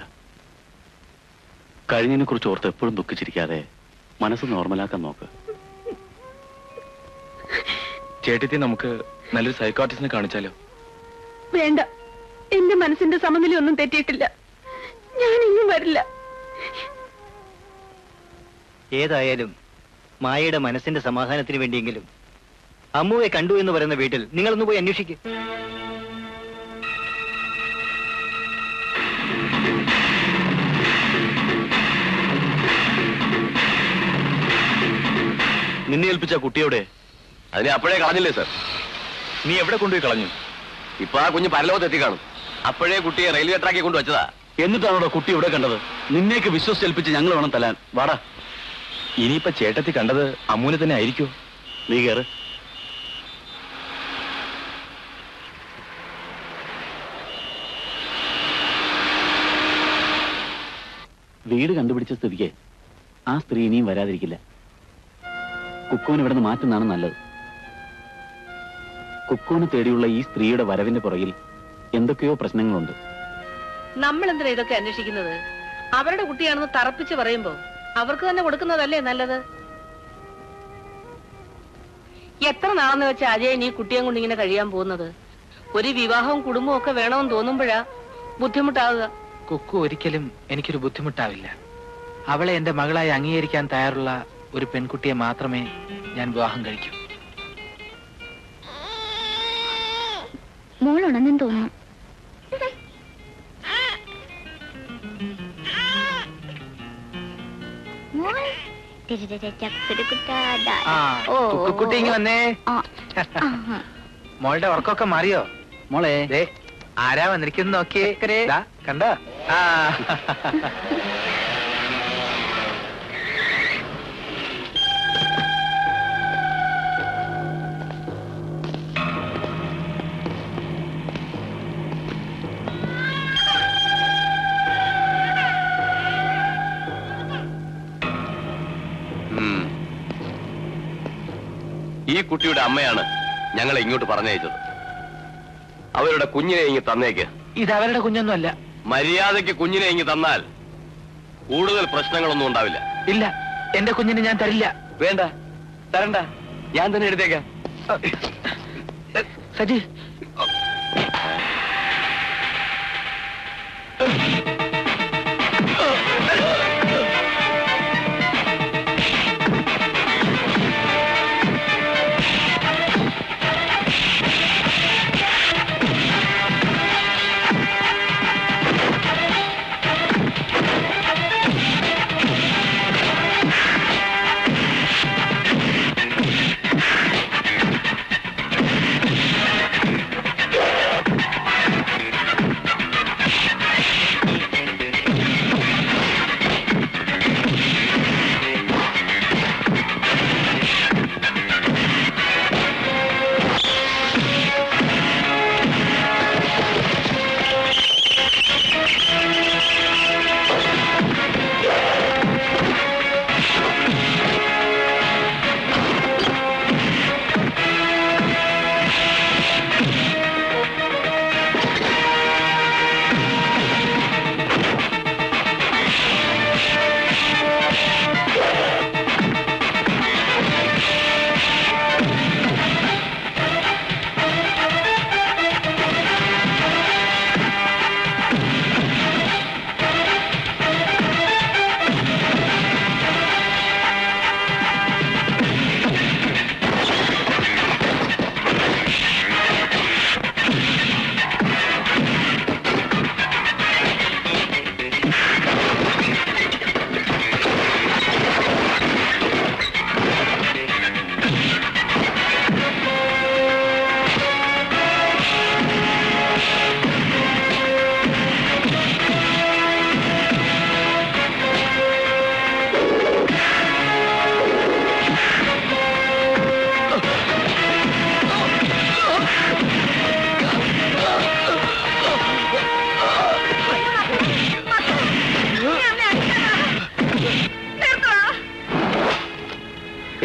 കഴിഞ്ഞതിനെ കുറിച്ച് ഓർത്ത് എപ്പോഴും ദുഃഖിച്ചിരിക്കാതെ മനസ്സ് നോർമലാക്കാൻ നോക്ക്. ചേട്ടത്തി നമുക്ക് നല്ലൊരു സൈക്കോട്രിസ്റ്റിനെ കാണിച്ചാലോ? വേണ്ട, എന്റെ മനസ്സിന്റെ സമനിലയൊന്നും തെറ്റിയിട്ടില്ല. ഞാൻ ഇന്നും വരില്ല. ഏതായാലും മായയുടെ മനസ്സിന്റെ സമാധാനത്തിന് വേണ്ടിയെങ്കിലും അമ്മുവെ കണ്ടു എന്ന് പറയുന്ന വീട്ടിൽ നിങ്ങളൊന്ന് പോയി അന്വേഷിക്കും. നിന്നെ ഏൽപ്പിച്ച കുട്ടിയോടെ? അതിനെ അപ്പോഴേ കളഞ്ഞില്ലേ സാർ? നീ എവിടെ കൊണ്ടുപോയി കളഞ്ഞു? ഇപ്പൊ ആ കുഞ്ഞ് പരലോകത്ത് എത്തി കാണും. അപ്പോഴേ കുട്ടിയെ റെയിൽവേ ട്രാക്കിൽ കൊണ്ടുവച്ചതാ. എന്നിട്ടാണോ കുട്ടി ഇവിടെ കണ്ടത്? നിന്നേക്ക് വിശ്വസിച്ചേൽപ്പിച്ച് ഞങ്ങൾ വേണം തല്ലാൻ. വാടാ. ഇനിയിപ്പോ ചേട്ടത്തി കണ്ടത് അമ്മൂനെ തന്നെ ആയിരിക്കോ? നീ കയറ്. വീട് കണ്ടുപിടിച്ച സ്ഥിതിക്ക് ആ സ്ത്രീ ഇനിയും വരാതിരിക്കില്ല. കുക്കുവിന് ഇവിടെ നിന്ന് മാറ്റുന്നതാണ് നല്ലത്. കുക്കുവിനെ തേടിയുള്ള ഈ സ്ത്രീയുടെ വരവിന്റെ പുറകിൽ എന്തൊക്കെയോ പ്രശ്നങ്ങളുണ്ട്. നമ്മൾ എന്തിനാ ഇതൊക്കെ അന്വേഷിക്കുന്നത്? അവരുടെ കുട്ടിയാണെന്ന് തറപ്പിച്ച് പറയുമ്പോ അവർക്ക് തന്നെ കൊടുക്കുന്നതല്ലേ നല്ലത്? എത്ര നാളെന്ന് വെച്ച അജയൻ ഈ കുട്ടിയെ കൊണ്ട് ഇങ്ങനെ കഴിയാൻ പോകുന്നത്? ഒരു വിവാഹവും കുടുംബവും ഒക്കെ വേണമെന്ന് തോന്നുമ്പോഴാ ബുദ്ധിമുട്ടാവുക. കുക്കു ഒരിക്കലും എനിക്കൊരു ബുദ്ധിമുട്ടാവില്ല. അവളെ എന്റെ മകളായി അംഗീകരിക്കാൻ തയ്യാറുള്ള ഒരു പെൺകുട്ടിയെ മാത്രമേ ഞാൻ വിവാഹം കഴിക്കൂ. മോളുണെന്ന് തോന്നുന്നു. കുക്കുട്ടി ഇങ്ങ് വന്നേ. മോളുടെ ഉറക്കമൊക്കെ മാറിയോ? മോളെ ആരാ വന്നിരിക്കുന്നു നോക്കിയേ. കണ്ടോ? ഈ കുട്ടിയുടെ അമ്മയാണ് ഞങ്ങളെ ഇങ്ങോട്ട് പറഞ്ഞയച്ചത്. അവരുടെ കുഞ്ഞിനെ ഇങ്ങ് തന്നേക്ക്. ഇത് അവരുടെ കുഞ്ഞൊന്നുമല്ല. മര്യാദയ്ക്ക് കുഞ്ഞിനെ ഇങ്ങ് തന്നാൽ കൂടുതൽ പ്രശ്നങ്ങളൊന്നും ഉണ്ടാവില്ല. ഇല്ല, എന്റെ കുഞ്ഞിനെ ഞാൻ തരില്ല. വേണ്ട, തരണ്ട, ഞാൻ തന്നെ എടുത്തേക്കാം. സജി,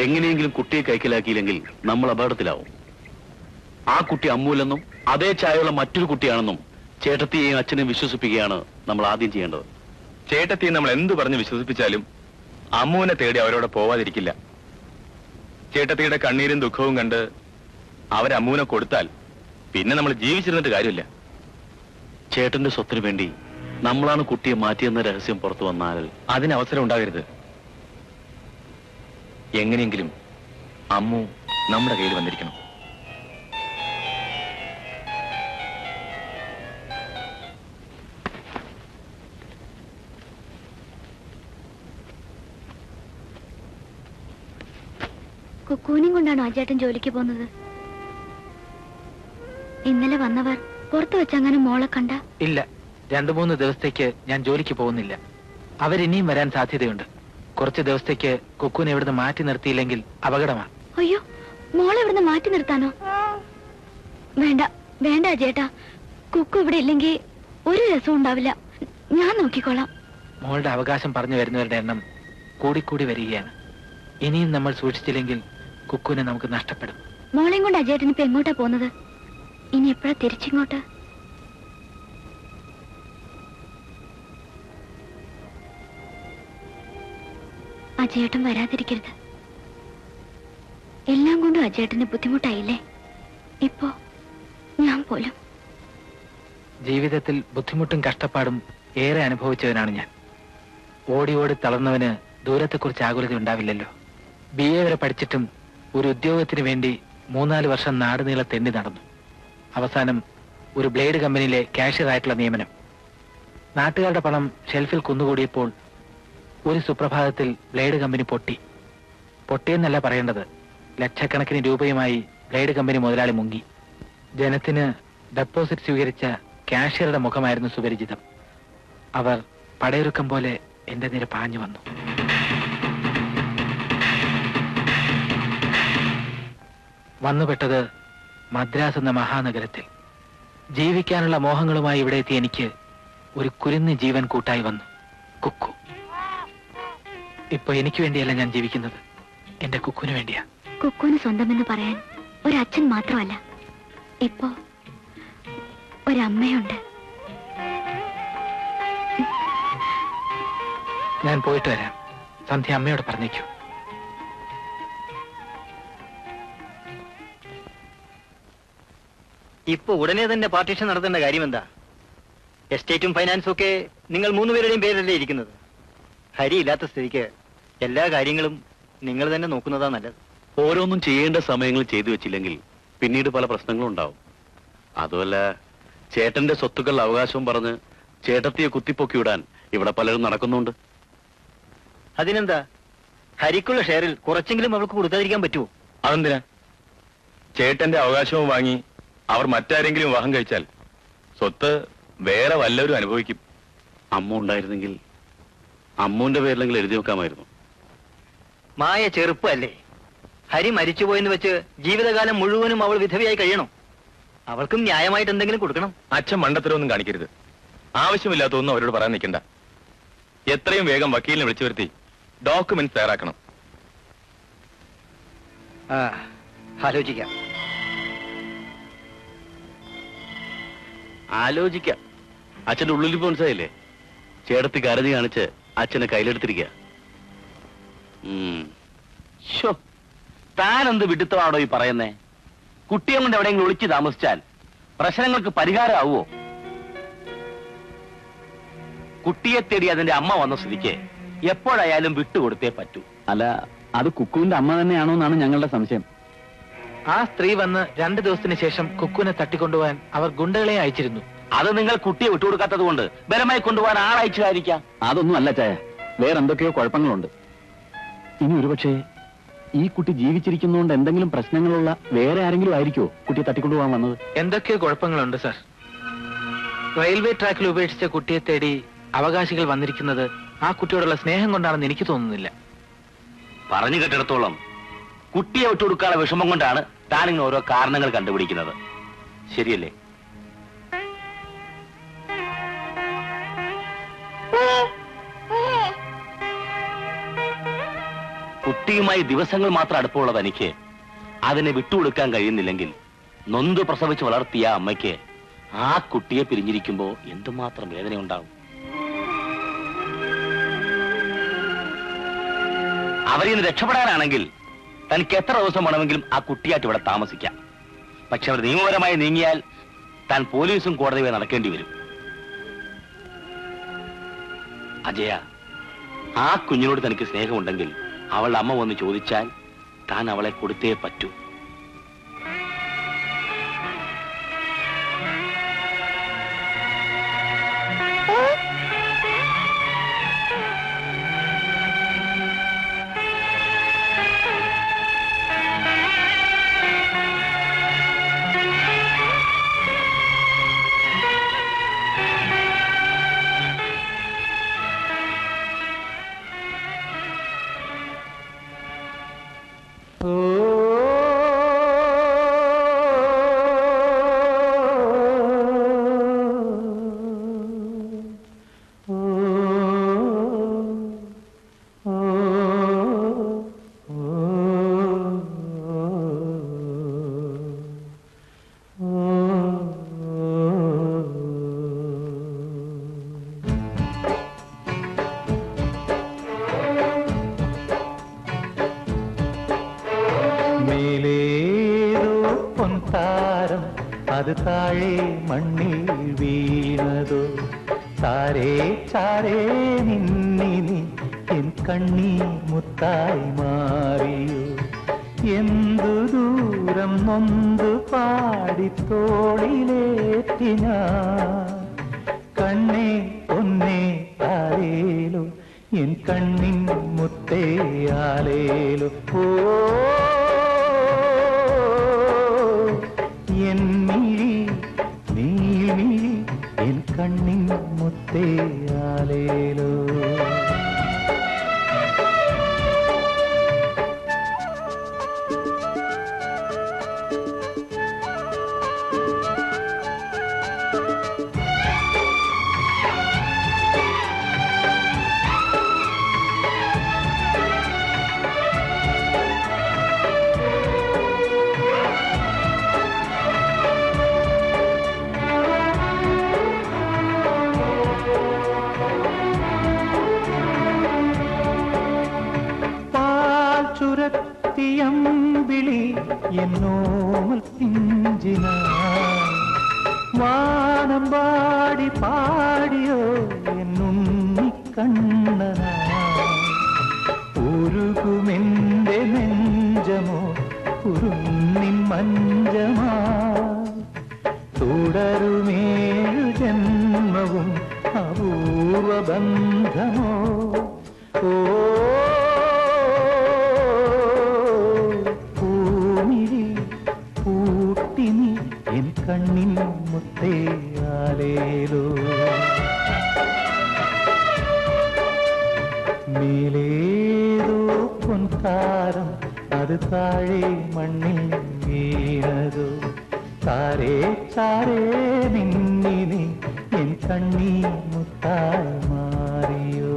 എങ്ങനെയെങ്കിലും കുട്ടിയെ കൈക്കലാക്കിയില്ലെങ്കിൽ നമ്മൾ അപകടത്തിലാവും. ആ കുട്ടി അമ്മൂലെന്നും അതേ ചായയുള്ള മറ്റൊരു കുട്ടിയാണെന്നും ചേട്ടത്തിയെയും അച്ഛനെയും വിശ്വസിപ്പിക്കുകയാണ് നമ്മൾ ആദ്യം ചെയ്യേണ്ടത്. ചേട്ടത്തിയെ നമ്മൾ എന്ത് പറഞ്ഞ് വിശ്വസിപ്പിച്ചാലും അമ്മുവിനെ തേടി അവരോട് പോവാതിരിക്കില്ല. ചേട്ടത്തിയുടെ കണ്ണീരും ദുഃഖവും കണ്ട് അവരമ്മൂനെ കൊടുത്താൽ പിന്നെ നമ്മൾ ജീവിച്ചിരുന്നിട്ട് കാര്യമില്ല. ചേട്ടന്റെ സ്വത്തിന് വേണ്ടി നമ്മളാണ് കുട്ടിയെ മാറ്റിയെന്ന രഹസ്യം പുറത്തു വന്നാൽ അതിന് അവസരം ഉണ്ടാകരുത്. എങ്ങനെയെങ്കിലും അമ്മു നമ്മുടെ കയ്യിൽ വന്നിരിക്കണം. കുക്കൂനും കൊണ്ടാണ് ആ ചേട്ടൻ ജോലിക്ക് പോകുന്നത്. ഇന്നലെ വന്നവർ പുറത്തു വെച്ചങ്ങനെ മോളെ കണ്ട? ഇല്ല, 2-3 ദിവസത്തേക്ക് ഞാൻ ജോലിക്ക് പോകുന്നില്ല. അവരിനിയും വരാൻ സാധ്യതയുണ്ട്. കുറച്ച് ദിവസത്തേക്ക് കുക്കുനെ ഇവിടുന്ന് മാറ്റി നിർത്തിയില്ലെങ്കിൽ അപകടമാണ്. അയ്യോ, മോളെ ഇവിടുന്ന് മാറ്റി നിർത്താനോ? വേണ്ട വേണ്ട അജേട്ടാ, കുക്കു ഇവിടെ ഇല്ലെങ്കിൽ ഒരു രസവും ഉണ്ടാവില്ല. ഞാൻ നോക്കിക്കോളാം. മോളുടെ അവകാശം പറഞ്ഞു വരുന്നവരുടെ എണ്ണം കൂടിക്കൂടി വരികയാണ്. ഇനിയും നമ്മൾ സൂക്ഷിച്ചില്ലെങ്കിൽ കുക്കുനെ നമുക്ക് നഷ്ടപ്പെടും. മോളെയും കൊണ്ട് അജേട്ടൻ ഇപ്പൊ എങ്ങോട്ടാ പോകുന്നത്? ഇനി എപ്പോഴാ തിരിച്ചിങ്ങോട്ട്? അജേട്ടൻ വരാതിരിക്കരുത്. എല്ലാം കൊണ്ടും അജേട്ടന് ബുദ്ധിമുട്ടായില്ലേ? ഇപ്പോ ഞാൻ പോലും ജീവിതത്തിൽ ബുദ്ധിമുട്ടും കഷ്ടപ്പാടും ഏറെ അനുഭവിച്ചവനാണ് ഞാൻ. ഓടി ഓടി തളർന്നവന് ദൂരത്തെക്കുറിച്ച് ആകുലത ഉണ്ടാവില്ലല്ലോ. BA വരെ പഠിച്ചിട്ടും ഒരു ഉദ്യോഗത്തിന് വേണ്ടി 3-4 വർഷം നാടുനീളെ തെന്നി നടന്നു. അവസാനം ഒരു ബ്ലേഡ് കമ്പനിയിലെ കാഷ്യറായിട്ടുള്ള നിയമനം. നാട്ടുകാരുടെ പണം ഷെൽഫിൽ കുന്നുകൂടിയപ്പോൾ ഒരു സുപ്രഭാതത്തിൽ ബ്ലേഡ് കമ്പനി പൊട്ടിയെന്നല്ല പറയേണ്ടത്, ലക്ഷക്കണക്കിന് രൂപയുമായി ബ്ലേഡ് കമ്പനി മുതലാളി മുങ്ങി. ജനത്തിന് ഡെപ്പോസിറ്റ് സ്വീകരിച്ച കാഷ്യറുടെ മുഖമായിരുന്നു സുപരിചിതം. അവർ പടയൊരുക്കം പോലെ എന്റെ നേരെ പാഞ്ഞു വന്നു. വന്നുപെട്ടത് മദ്രാസ് എന്ന മഹാനഗരത്തിൽ. ജീവിക്കാനുള്ള മോഹങ്ങളുമായി ഇവിടെ എത്തി എനിക്ക് ഒരു കുരുന്ന് ജീവൻ കൂട്ടായി വന്നു, കുക്കു. ഇപ്പൊ എനിക്ക് വേണ്ടിയല്ല ഞാൻ ജീവിക്കുന്നത്, എന്റെ കുക്കുവിന് വേണ്ടിയാ. കുക്കുവിന് സ്വന്തമെന്ന് പറയാൻ ഒരച്ഛൻ മാത്രമല്ല, ഇപ്പോ ഒരമ്മയുണ്ട്. ഞാൻ പോയിട്ട് വരാം. സന്ധ്യ അമ്മയോട് പറഞ്ഞേക്കൂ. ഇപ്പൊ ഉടനെ തന്നെ പാർട്ടീഷൻ നടത്തേണ്ട കാര്യം എന്താ? എസ്റ്റേറ്റും ഫൈനാൻസും ഒക്കെ നിങ്ങൾ 3 പേരുടെയും പേരല്ലേ ഇരിക്കുന്നത്. ഹരി ഇല്ലാത്ത സ്ഥിതിക്ക് എല്ലാ കാര്യങ്ങളും നിങ്ങൾ തന്നെ നോക്കുന്നതാ നല്ലത്. ഓരോന്നും ചെയ്യേണ്ട സമയങ്ങൾ ചെയ്തു വെച്ചില്ലെങ്കിൽ പിന്നീട് പല പ്രശ്നങ്ങളും ഉണ്ടാവും. അതുമല്ല, ചേട്ടന്റെ സ്വത്തുക്കൾ അവകാശവും പറഞ്ഞ് ചേട്ടത്തിയെ കുത്തിപ്പൊക്കി വിടാൻ ഇവിടെ പലരും നടക്കുന്നുണ്ട്. അതിനെന്താ, ഹരിക്കുള്ള ഷെയറിൽ കുറച്ചെങ്കിലും അവൾക്ക് കൊടുക്കാതിരിക്കാൻ പറ്റുമോ? അതെന്തിനാ? ചേട്ടന്റെ അവകാശവും വാങ്ങി അവർ മറ്റാരെങ്കിലും വിവാഹം കഴിച്ചാൽ സ്വത്ത് വേറെ വല്ലവരും അനുഭവിക്കും. അമ്മ ഉണ്ടായിരുന്നെങ്കിൽ അമ്മൂന്റെ പേരിലെങ്കിലും എഴുതി വെക്കാമായിരുന്നു. മായ ചെറുപ്പല്ലേ. ഹരി മരിച്ചുപോയെന്ന് വെച്ച് ജീവിതകാലം മുഴുവനും അവൾ വിധവയായി കഴിയണം. അവൾക്കും ന്യായമായിട്ട് എന്തെങ്കിലും കൊടുക്കണം. അച്ഛൻ മണ്ടത്തരമൊന്നും കാണിക്കരുത്. ആവശ്യമില്ലാത്തൊന്നും അവരോട് പറയാൻ നിൽക്കണ്ട. എത്രയും വേഗം വക്കീലിനെ വിളിച്ചു വരുത്തി ഡോക്യുമെന്റ്സ് തയ്യാറാക്കണം. ആലോചിക്കാം. ആലോചിക്കാം. അച്ഛന്റെ ഉള്ളിൽ മനസ്സിലായില്ലേ? ചേട്ടത്തി കരുതി കാണിച്ച് അച്ഛനെ കയ്യിലെടുത്തിരിക്കുക. താൻ എന്ത് വിഡിത്തമാണോ ഈ പറയുന്നേ? കുട്ടിയെ കൊണ്ട് എവിടെയെങ്കിലും ഒളിച്ചു താമസിച്ചാൽ പ്രശ്നങ്ങൾക്ക് പരിഹാരമാവോ? കുട്ടിയെ തേടി അതിന്റെ അമ്മ വന്ന സ്ഥിതിക്ക് എപ്പോഴായാലും വിട്ടുകൊടുത്തേ പറ്റൂ. അല്ല, അത് കുക്കുവിന്റെ അമ്മ തന്നെയാണോ എന്നാണ് ഞങ്ങളുടെ സംശയം. ആ സ്ത്രീ വന്ന് 2 ദിവസത്തിന് ശേഷം കുക്കുവിനെ തട്ടിക്കൊണ്ടുപോകാൻ അവർ ഗുണ്ടകളെ അയച്ചിരുന്നു. അത് നിങ്ങൾ കുട്ടിയെ വിട്ടുകൊടുക്കാത്തത് കൊണ്ട് ബലമായി കൊണ്ടുപോകാൻ ആളയച്ചതായിരിക്കാം. അതൊന്നും അല്ല ചായ, വേറെന്തൊക്കെയോ കുഴപ്പങ്ങളുണ്ട്. ഇനി ഒരുപക്ഷെ ഈ കുട്ടി ജീവിച്ചിരിക്കുന്നതുകൊണ്ട് എന്തെങ്കിലും പ്രശ്നങ്ങളുള്ള വേറെ ആരെങ്കിലും ആയിരിക്കുമോ കുട്ടിയെ തട്ടിക്കൊണ്ടുപോകാൻ വന്നത്? എന്തൊക്കെയോ കുഴപ്പങ്ങളുണ്ട് സർ. റെയിൽവേ ട്രാക്കിൽ ഉപേക്ഷിച്ച കുട്ടിയെ തേടി അവകാശികൾ വന്നിരിക്കുന്നത് ആ കുട്ടിയോടുള്ള സ്നേഹം കൊണ്ടാണെന്ന് എനിക്ക് തോന്നുന്നില്ല. പറഞ്ഞു കേട്ടിടത്തോളം കുട്ടിയെ വിട്ടുകൊടുക്കാനുള്ള വിഷമം കൊണ്ടാണ് താനിങ്ങനെ ഓരോ കാരണങ്ങൾ കണ്ടുപിടിക്കുന്നത്. ശരിയല്ലേ? കുട്ടിയുമായി ദിവസങ്ങൾ മാത്രം അടുപ്പമുള്ള തനിക്ക് അതിനെ വിട്ടുകൊടുക്കാൻ കഴിയുന്നില്ലെങ്കിൽ നൊന്ത് പ്രസവിച്ച് വളർത്തിയ അമ്മയ്ക്ക് ആ കുട്ടിയെ പിരിഞ്ഞിരിക്കുമ്പോ എന്തുമാത്രം വേദനയുണ്ടാവും. അവരിൽ നിന്ന് രക്ഷപ്പെടാനാണെങ്കിൽ തനിക്ക് എത്ര ദിവസം വേണമെങ്കിലും ആ കുട്ടിയായിട്ട് ഇവിടെ താമസിക്കാം. പക്ഷെ അവർ നിയമപരമായി നീങ്ങിയാൽ താൻ പോലീസും കോടതിയും നടക്കേണ്ടി വരും. അജയ, ആ കുഞ്ഞിനോട് തനിക്ക് സ്നേഹമുണ്ടെങ്കിൽ അവളുടെ അമ്മ വന്ന് ചോദിച്ചാൽ താൻ അവളെ കൊടുത്തേ പറ്റൂ. പൊൻതാരം അത് താഴെ മണ്ണിൽ വീണതോ ചാരേ ചാരേ നിന്നിനി എൻ കണ്ണീർ മുത്തായി മാറിയോ എന്തു ദൂരം നൊന്തു പാടിത്തോളിലേറ്റി ഞാൻ കണ്ണേ പൊന്നേ താരേലോ എൻ കണ്ണിൻ മുത്തേയാലേലോ ഓ എൻ മിഴി നീമിഴി എൻ കണ്ണിൻ മുത്തേയാലേലോ ചുരത്തിയമ്പിളി എന്നോമൽ പിഞ്ചിന വാനമ്പാടി പാടിയോ എന്നുണ്ണിക്കണ്ണന ഉരുകുമെന്റെ നെഞ്ചമോ കുറുന്നിൻ മഞ്ചമാ തുടരുമേഴു ജന്മവും അപൂർവ ബന്ധമോ ഓ എൻ കണ്ണിൻ മുത്തേയാലേലോ മേലേതോ പൊൻതാരം അത് താഴെ മണ്ണിൽ വീണതോ താരേ ചാരേ നിന്നിനെ എൻ കണ്ണീർ മുത്തായി മാറിയോ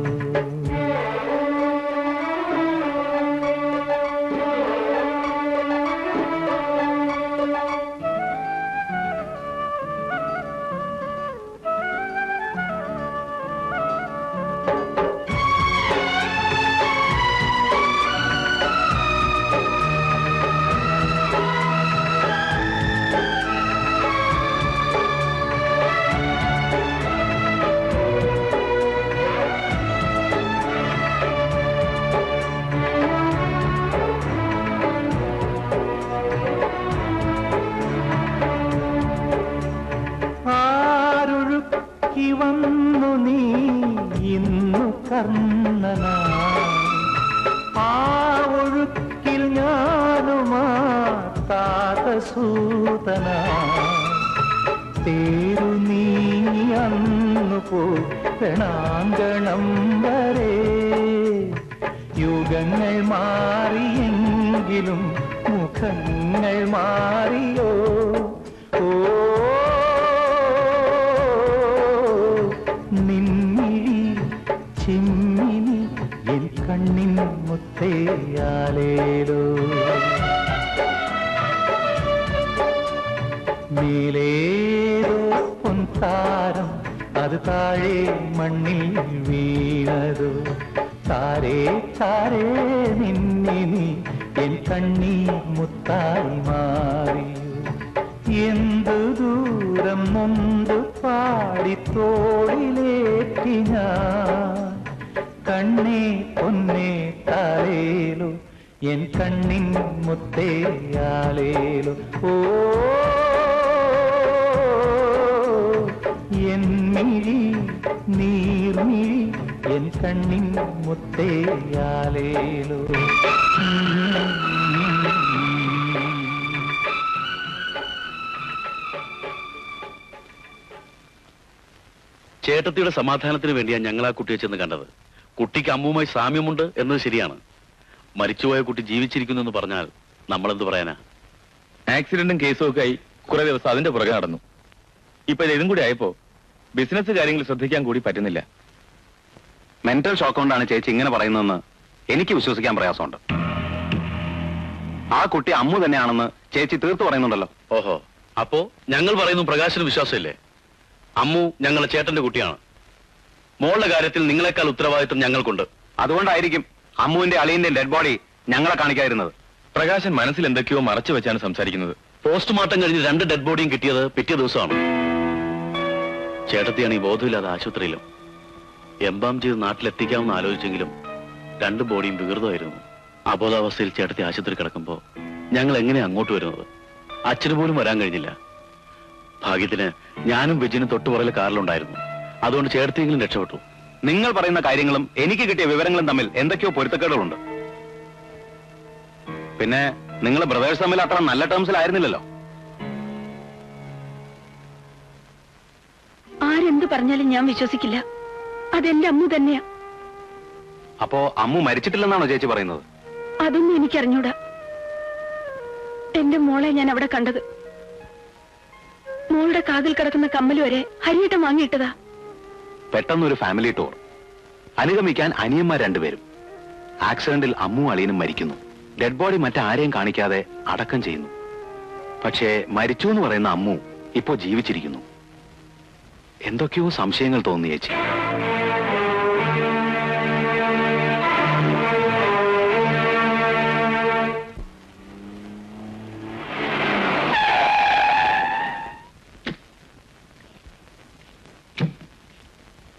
വന്നു നീ ഇന്നു കർണന ആ ഒഴുക്കിൽ ഞാനുമാ താതസൂതന തേരു നീ അന്നു പോയി പ്രണാങ്കണം വരെ യുഗങ്ങൾ മാറിയെങ്കിലും മുഖങ്ങൾ മാറിയോ ഓ നിന്നിഴി ചിമ്മിനി എൻ കണ്ണിൻ മുത്തേയാലേലോ മേലേതോ പൊൻതാരം അത് താഴെ മണ്ണിൽ വീണതോ താരേ താരേ നിന്നിനി എൻ കണ്ണീർ മുത്തായി മാറിയോ എന്തു ദൂരം നൊന്തു പാടിത്തോളിലേറ്റി ഞാൻ കണ്ണേ പൊന്നേ താരേലോ എൻ കണ്ണിൻ മുത്തേയാലേലോ ഓ എൻ മിഴി നീർമിഴി എൻ കണ്ണിൻ മുത്തേയാലേലോ ചേട്ടത്തിയുടെ സമാധാനത്തിന് വേണ്ടിയാണ് ഞങ്ങൾ ആ കുട്ടിയെ ചെന്ന് കണ്ടത്. കുട്ടിക്ക് അമ്മുവുമായി സാമ്യമുണ്ട് എന്നത് ശരിയാണ്. മരിച്ചുപോയ കുട്ടി ജീവിച്ചിരിക്കുന്നു എന്ന് പറഞ്ഞാൽ നമ്മളെന്ത് പറയാനാ? ആക്സിഡന്റും കേസും ഒക്കെ ആയി കുറെ ദിവസം അതിന്റെ പുറകെ നടന്നു. ഇപ്പൊ ഇതും കൂടി ആയപ്പോ ബിസിനസ് കാര്യങ്ങൾ ശ്രദ്ധിക്കാൻ കൂടി പറ്റുന്നില്ല. മെന്റൽ ഷോക്ക് കൊണ്ടാണ് ചേച്ചി ഇങ്ങനെ പറയുന്നതെന്ന് എനിക്ക് വിശ്വസിക്കാൻ പ്രയാസമുണ്ട്. ആ കുട്ടി അമ്മു തന്നെയാണെന്ന് ചേച്ചി തീർത്തു പറയുന്നുണ്ടല്ലോ. ഓഹോ, അപ്പോ ഞങ്ങൾ പറയുന്നു പ്രകാശന് വിശ്വാസമില്ലേ? അമ്മു ഞങ്ങളുടെ ചേട്ടന്റെ കുട്ടിയാണ്. മോളുടെ കാര്യത്തിൽ നിങ്ങളെക്കാൾ ഉത്തരവാദിത്വം ഞങ്ങൾക്കുണ്ട്. അതുകൊണ്ടായിരിക്കും അമ്മുവിന്റെ അളിയന്റെ ഡെഡ് ബോഡി ഞങ്ങളെ കാണിക്കാതിരുന്നത്. പ്രകാശൻ മനസ്സിൽ എന്തൊക്കെയോ മറച്ചു വെച്ചാണ് സംസാരിക്കുന്നത്. പോസ്റ്റ്മോർട്ടം കഴിഞ്ഞ് 2 ഡെഡ് ബോഡിയും കിട്ടിയത് പിറ്റേ ദിവസമാണ്. ചേട്ടത്തിയാണ് ഈ ബോധമില്ലാതെ ആശുപത്രിയിലും. എംബാം ചെയ്ത് നാട്ടിലെത്തിക്കാമെന്ന് ആലോചിച്ചെങ്കിലും 2 ബോഡിയും വികൃതമായിരുന്നു. അബോധാവസ്ഥയിൽ ചേട്ടത്തി ആശുപത്രി കിടക്കുമ്പോ ഞങ്ങൾ എങ്ങനെ അങ്ങോട്ട് വരുന്നത്? അച്ഛന് പോലും വരാൻ കഴിഞ്ഞില്ല. ഭാഗ്യത്തിന് ഞാനും വിജയനും തൊട്ടുപുറകിലെ കാറിലുണ്ടായിരുന്നു. അതുകൊണ്ട് ചേട്ടത്തിയെങ്കിലും രക്ഷപ്പെട്ടു. നിങ്ങൾ പറയുന്ന കാര്യങ്ങളും എനിക്ക് കിട്ടിയ വിവരങ്ങളും തമ്മിൽ എന്തൊക്കെയോ പൊരുത്തക്കേടുകളുണ്ട്. പിന്നെ നിങ്ങളെ ബ്രദേഴ്സ് തമ്മിൽ അത്ര നല്ല ടേംസിലായിരുന്നില്ലല്ലോ. ആരെന്ത് പറഞ്ഞാലും ഞാൻ വിശ്വസിക്കില്ല. അതെന്റെ അമ്മു തന്നെയാ. അപ്പോ അമ്മു മരിച്ചിട്ടില്ലെന്നാണോ ചേച്ചി പറയുന്നത്? അതൊന്നും എനിക്കറിഞ്ഞൂടാ. എന്റെ മോളെ ഞാൻ അവിടെ കണ്ടത്. മോളുടെ കാതിൽ കിടക്കുന്ന കമ്മൽ വരെ ഹരിയേട്ടൻ വാങ്ങിയിട്ടതാ. പെട്ടെന്നൊരു ഫാമിലി ടൂർ. അനുഗമിക്കാൻ അനിയന്മാർ 2 പേരും. ആക്സിഡന്റിൽ അമ്മു അളിയനും മരിക്കുന്നു. ഡെഡ് ബോഡി മറ്റാരെയും കാണിക്കാതെ അടക്കം ചെയ്യുന്നു. പക്ഷേ മരിച്ചു എന്ന് പറയുന്ന അമ്മു ഇപ്പോ ജീവിച്ചിരിക്കുന്നു. എന്തൊക്കെയോ സംശയങ്ങൾ തോന്നി ചേച്ചി.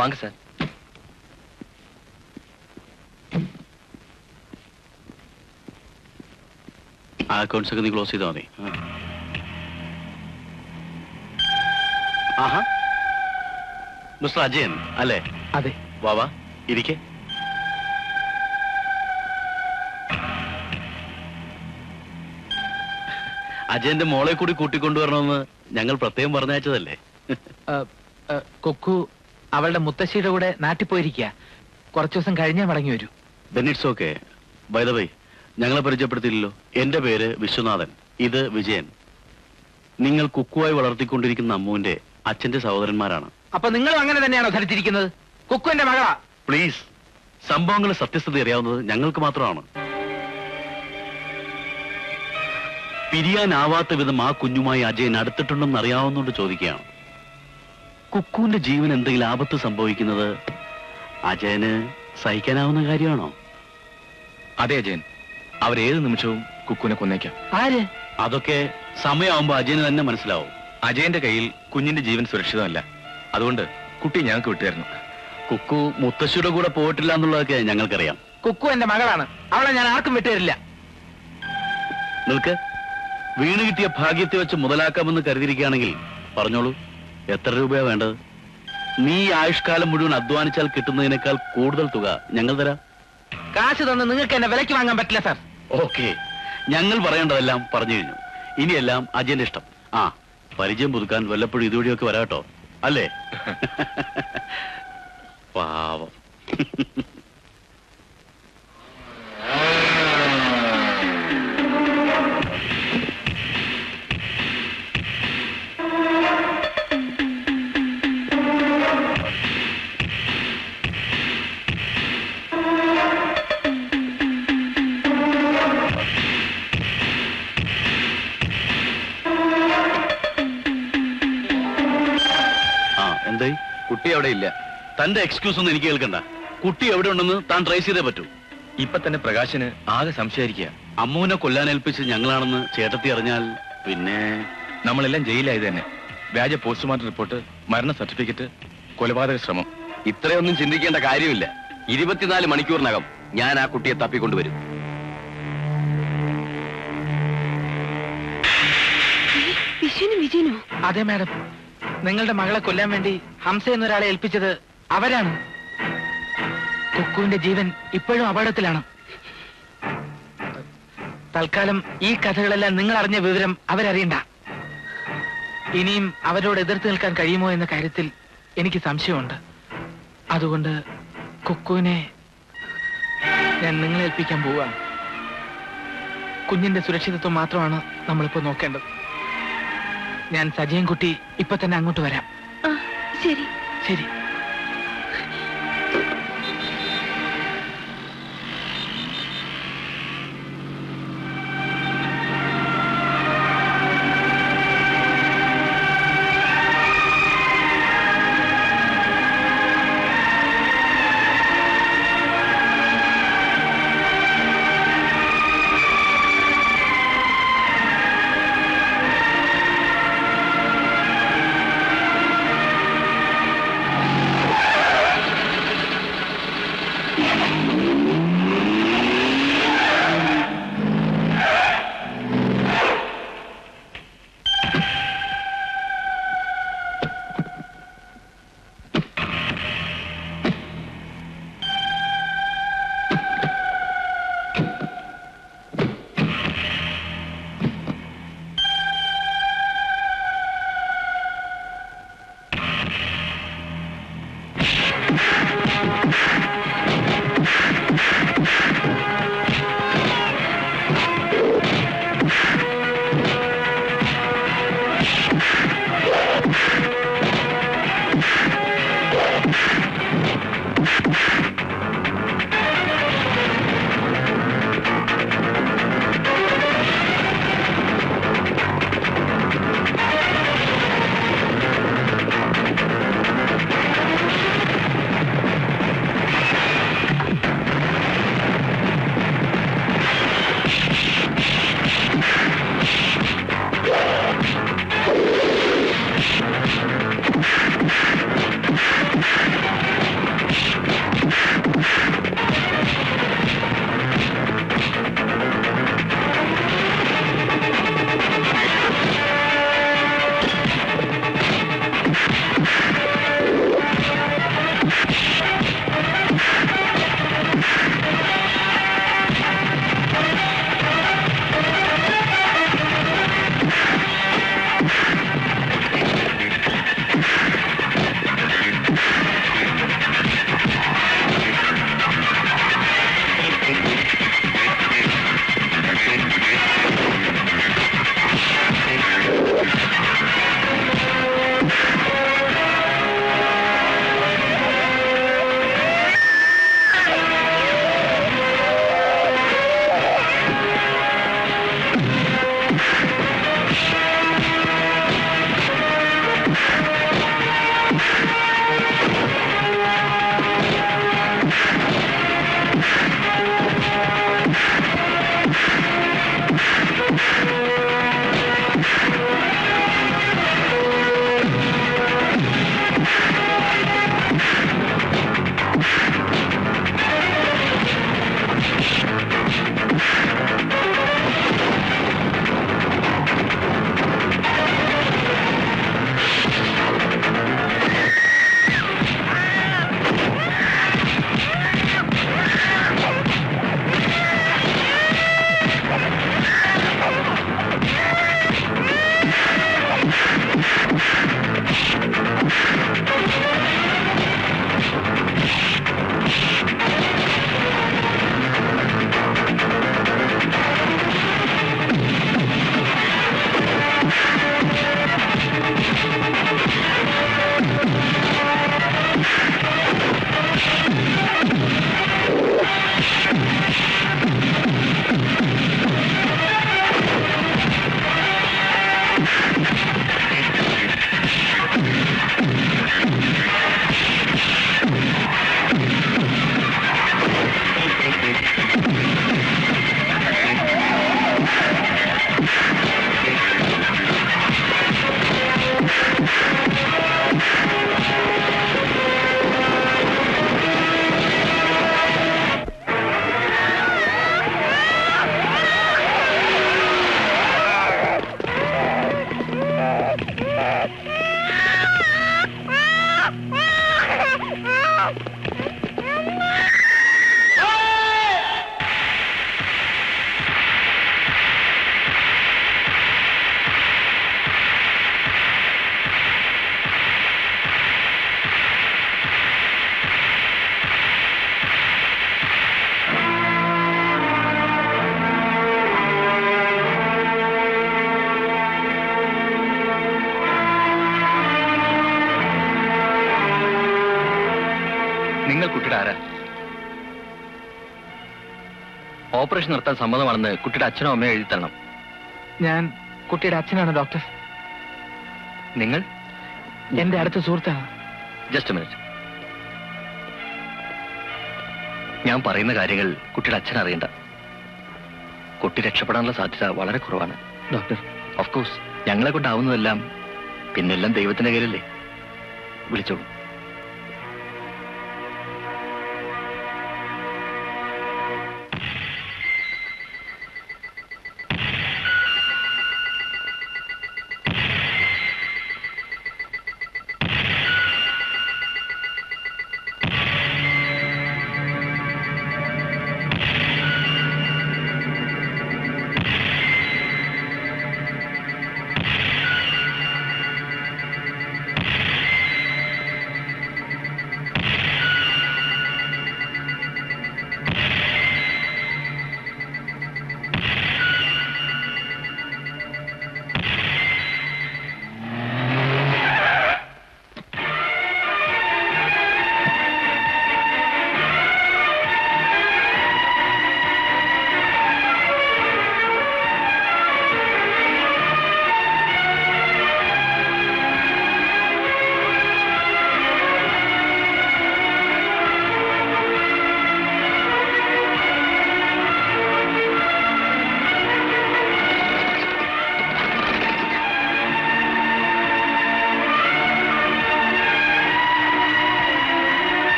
வாங்க சார். ആ അക്കൗണ്ട്സ് ഒക്കെ നീ ക്ലോസ് ചെയ്താൽ മതി. ആഹാ, മിസ്റ്റർ അജയൻ അല്ലേ? അതെ. വാവാ ഇരിക്കെ. അജയന്റെ മോളെ കൂടി കൂട്ടിക്കൊണ്ടുവരണമെന്ന് ഞങ്ങൾ പ്രത്യേകം പറഞ്ഞയച്ചതല്ലേ? കൊക്കു അവളുടെ മുത്തശ്ശിയുടെ കൂടെ നാട്ടിൽ പോയിരിക്കുക. കുറച്ചു ദിവസം കഴിഞ്ഞേ മടങ്ങി വരൂ. then it's okay. By the way, ഞങ്ങളെ പരിചയപ്പെടുത്തിയില്ലല്ലോ. എന്റെ പേര് വിശ്വനാഥൻ, ഇത് വിജയൻ. നിങ്ങൾ കുക്കുവായി വളർത്തിക്കൊണ്ടിരിക്കുന്ന അമ്മുവിന്റെ അച്ഛന്റെ സഹോദരന്മാരാണ്. അപ്പൊ നിങ്ങളും അങ്ങനെ തന്നെയാണോ ധരിച്ചിരിക്കുന്നത്? കുക്കു എന്റെ മകളാ. പ്ലീസ്, സംഭവങ്ങളുടെ സത്യസ്ഥിതി അറിയാവുന്നത് ഞങ്ങൾക്ക് മാത്രമാണ്. പിരിയാനാവാത്ത വിധം ആ കുഞ്ഞുമായി അജയൻ അടുത്തിട്ടുണ്ടെന്ന് അറിയാവുന്നതുകൊണ്ട് ചോദിക്കുകയാണ്. കുക്കുവിന്റെ ജീവൻ എന്തെങ്കിലും ആപത്ത് സംഭവിക്കുന്നത് അജയന് സഹിക്കാനാവുന്ന കാര്യമാണോ? അതെ അജയൻ, അവരേത് നിമിഷവും കുക്കുവിനെ കൊന്നേക്കാം. ആര്? അതൊക്കെ സമയമാകുമ്പോ അജയന് തന്നെ മനസ്സിലാവും. അജയന്റെ കയ്യിൽ കുഞ്ഞിന്റെ ജീവൻ സുരക്ഷിതമല്ല. അതുകൊണ്ട് കുട്ടി ഞങ്ങൾക്ക് വിട്ടുതരുന്നു. കുക്കു മുത്തശ്ശിയുടെ കൂടെ പോയിട്ടില്ല എന്നുള്ളതൊക്കെ ഞങ്ങൾക്കറിയാം. കുക്കു എന്റെ മകളാണ്. അവളെ ഞാൻ ആർക്കും വിട്ടുതരില്ല. നിൽക്ക്. വീണ് കിട്ടിയ ഭാഗ്യത്തെ വെച്ച് മുതലാക്കാമെന്ന് കരുതിയിരിക്കുകയാണെങ്കിൽ പറഞ്ഞോളൂ, എത്ര രൂപയാ വേണ്ടത്? നീ ആയുഷ്കാലം മുഴുവൻ അധ്വാനിച്ചാൽ കിട്ടുന്നതിനേക്കാൾ കൂടുതൽ തുക ഞങ്ങൾ തരാം. കാശ് തന്ന് നിങ്ങൾക്ക് എന്നെ വിലയ്ക്ക് വാങ്ങാൻ പറ്റില്ല സാർ. ഓക്കെ, ഞങ്ങൾ പറയേണ്ടതെല്ലാം പറഞ്ഞു കഴിഞ്ഞു. ഇനിയെല്ലാം അജയന്റെ ഇഷ്ടം. ആ, പരിചയം പുതുക്കാൻ വല്ലപ്പോഴും ഇതുവഴിയൊക്കെ വരാട്ടോ, അല്ലേ? പാവം. കുട്ടി അവിടെ ഇല്ല. തന്റെ എക്സ്ക്യൂസ് ഒന്നും എനിക്ക് കേൾക്കണ്ട. കുട്ടി എവിടെ ഉണ്ടെന്ന് താൻ ട്രേസ് ചെയ്തേ പറ്റൂ. ഇപ്പൊ തന്നെ പ്രകാശന് ആകെ സംശയായിരിക്കുക. അമ്മുവിനെ കൊല്ലാനേൽപ്പിച്ച് ഞങ്ങളാണെന്ന് ചേട്ടത്തി അറിഞ്ഞാൽ പിന്നെ നമ്മളെല്ലാം ജയിലായത് തന്നെ. വ്യാജ പോസ്റ്റ്മോർട്ടം റിപ്പോർട്ട്, മരണ സർട്ടിഫിക്കറ്റ്, കൊലപാതക ശ്രമം. ഇത്രയൊന്നും ചിന്തിക്കേണ്ട കാര്യമില്ല. 24 മണിക്കൂറിനകം ഞാൻ ആ കുട്ടിയെ തപ്പിക്കൊണ്ടുവരും. വിശ്വനും വിജയനോ? അതെ മാഡം, നിങ്ങളുടെ മകളെ കൊല്ലാൻ വേണ്ടി ഹംസ എന്നൊരാളെ ഏൽപ്പിച്ചത് അവരാണ്. കുക്കുവിന്റെ ജീവൻ ഇപ്പോഴും അപകടത്തിലാണ്. തൽക്കാലം ഈ കഥകളെല്ലാം നിങ്ങൾ അറിഞ്ഞ വിവരം അവരറിയണ്ട. ഇനിയും അവരോട് എതിർത്ത് നിൽക്കാൻ കഴിയുമോ എന്ന കാര്യത്തിൽ എനിക്ക് സംശയമുണ്ട്. അതുകൊണ്ട് കുക്കുവിനെ ഞാൻ നിങ്ങളെ ഏൽപ്പിക്കാൻ പോവുകയാണ്. കുഞ്ഞിന്റെ സുരക്ഷിതത്വം മാത്രമാണ് നമ്മളിപ്പോ നോക്കേണ്ടത്. ഞാൻ സജയൻകുട്ടി ഇപ്പൊ തന്നെ അങ്ങോട്ട് വരാം. ശരി ശരി. ഓപ്പറേഷൻ നടത്താൻ സമ്മതമാണെന്ന് കുട്ടിയുടെ അച്ഛനോ അമ്മയോ എഴുതി തരണം. ഞാൻ കുട്ടിയുടെ അച്ഛനാണ് ഡോക്ടർ. നിങ്ങൾ എന്റെ അടുത്ത സുഹൃത്താണ്. Just minute. ഞാൻ പറയുന്ന കാര്യങ്ങൾ കുട്ടിയുടെ അച്ഛൻ അറിയണ്ട. കുട്ടി രക്ഷപ്പെടാനുള്ള സാധ്യത വളരെ കുറവാണ് ഡോക്ടർ. ഓഫ് കോഴ്സ് ഞങ്ങളെ കൊണ്ടാവുന്നതെല്ലാം പിന്നെല്ലാം ദൈവത്തിന്റെ കയ്യിലല്ലേ. വിളിച്ചോളൂ.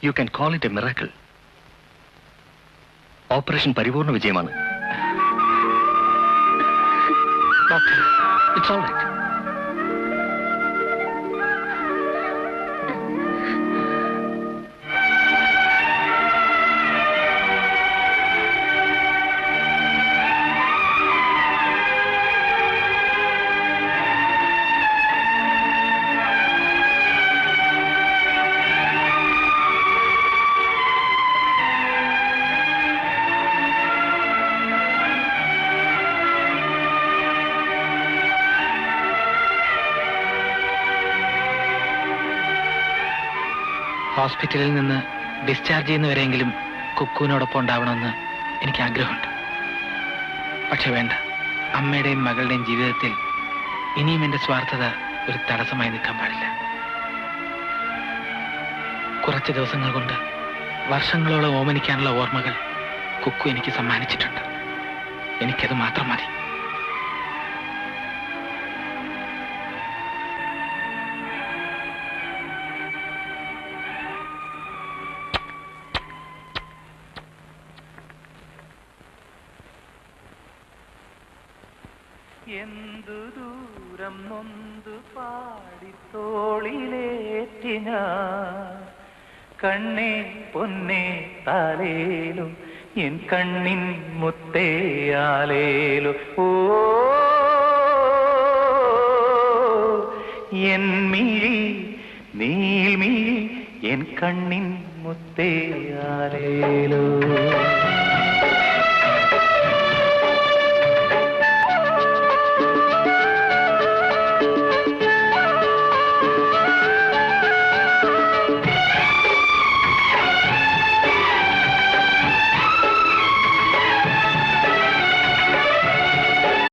You can call it a miracle. Operation പരിപൂർണ വിജയമാണ്. It's all right. ഹോസ്പിറ്റലിൽ നിന്ന് ഡിസ്ചാർജ് ചെയ്യുന്നവരെങ്കിലും കുക്കുവിനോടൊപ്പം ഉണ്ടാവണമെന്ന് എനിക്ക് ആഗ്രഹമുണ്ട്. പക്ഷെ വേണ്ട, അമ്മയുടെയും മകളുടെയും ജീവിതത്തിൽ ഇനിയും എന്റെ സ്വാർത്ഥത ഒരു തടസ്സമായി നിൽക്കാൻ പാടില്ല. കുറച്ച് ദിവസങ്ങൾ കൊണ്ട് വർഷങ്ങളോളം ഓമനിക്കാനുള്ള ഓർമ്മകൾ കുക്കു എനിക്ക് സമ്മാനിച്ചിട്ടുണ്ട്. എനിക്കത് മാത്രം മതി. എന്തു ദൂരം നൊന്തു പാടിത്തോളിലേറ്റിന കണ്ണേ പൊന്നേ താലേലു എൻ കണ്ണിൻ മുത്തേയാലേലു ഓ എൻ മിഴി നീൽമിഴി എൻ കണ്ണിൻ മുത്തേയാലേലു